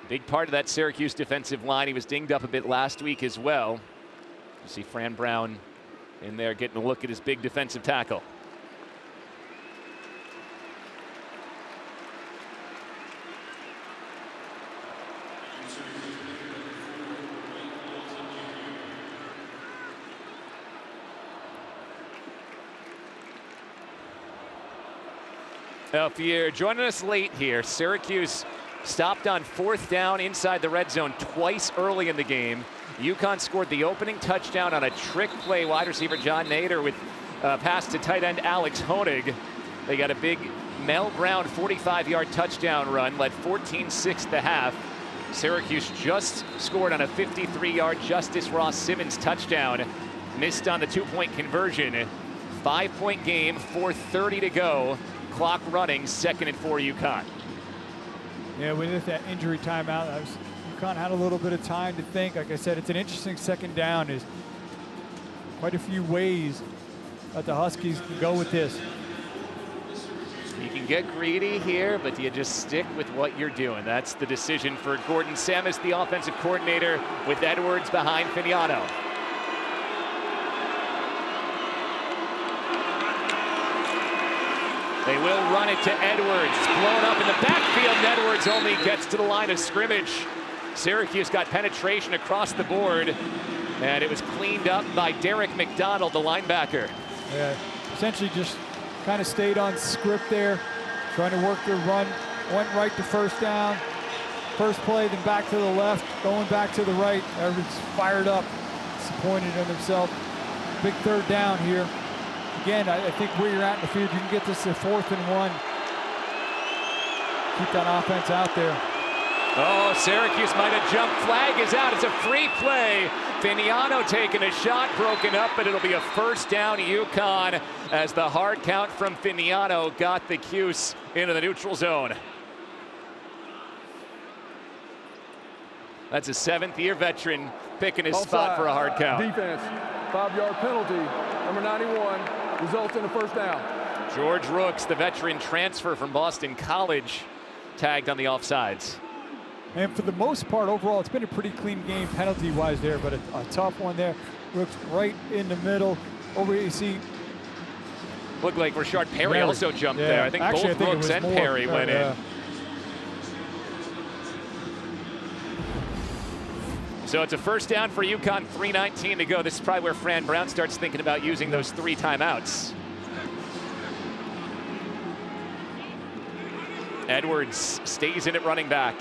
Big part of that Syracuse defensive line. He was dinged up a bit last week as well. You see Fran Brown in there getting a look at his big defensive tackle. Now, if you're joining us late here, Syracuse stopped on 4th down inside the red zone twice early in the game. UConn scored the opening touchdown on a trick play. Wide receiver John Nader with a pass to tight end Alex Honig. They got a big Mel Brown 45-yard touchdown run, led 14-6 at the half. Syracuse just scored on a 53-yard Justus Ross-Simmons touchdown. Missed on the 2-point conversion. 5-point game, 4:30 to go. Clock running, 2nd and 4 UConn. Yeah, with that injury timeout, UConn had a little bit of time to think. Like I said, it's an interesting 2nd down. There's quite a few ways that the Huskies can go with this. You can get greedy here, but do you just stick with what you're doing? That's the decision for Gordon Samus, the offensive coordinator, with Edwards behind Fignano. They will run it to Edwards. It's blown up in the backfield, and Edwards only gets to the line of scrimmage. Syracuse got penetration across the board, and it was cleaned up by Derek McDonald, the linebacker. Yeah, essentially just kind of stayed on script there, trying to work their run. Went right to 1st down. First play, then back to the left, going back to the right. Edwards fired up, disappointed in himself. Big 3rd down here. Again, I think where you're at in the field, you can get this to 4th and 1. Keep that offense out there. Oh, Syracuse might have jumped. Flag is out. It's a free play. Fignano taking a shot, broken up, but it'll be a first down UConn as the hard count from Fignano got the Cuse into the neutral zone. That's a 7th-year veteran picking his spot for a hard count. Defense, 5-yard penalty. Number 91 results in a first down. George Rooks, the veteran transfer from Boston College, tagged on the offsides. And for the most part, overall, it's been a pretty clean game penalty-wise there, but a tough one there. Rooks right in the middle. Over here, you see. Looked like Rashard Perry also jumped there. I think both Rooks and Perry went in. So it's a first down for UConn, 3:19 to go. This is probably where Fran Brown starts thinking about using those 3 timeouts. Edwards stays in at running back.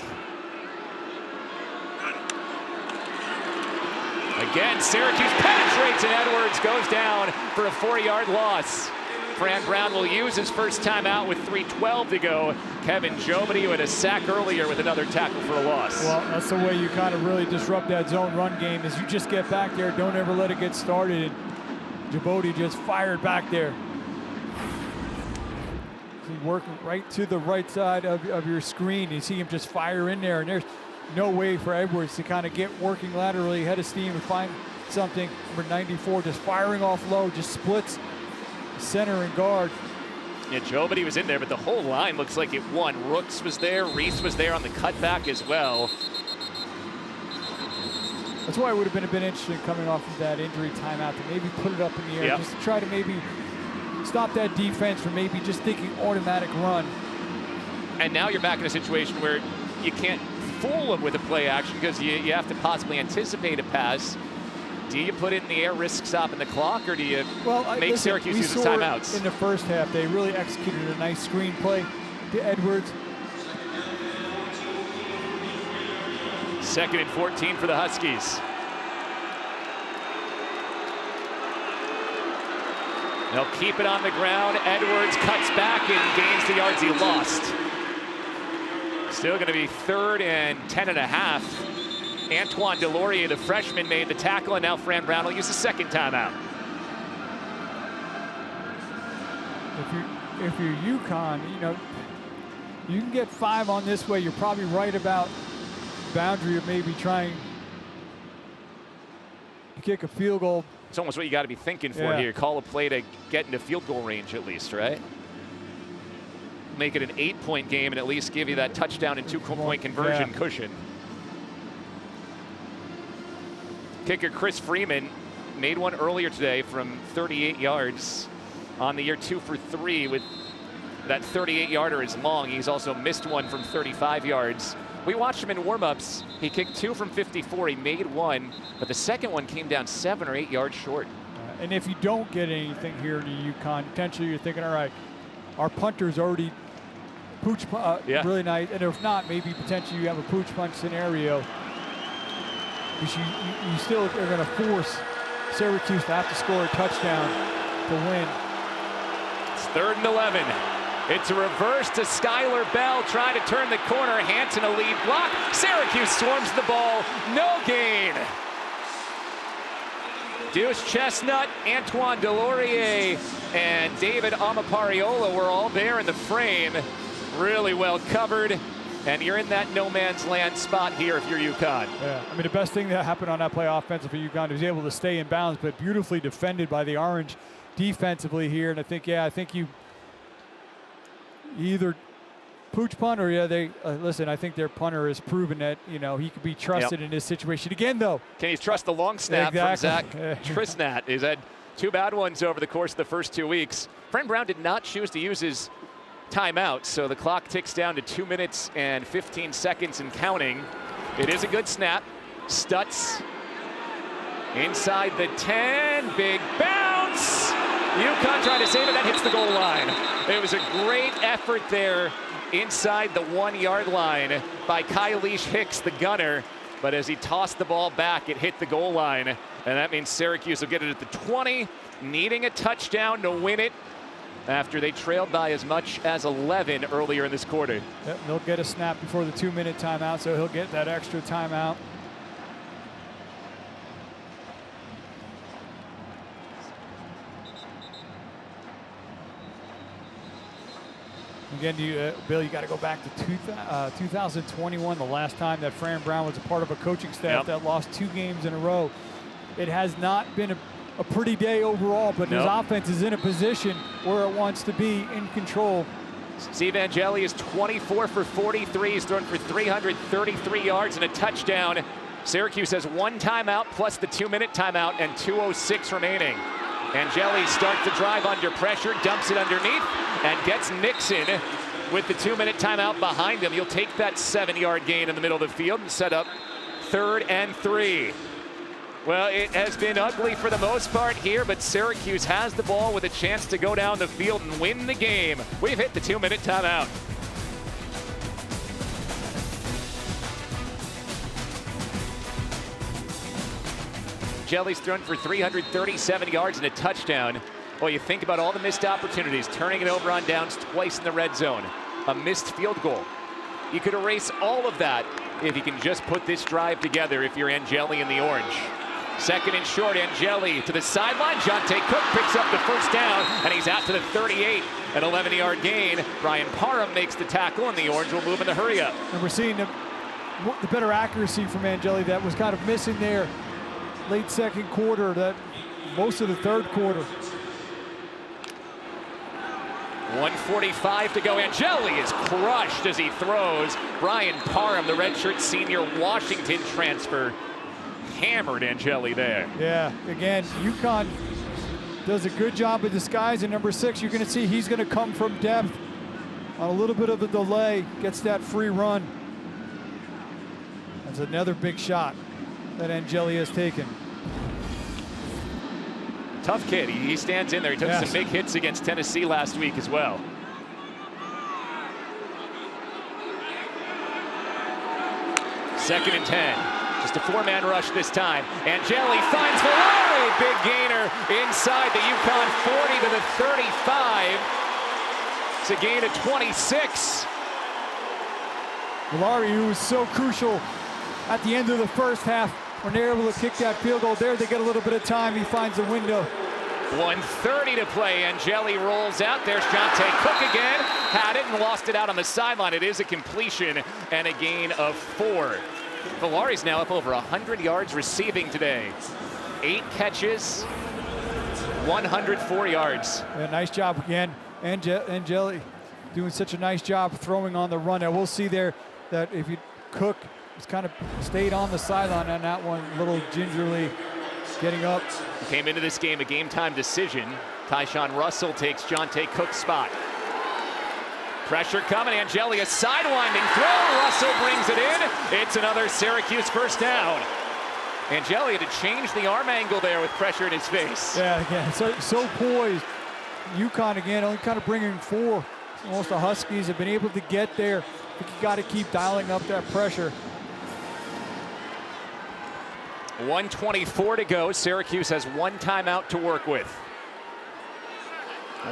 Again, Syracuse penetrates and Edwards goes down for a 4-yard loss. Fran Brown will use his first timeout with 3:12 to go. Kevin Jobody, who had a sack earlier with another tackle for a loss. Well, that's the way you kind of really disrupt that zone run game, is you just get back there, don't ever let it get started. And Jobody just fired back there. He's working right to the right side of your screen. You see him just fire in there, and there's no way for Edwards to kind of get working laterally, head of steam, and find something. Number 94 just firing off low, just splits center and guard. Yeah, Jobody was in there, but the whole line looks like it won. Rooks was there, Reese was there on the cutback as well. That's why it would have been a bit interesting coming off of that injury timeout to maybe put it up in the air, just to try to maybe stop that defense from maybe just thinking automatic run. And now you're back in a situation where you can't fool them with a play action because you have to possibly anticipate a pass. Do you put it in the air, risk stopping the clock, or do you make Syracuse use its timeouts? In the first half, they really executed a nice screen play to Edwards. 2nd and 14 for the Huskies. They'll keep it on the ground. Edwards cuts back and gains the yards he lost. Still going to be 3rd and 10.5. Antoine Delorier, the freshman, made the tackle, and now Fran Brown will use the 2nd timeout. If you're UConn, you can get 5 on this way. You're probably right about boundary of maybe trying to kick a field goal. It's almost what you got to be thinking for here. Call a play to get into field goal range at least, right? Make it an 8-point game and at least give you that touchdown and 2-point conversion cushion. Kicker Chris Freeman made one earlier today from 38 yards on the year, 2 for 3 with that 38-yarder is long. He's also missed one from 35 yards. We watched him in warmups. He kicked 2 from 54. He made 1, but the second one came down 7 or 8 yards short. And if you don't get anything here in the UConn, potentially you're thinking, all right, our punter's already pooch really nice. And if not, maybe potentially you have a pooch punch scenario. Because you still are going to force Syracuse to have to score a touchdown to win. It's 3rd and 11. It's a reverse to Skylar Bell, trying to turn the corner. Hanson a lead block. Syracuse swarms the ball. No gain. Deuce Chestnut, Antoine Delorier, and David Amapariola were all there in the frame. Really well covered. And you're in that no man's land spot here if you're UConn. Yeah, I mean, the best thing that happened on that play offensively for UConn was able to stay in bounds, but beautifully defended by the Orange defensively here. And I think you either pooch punt or they listen. I think their punter has proven that he could be trusted in this situation again, though. Can you trust the long snap from Zach Trisnat? He's had 2 bad ones over the course of the first 2 weeks. Fran Brown did not choose to use his timeout, so the clock ticks down to 2 minutes and 15 seconds and counting. It is a good snap. Stutz inside the 10, big bounce. UConn trying to save it, that hits the goal line. It was a great effort there inside the 1-yard line by Kyleesh Hicks, the gunner, but as he tossed the ball back, it hit the goal line, and that means Syracuse will get it at the 20, needing a touchdown to win it after they trailed by as much as 11 earlier in this quarter. Yep, they'll get a snap before the 2-minute timeout, so he'll get that extra timeout. Again, Bill, you got to go back to 2021, the last time that Fran Brown was a part of a coaching staff that lost 2 games in a row. It has not been a pretty day overall, but his offense is in a position where it wants to be in control. Steve Angeli is 24 for 43. He's thrown for 333 yards and a touchdown. Syracuse has 1 timeout plus the 2-minute timeout and 2:06 remaining. Angeli starts the drive under pressure, dumps it underneath, and gets Nixon with the 2-minute timeout behind him. He'll take that 7-yard gain in the middle of the field and set up 3rd and 3. Well, it has been ugly for the most part here, but Syracuse has the ball with a chance to go down the field and win the game. We've hit the 2-minute timeout. Angeli's thrown for 337 yards and a touchdown. Well, you think about all the missed opportunities, turning it over on downs twice in the red zone, a missed field goal. You could erase all of that if you can just put this drive together if you're Angeli in the orange. 2nd and short, Angeli to the sideline. Jonte Cook picks up the first down, and he's out to the 38. An 11-yard gain. Brian Parham makes the tackle, and the orange will move in the hurry up. And we're seeing the better accuracy from Angeli that was kind of missing there late 2nd quarter, that most of the 3rd quarter. 1:45 to go. Angeli is crushed as he throws. Brian Parham, the redshirt senior Washington transfer, hammered Angeli there. Yeah, again, UConn does a good job of disguise. And number 6, you're going to see he's going to come from depth on a little bit of a delay, gets that free run. That's another big shot that Angeli has taken. Tough kid. He stands in there. He took some big hits against Tennessee last week as well. Second and 10. Just a 4-man rush this time. Angeli finds Valari. Big gainer inside the UConn 40 to the 35. It's a gain of 26. Valari, who was so crucial at the end of the first half when they're able to kick that field goal. There they get a little bit of time. He finds the window. 1:30 to play. Angeli rolls out. There's Jonte Cook again. Had it and lost it out on the sideline. It is a completion and a gain of 4. Valari's now up over 100 yards receiving today. 8 catches, 104 yards. Yeah, nice job again. Angeli doing such a nice job throwing on the run. And we'll see there that if you Cook has kind of stayed on the sideline on that one, a little gingerly getting up. He came into this game a game-time decision. Tyshawn Russell takes Jonte Cook's spot. Pressure coming. Angeli, a sidewinding throw. Russell brings it in. It's another Syracuse first down. Angeli had to change the arm angle there with pressure in his face. Yeah, again, so poised. UConn again, only kind of bringing 4. Almost the Huskies have been able to get there. But you got to keep dialing up that pressure. 1:24 to go. Syracuse has 1 timeout to work with.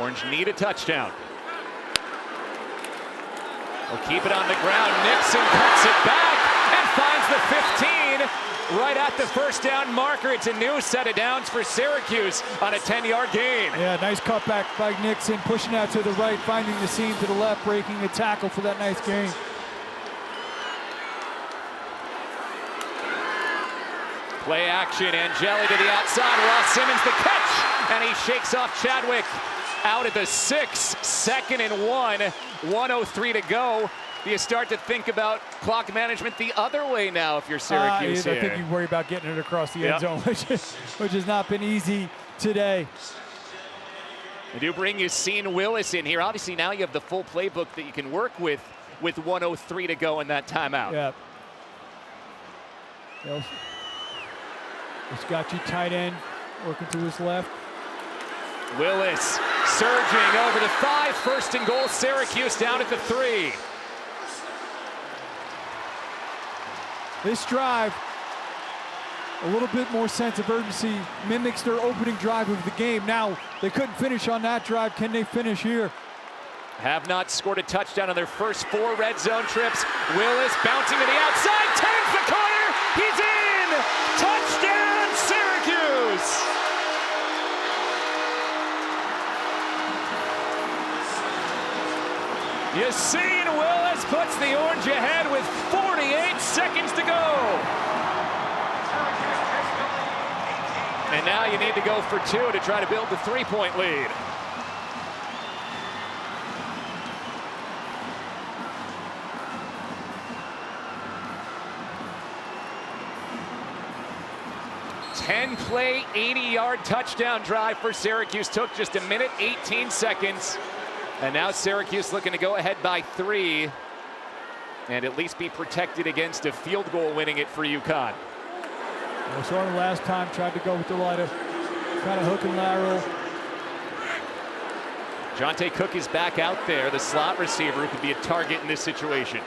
Orange need a touchdown. We'll keep it on the ground. Nixon cuts it back and finds the 15 right at the first down marker. It's a new set of downs for Syracuse on a 10-yard gain. Yeah, nice cutback by Nixon, pushing out to the right, finding the seam to the left, breaking the tackle for that nice gain. Play action. Angeli to the outside. Ross-Simmons the catch, and he shakes off Chadwick out at the 6. 2nd and 1. 1:03 to go. Do you start to think about clock management the other way now if you're Syracuse here? I think you worry about getting it across the end zone, which has not been easy today. I do bring Yasin Willis in here. Obviously now you have the full playbook that you can work with 1:03 to go in that timeout. Yeah. It's got you tight end working to his left. Willis surging over the 5. 1st and goal. Syracuse down at the 3. This drive, a little bit more sense of urgency, mimics their opening drive of the game. Now, they couldn't finish on that drive. Can they finish here? Have not scored a touchdown on their first 4 red zone trips. Willis bouncing to the outside, turns the corner, he's in! Touchdown, Syracuse! Yasin Willis puts the Orange ahead with 48 seconds to go. And now you need to go for 2 to try to build the 3-point lead. Ten-play, 80-yard touchdown drive for Syracuse. Took just 1 minute, 18 seconds. And now Syracuse looking to go ahead by 3 and at least be protected against a field goal winning it for UConn. We saw it last time, tried to go with the lighter, kind of hook and lateral. Jonte Cook is back out there, the slot receiver who could be a target in this situation.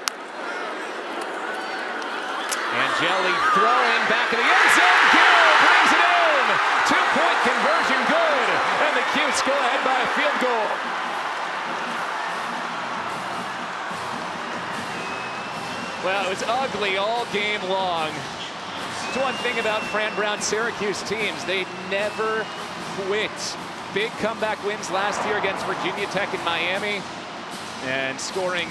Angeli throwing back in the end zone. Gill brings it in. 2-point conversion good. And the Cutes go ahead by a field goal. Well, it was ugly all game long. It's one thing about Fran Brown's Syracuse teams. They never quit. Big comeback wins last year against Virginia Tech and Miami. And scoring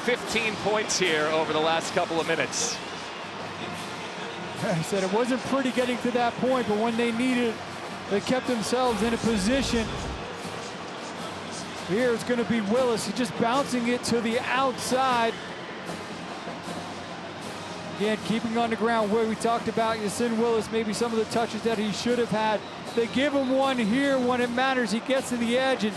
15 points here over the last couple of minutes. I said it wasn't pretty getting to that point, but when they needed it, they kept themselves in a position. Here it's going to be Willis. He's just bouncing it to the outside. Again, keeping on the ground where we talked about Yasin Willis, maybe some of the touches that he should have had. They give him one here when it matters. He gets to the edge and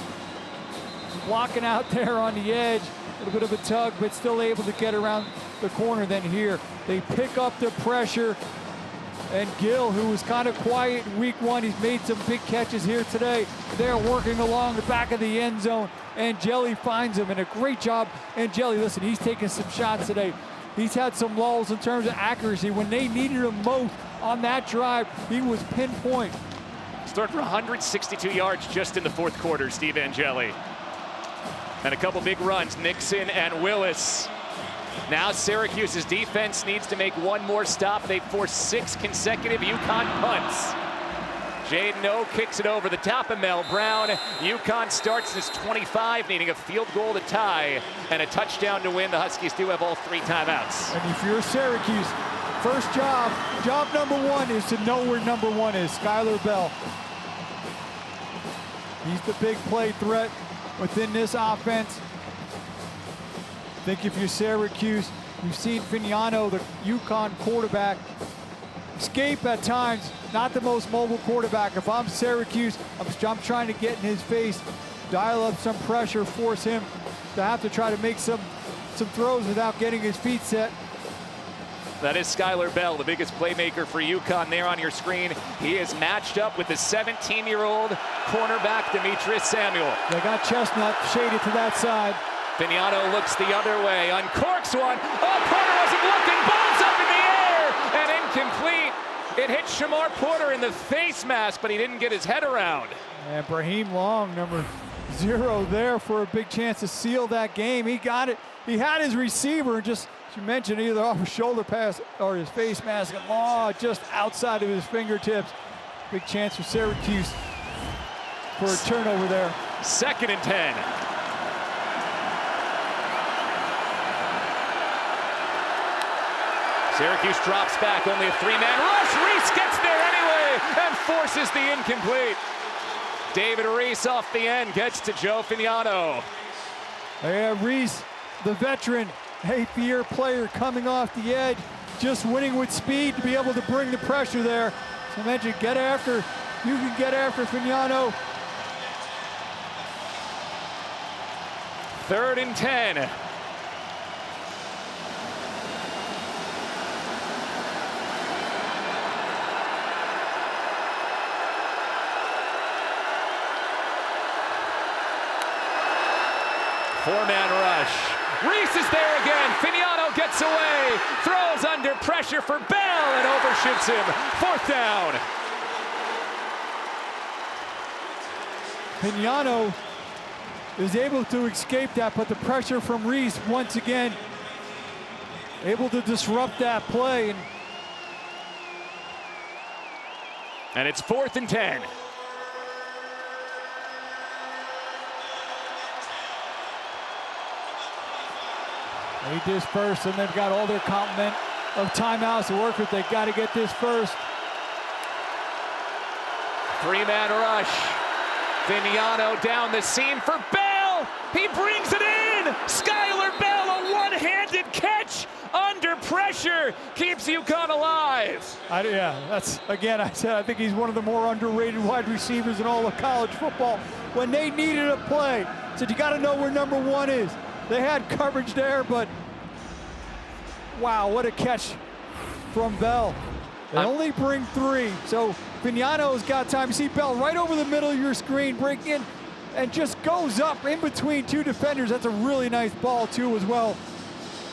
blocking out there on the edge. A little bit of a tug, but still able to get around the corner. Then here, they pick up the pressure. And Gill, who was kind of quiet in week 1, he's made some big catches here today. They're working along the back of the end zone. Angeli finds him, and a great job. Angeli, listen, he's taking some shots today. He's had some lulls in terms of accuracy. When they needed him most on that drive, he was pinpoint. Start for 162 yards just in the 4th quarter, Steve Angeli. And a couple big runs, Nixon and Willis. Now Syracuse's defense needs to make one more stop. They forced 6 consecutive UConn punts. Jaden O kicks it over the top of Mel Brown. UConn starts this 25, needing a field goal to tie and a touchdown to win. The Huskies do have all 3 timeouts. And if you're Syracuse, first job number 1 is to know where number 1 is, Skylar Bell. He's the big play threat within this offense. I think if you're Syracuse, you've seen Fignano, the UConn quarterback, escape at times. Not the most mobile quarterback. If I'm Syracuse, I'm trying to get in his face, dial up some pressure, force him to have to try to make some throws without getting his feet set. That is Skylar Bell, the biggest playmaker for UConn there on your screen. He is matched up with the 17-year-old cornerback, Demetrius Samuel. They got Chestnut shaded to that side. Fignano looks the other way, uncorks one. Oh, Porter wasn't looking, ball's up in the air, and incomplete. It hit Shamar Porter in the face mask, but he didn't get his head around. And Brahim Long, number 0 there for a big chance to seal that game. He got it. He had his receiver, just, as you mentioned, either off his shoulder pass or his face mask, and Long just outside of his fingertips. Big chance for Syracuse for a turnover there. 2nd and 10. Syracuse drops back, only a 3-man rush. Reese gets there anyway and forces the incomplete. David Reese off the end gets to Joe Fignano. Yeah, Reese, the veteran, 8th-year player coming off the edge, just winning with speed to be able to bring the pressure there. So I mentioned, you can get after Fignano. 3rd and 10. Four-man rush. Reese is there again. Fignano gets away. Throws under pressure for Bell and overshoots him. 4th down. Fignano is able to escape that, but the pressure from Reese once again able to disrupt that play. And it's 4th and 10. Need this first, and they've got all their complement of timeouts to work with. They got to get this first. Three-man rush. Vignano down the seam for Bell. He brings it in. Skylar Bell, a one-handed catch under pressure, keeps UConn alive. That's, again, I think he's one of the more underrated wide receivers in all of college football. When they needed a play, said you got to know where number one is. They had coverage there, but wow, what a catch from Bell. They only bring three, so Vignano's got time. You see Bell right over the middle of your screen, break in, and just goes up in between two defenders. That's a really nice ball, too, as well,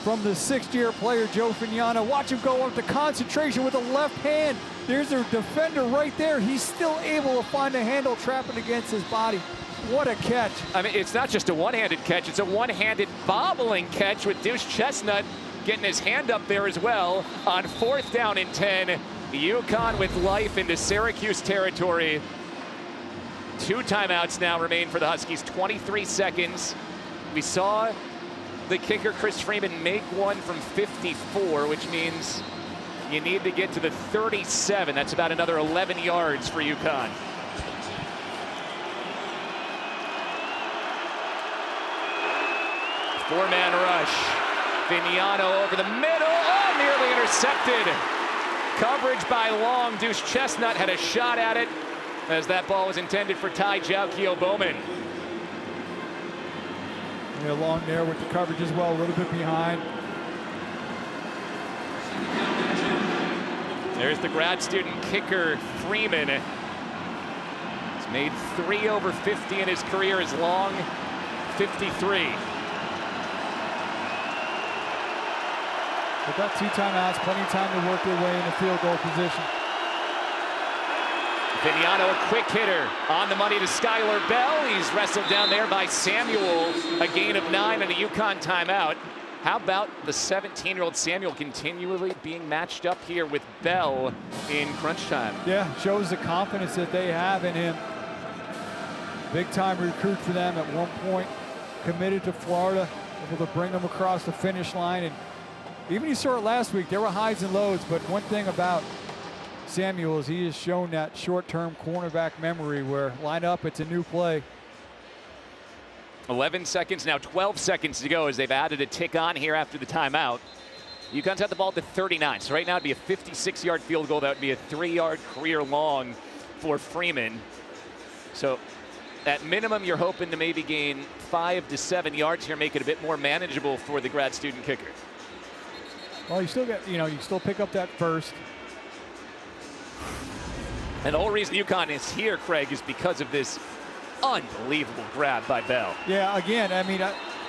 from the sixth-year player, Joe Vignano. Watch him go up to concentration with the left hand. There's their defender right there. He's still able to find a handle, trapping against his body. What a catch. I mean, it's not just a one-handed catch, it's a one-handed bobbling catch with Deuce Chestnut getting his hand up there as well. On 4th down and 10, UConn with life into Syracuse territory. 2 timeouts now remain for the Huskies, 23 seconds. We saw the kicker, Chris Freeman, make one from 54, which means you need to get to the 37. That's about another 11 yards for UConn. Four-man rush. Vignano over the middle. Oh, nearly intercepted. Coverage by Long. Deuce Chestnut had a shot at it as that ball was intended for Ty Jaukio Bowman. Yeah, Long there with the coverage as well, a little bit behind. There's the grad student kicker, Freeman. He's made 3 over 50 in his career. As Long, 53. They've got 2 timeouts, plenty of time to work their way in the field goal position. Vignano, a quick hitter on the money to Skylar Bell. He's wrestled down there by Samuel. A gain of 9 and a UConn timeout. How about the 17-year-old Samuel continually being matched up here with Bell in crunch time? Yeah, shows the confidence that they have in him. Big time recruit for them at one point. Committed to Florida, able to bring them across the finish line. And even you saw it last week, there were highs and lows, but one thing about Samuel is he has shown that short-term cornerback memory where line up, it's a new play. 11 seconds, now 12 seconds to go as they've added a tick on here after the timeout. UConn's got the ball to 39, so right now it'd be a 56-yard field goal. That would be a 3-yard career long for Freeman. So at minimum, you're hoping to maybe gain 5 to 7 yards here, make it a bit more manageable for the grad student kicker. Well, you still get, you still pick up that first. And the whole reason UConn is here, Craig, is because of this unbelievable grab by Bell. Yeah, again, I mean,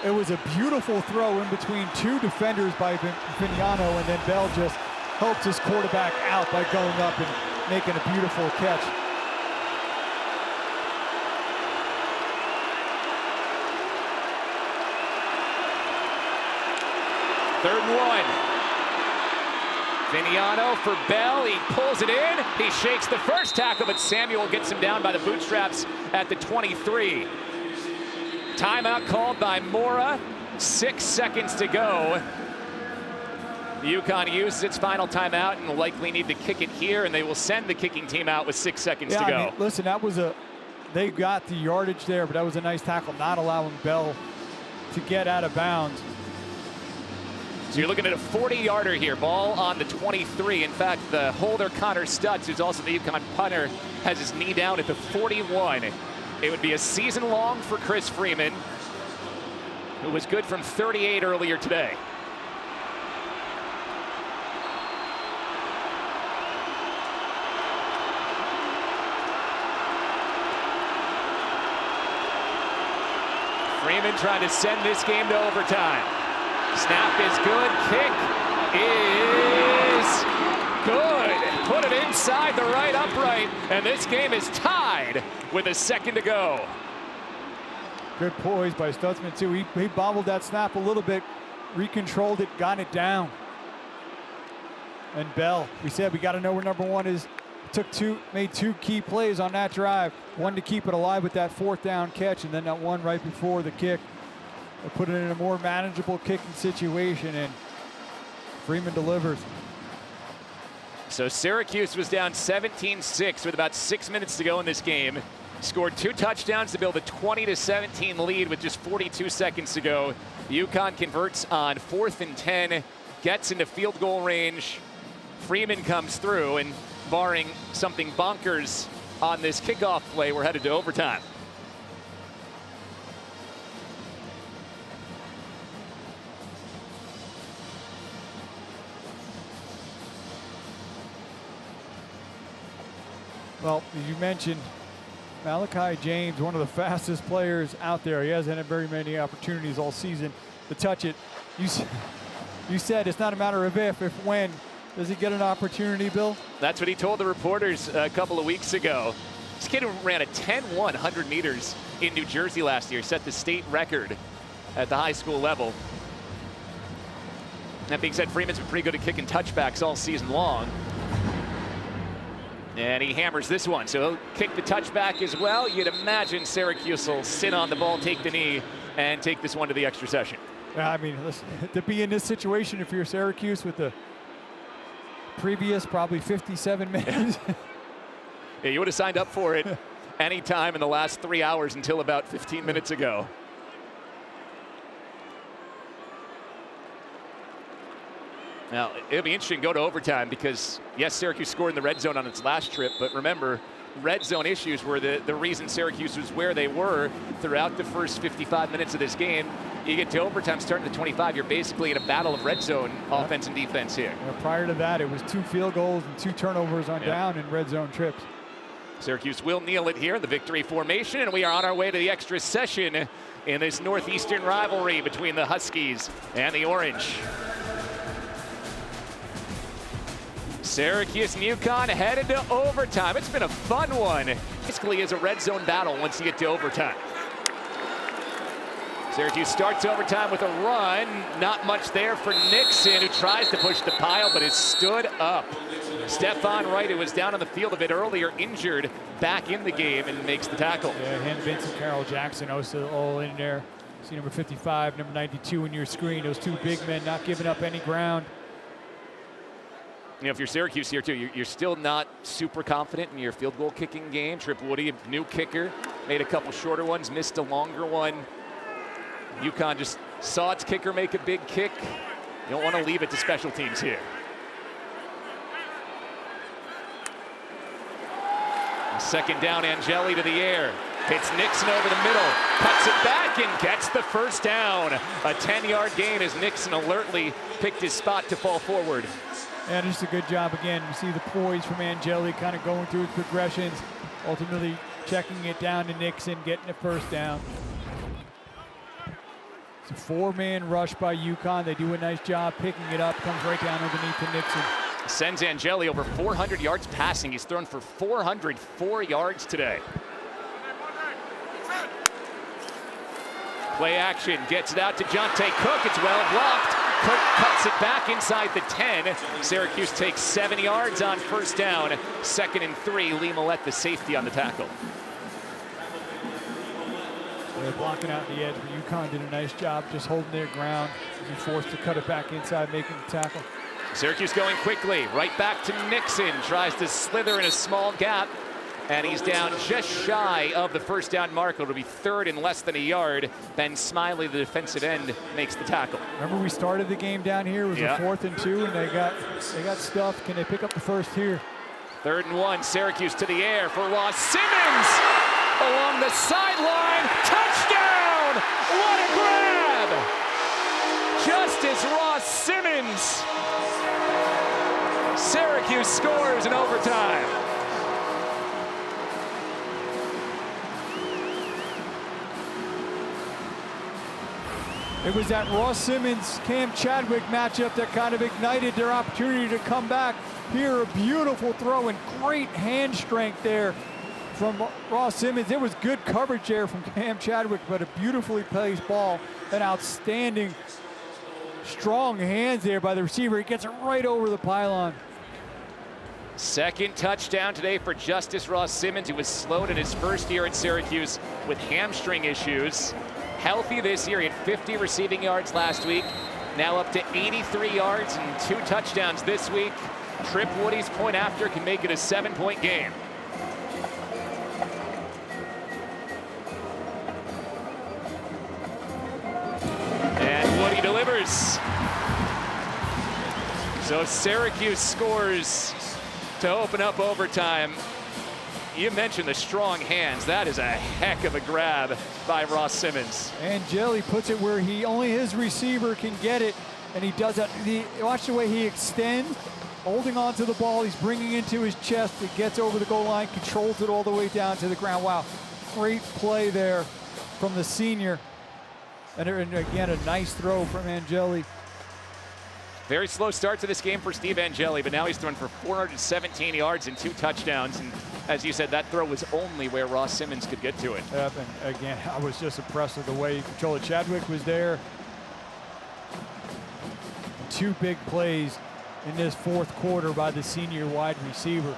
it was a beautiful throw in between 2 defenders by Vignano, and then Bell just helped his quarterback out by going up and making a beautiful catch. Third and 1. Vignano for Bell, he pulls it in, he shakes the first tackle, but Samuel gets him down by the bootstraps at the 23. Timeout called by Mora, 6 seconds to go. UConn uses its final timeout and will likely need to kick it here, and they will send the kicking team out with 6 seconds to go. I mean, listen, that was they got the yardage there, but that was a nice tackle, not allowing Bell to get out of bounds. So you're looking at a 40-yarder here, ball on the 23. In fact, the holder, Connor Stutz, who's also the UConn punter, has his knee down at the 41. It would be a season long for Chris Freeman, who was good from 38 earlier today. Freeman trying to send this game to overtime. Snap is good, kick is good. Put it inside the right upright, and this game is tied with a second to go. Good poise by Stutzman too. He bobbled that snap a little bit, recontrolled it, got it down. And Bell, we said we got to know where number 1 is. Made 2 key plays on that drive. One to keep it alive with that 4th down catch, and then that one right before the kick. put it in a more manageable kicking situation, and Freeman delivers. So Syracuse was down 17-6 with about 6 minutes to go in this game. Scored 2 touchdowns to build a 20-17 lead with just 42 seconds to go. UConn converts on 4th and 10, gets into field goal range. Freeman comes through, and barring something bonkers on this kickoff play, we're headed to overtime. Well, as you mentioned, Malachi James, one of the fastest players out there. He hasn't had very many opportunities all season to touch it. You said it's not a matter of if when. Does he get an opportunity, Bill? That's what he told the reporters a couple of weeks ago. This kid ran a 10-1 100 meters in New Jersey last year, set the state record at the high school level. That being said, Freeman's been pretty good at kicking touchbacks all season long. And he hammers this one, so he'll kick the touchback as well. You'd imagine Syracuse will sit on the ball, take the knee, and take this one to the extra session. Yeah, I mean, listen, to be in this situation, if you're Syracuse with the previous probably 57 minutes. Yeah, you would have signed up for it any time in the last 3 hours until about 15 minutes ago. Now, it'll be interesting to go to overtime because, yes, Syracuse scored in the red zone on its last trip, but remember, red zone issues were the reason Syracuse was where they were throughout the first 55 minutes of this game. You get to overtime starting at 25, you're basically in a battle of red zone offense and defense here. Prior to that, it was 2 field goals and 2 turnovers on down in red zone trips. Syracuse will kneel it here in the victory formation, and we are on our way to the extra session in this northeastern rivalry between the Huskies and the Orange. Syracuse and UConn headed to overtime. It's been a fun one. Basically is a red zone battle once you get to overtime. Syracuse starts overtime with a run. Not much there for Nixon, who tries to push the pile, but is stood up. Stephon Wright, who was down on the field a bit earlier, injured, back in the game and makes the tackle. Yeah, him, Vincent Carroll Jackson also all in there. See number 55, number 92 in your screen. Those 2 big men not giving up any ground. You know, if you're Syracuse here too, you're still not super confident in your field goal kicking game. Trip Woody, a new kicker, made a couple shorter ones, missed a longer one. UConn just saw its kicker make a big kick. You don't want to leave it to special teams here. And second down, Angeli to the air. Hits Nixon over the middle, cuts it back and gets the first down. A 10-yard gain as Nixon alertly picked his spot to fall forward. And just a good job again. You see the poise from Angeli kind of going through his progressions, ultimately checking it down to Nixon, getting the first down. It's a 4-man rush by UConn. They do a nice job picking it up, comes right down underneath to Nixon. Sends Angeli over 400 yards passing. He's thrown for 404 yards today. Play action, gets it out to Jonte Cook. It's well blocked. Cook cuts it back inside the 10. Syracuse takes 7 yards on first down. 2nd and 3. Lee Millette, the safety, on the tackle. They're blocking out the edge, but UConn did a nice job just holding their ground. Be forced to cut it back inside, making the tackle. Syracuse going quickly. Right back to Nixon. Tries to slither in a small gap. And he's down just shy of the first down mark. It'll be 3rd and less than a yard. Ben Smiley, the defensive end, makes the tackle. Remember we started the game down here. It was a 4th and 2, and they got stuffed. Can they pick up the first here? 3rd and 1. Syracuse to the air for Ross-Simmons. Along the sideline. Touchdown! What a grab! Justus Ross-Simmons. Syracuse scores in overtime. It was that Ross-Simmons, Cam Chadwick matchup that kind of ignited their opportunity to come back. Here, a beautiful throw and great hand strength there from Ross-Simmons. It was good coverage there from Cam Chadwick, but a beautifully placed ball. An outstanding, strong hands there by the receiver. He gets it right over the pylon. 2nd touchdown today for Justus Ross-Simmons, who was slowed in his first year at Syracuse with hamstring issues. healthy this year. He had 50 receiving yards last week. Now up to 83 yards and 2 touchdowns this week. Trip Woody's point after can make it a 7-point game. And Woody delivers. So Syracuse scores to open up overtime. You mentioned the strong hands. That is a heck of a grab by Ross-Simmons. Angeli puts it where only his receiver can get it, and he does that. Watch the way he extends, holding on to the ball. He's bringing it into his chest. It gets over the goal line, controls it all the way down to the ground. Wow, great play there from the senior. And again, a nice throw from Angeli. Very slow start to this game for Steve Angeli, but now he's thrown for 417 yards and 2 touchdowns. And as you said, that throw was only where Ross-Simmons could get to it. Yep, and again, I was just impressed with the way he controlled it. Chadwick was there. 2 big plays in this fourth quarter by the senior wide receiver.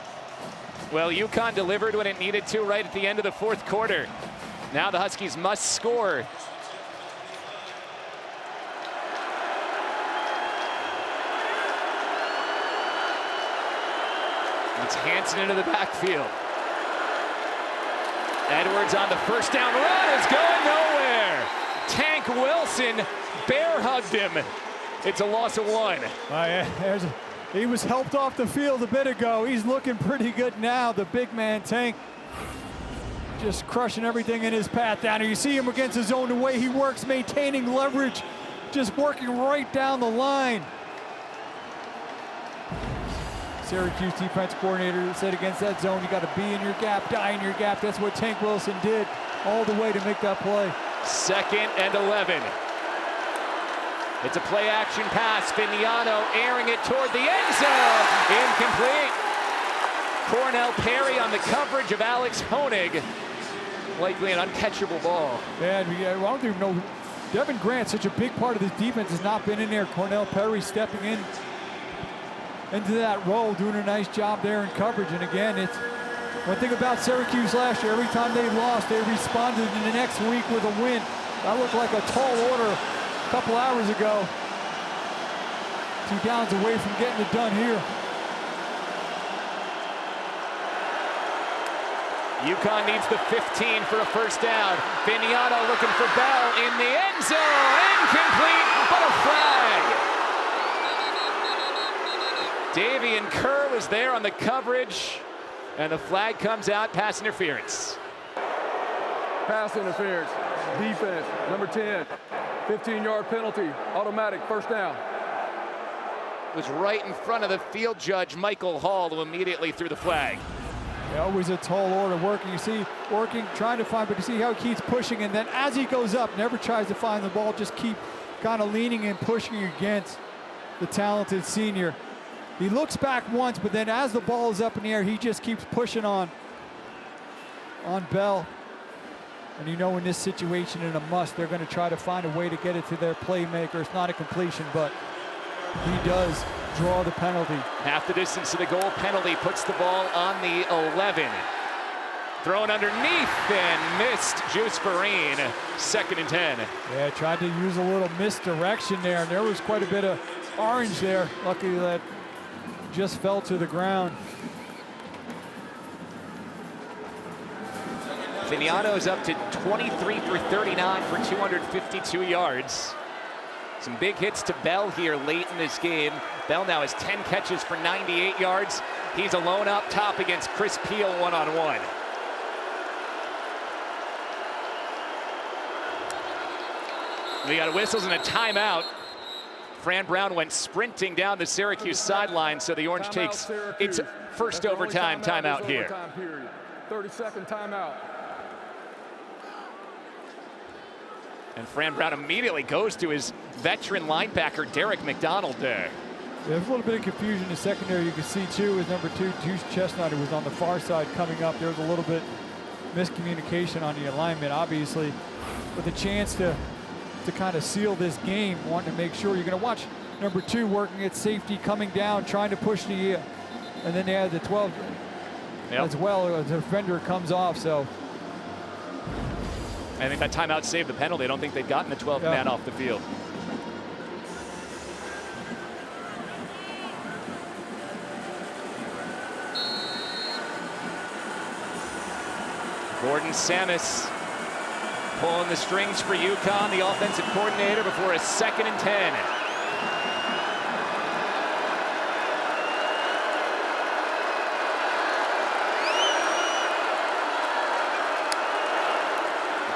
Well, UConn delivered when it needed to right at the end of the fourth quarter. Now the Huskies must score. It's Hansen into the backfield. Edwards on the first down run is going nowhere. Tank Wilson bear hugged him. It's a loss of 1. He was helped off the field a bit ago. He's looking pretty good now. The big man Tank just crushing everything in his path down here. You see him against his zone, the way he works, maintaining leverage, just working right down the line. Syracuse defense coordinator said against that zone, you got to be in your gap, die in your gap. That's what Tank Wilson did all the way to make that play. 2nd and 11. It's a play action pass. Vignano airing it toward the end zone. Incomplete. Cornell Perry on the coverage of Alex Honig. Likely an uncatchable ball. Man, I don't even know. Devin Grant, such a big part of this defense, has not been in there. Cornell Perry stepping into that role, doing a nice job there in coverage. And again, it's one thing about Syracuse last year. Every time they lost, they responded in the next week with a win. That looked like a tall order a couple hours ago. 2 downs away from getting it done here. UConn needs the 15 for a first down. Vignano looking for Bell in the end zone. Incomplete, but a flag. Davian Kerr was there on the coverage, and the flag comes out, pass interference. Pass interference, defense, number 10, 15-yard penalty, automatic, first down. It was right in front of the field judge, Michael Hall, who immediately threw the flag. Yeah, always a tall order working. You see, trying to find, but you see how he keeps pushing, and then as he goes up, never tries to find the ball, just keep kind of leaning and pushing against the talented senior. He looks back once, but then as the ball is up in the air, he just keeps pushing on Bell. And you know, in this situation, in a must, they're going to try to find a way to get it to their playmaker. It's not a completion, but he does draw the penalty. Half the distance to the goal, penalty puts the ball on the 11. Thrown underneath and missed Juice Vereen. 2nd and 10. Yeah, tried to use a little misdirection there, and there was quite a bit of orange there. Luckily that just fell to the ground. Vignano's up to 23 for 39 for 252 yards. Some big hits to Bell here late in this game. Bell now has 10 catches for 98 yards. He's alone up top against Chris Peel one-on-one. We got whistles and a timeout. Fran Brown went sprinting down the Syracuse sideline, so the Orange takes its first overtime timeout here. 30-second timeout. And Fran Brown immediately goes to his veteran linebacker, Derek McDonald there. Yeah, there's a little bit of confusion in the secondary. You can see, too, with number 2, Juice Chestnut, who was on the far side coming up. There was a little bit miscommunication on the alignment, obviously, with a chance to kind of seal this game, wanting to make sure. You're going to watch number 2 working at safety, coming down, trying to push the, and then they had the 12 as well. The defender comes off, so I think that timeout saved the penalty. I don't think they'd gotten the 12th man off the field. Gordon Samus pulling the strings for UConn, the offensive coordinator, before a 2nd and 10.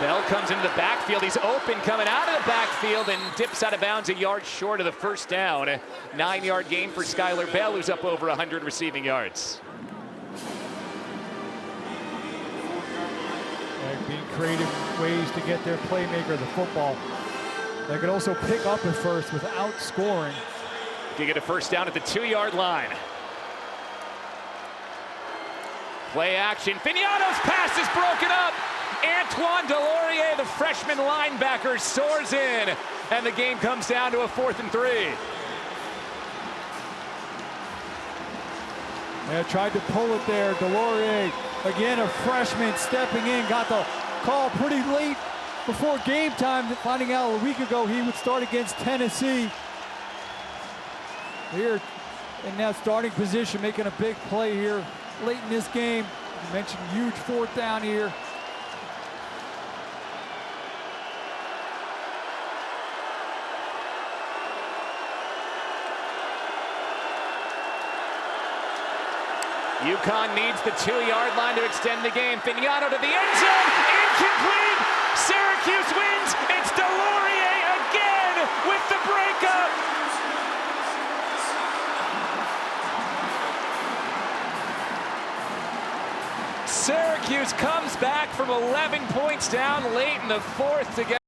Bell comes into the backfield. He's open coming out of the backfield and dips out of bounds a yard short of the first down. A 9-yard gain for Skylar Bell, who's up over 100 receiving yards. Being creative ways to get their playmaker the football. They could also pick up at first without scoring. You get a first down at the 2-yard line. Play action. Fignano's pass is broken up. Antoine Delorier, the freshman linebacker, soars in, and the game comes down to a 4th and 3. Yeah, tried to pull it there. Delorier, again, a freshman stepping in, got the call pretty late before game time, finding out a week ago he would start against Tennessee. Here in that starting position, making a big play here late in this game. You mentioned huge 4th down here. UConn needs the 2-yard line to extend the game. Fignano to the end zone, incomplete. Syracuse wins. It's Delorier again with the breakup. Syracuse comes back from 11 points down late in the 4th to get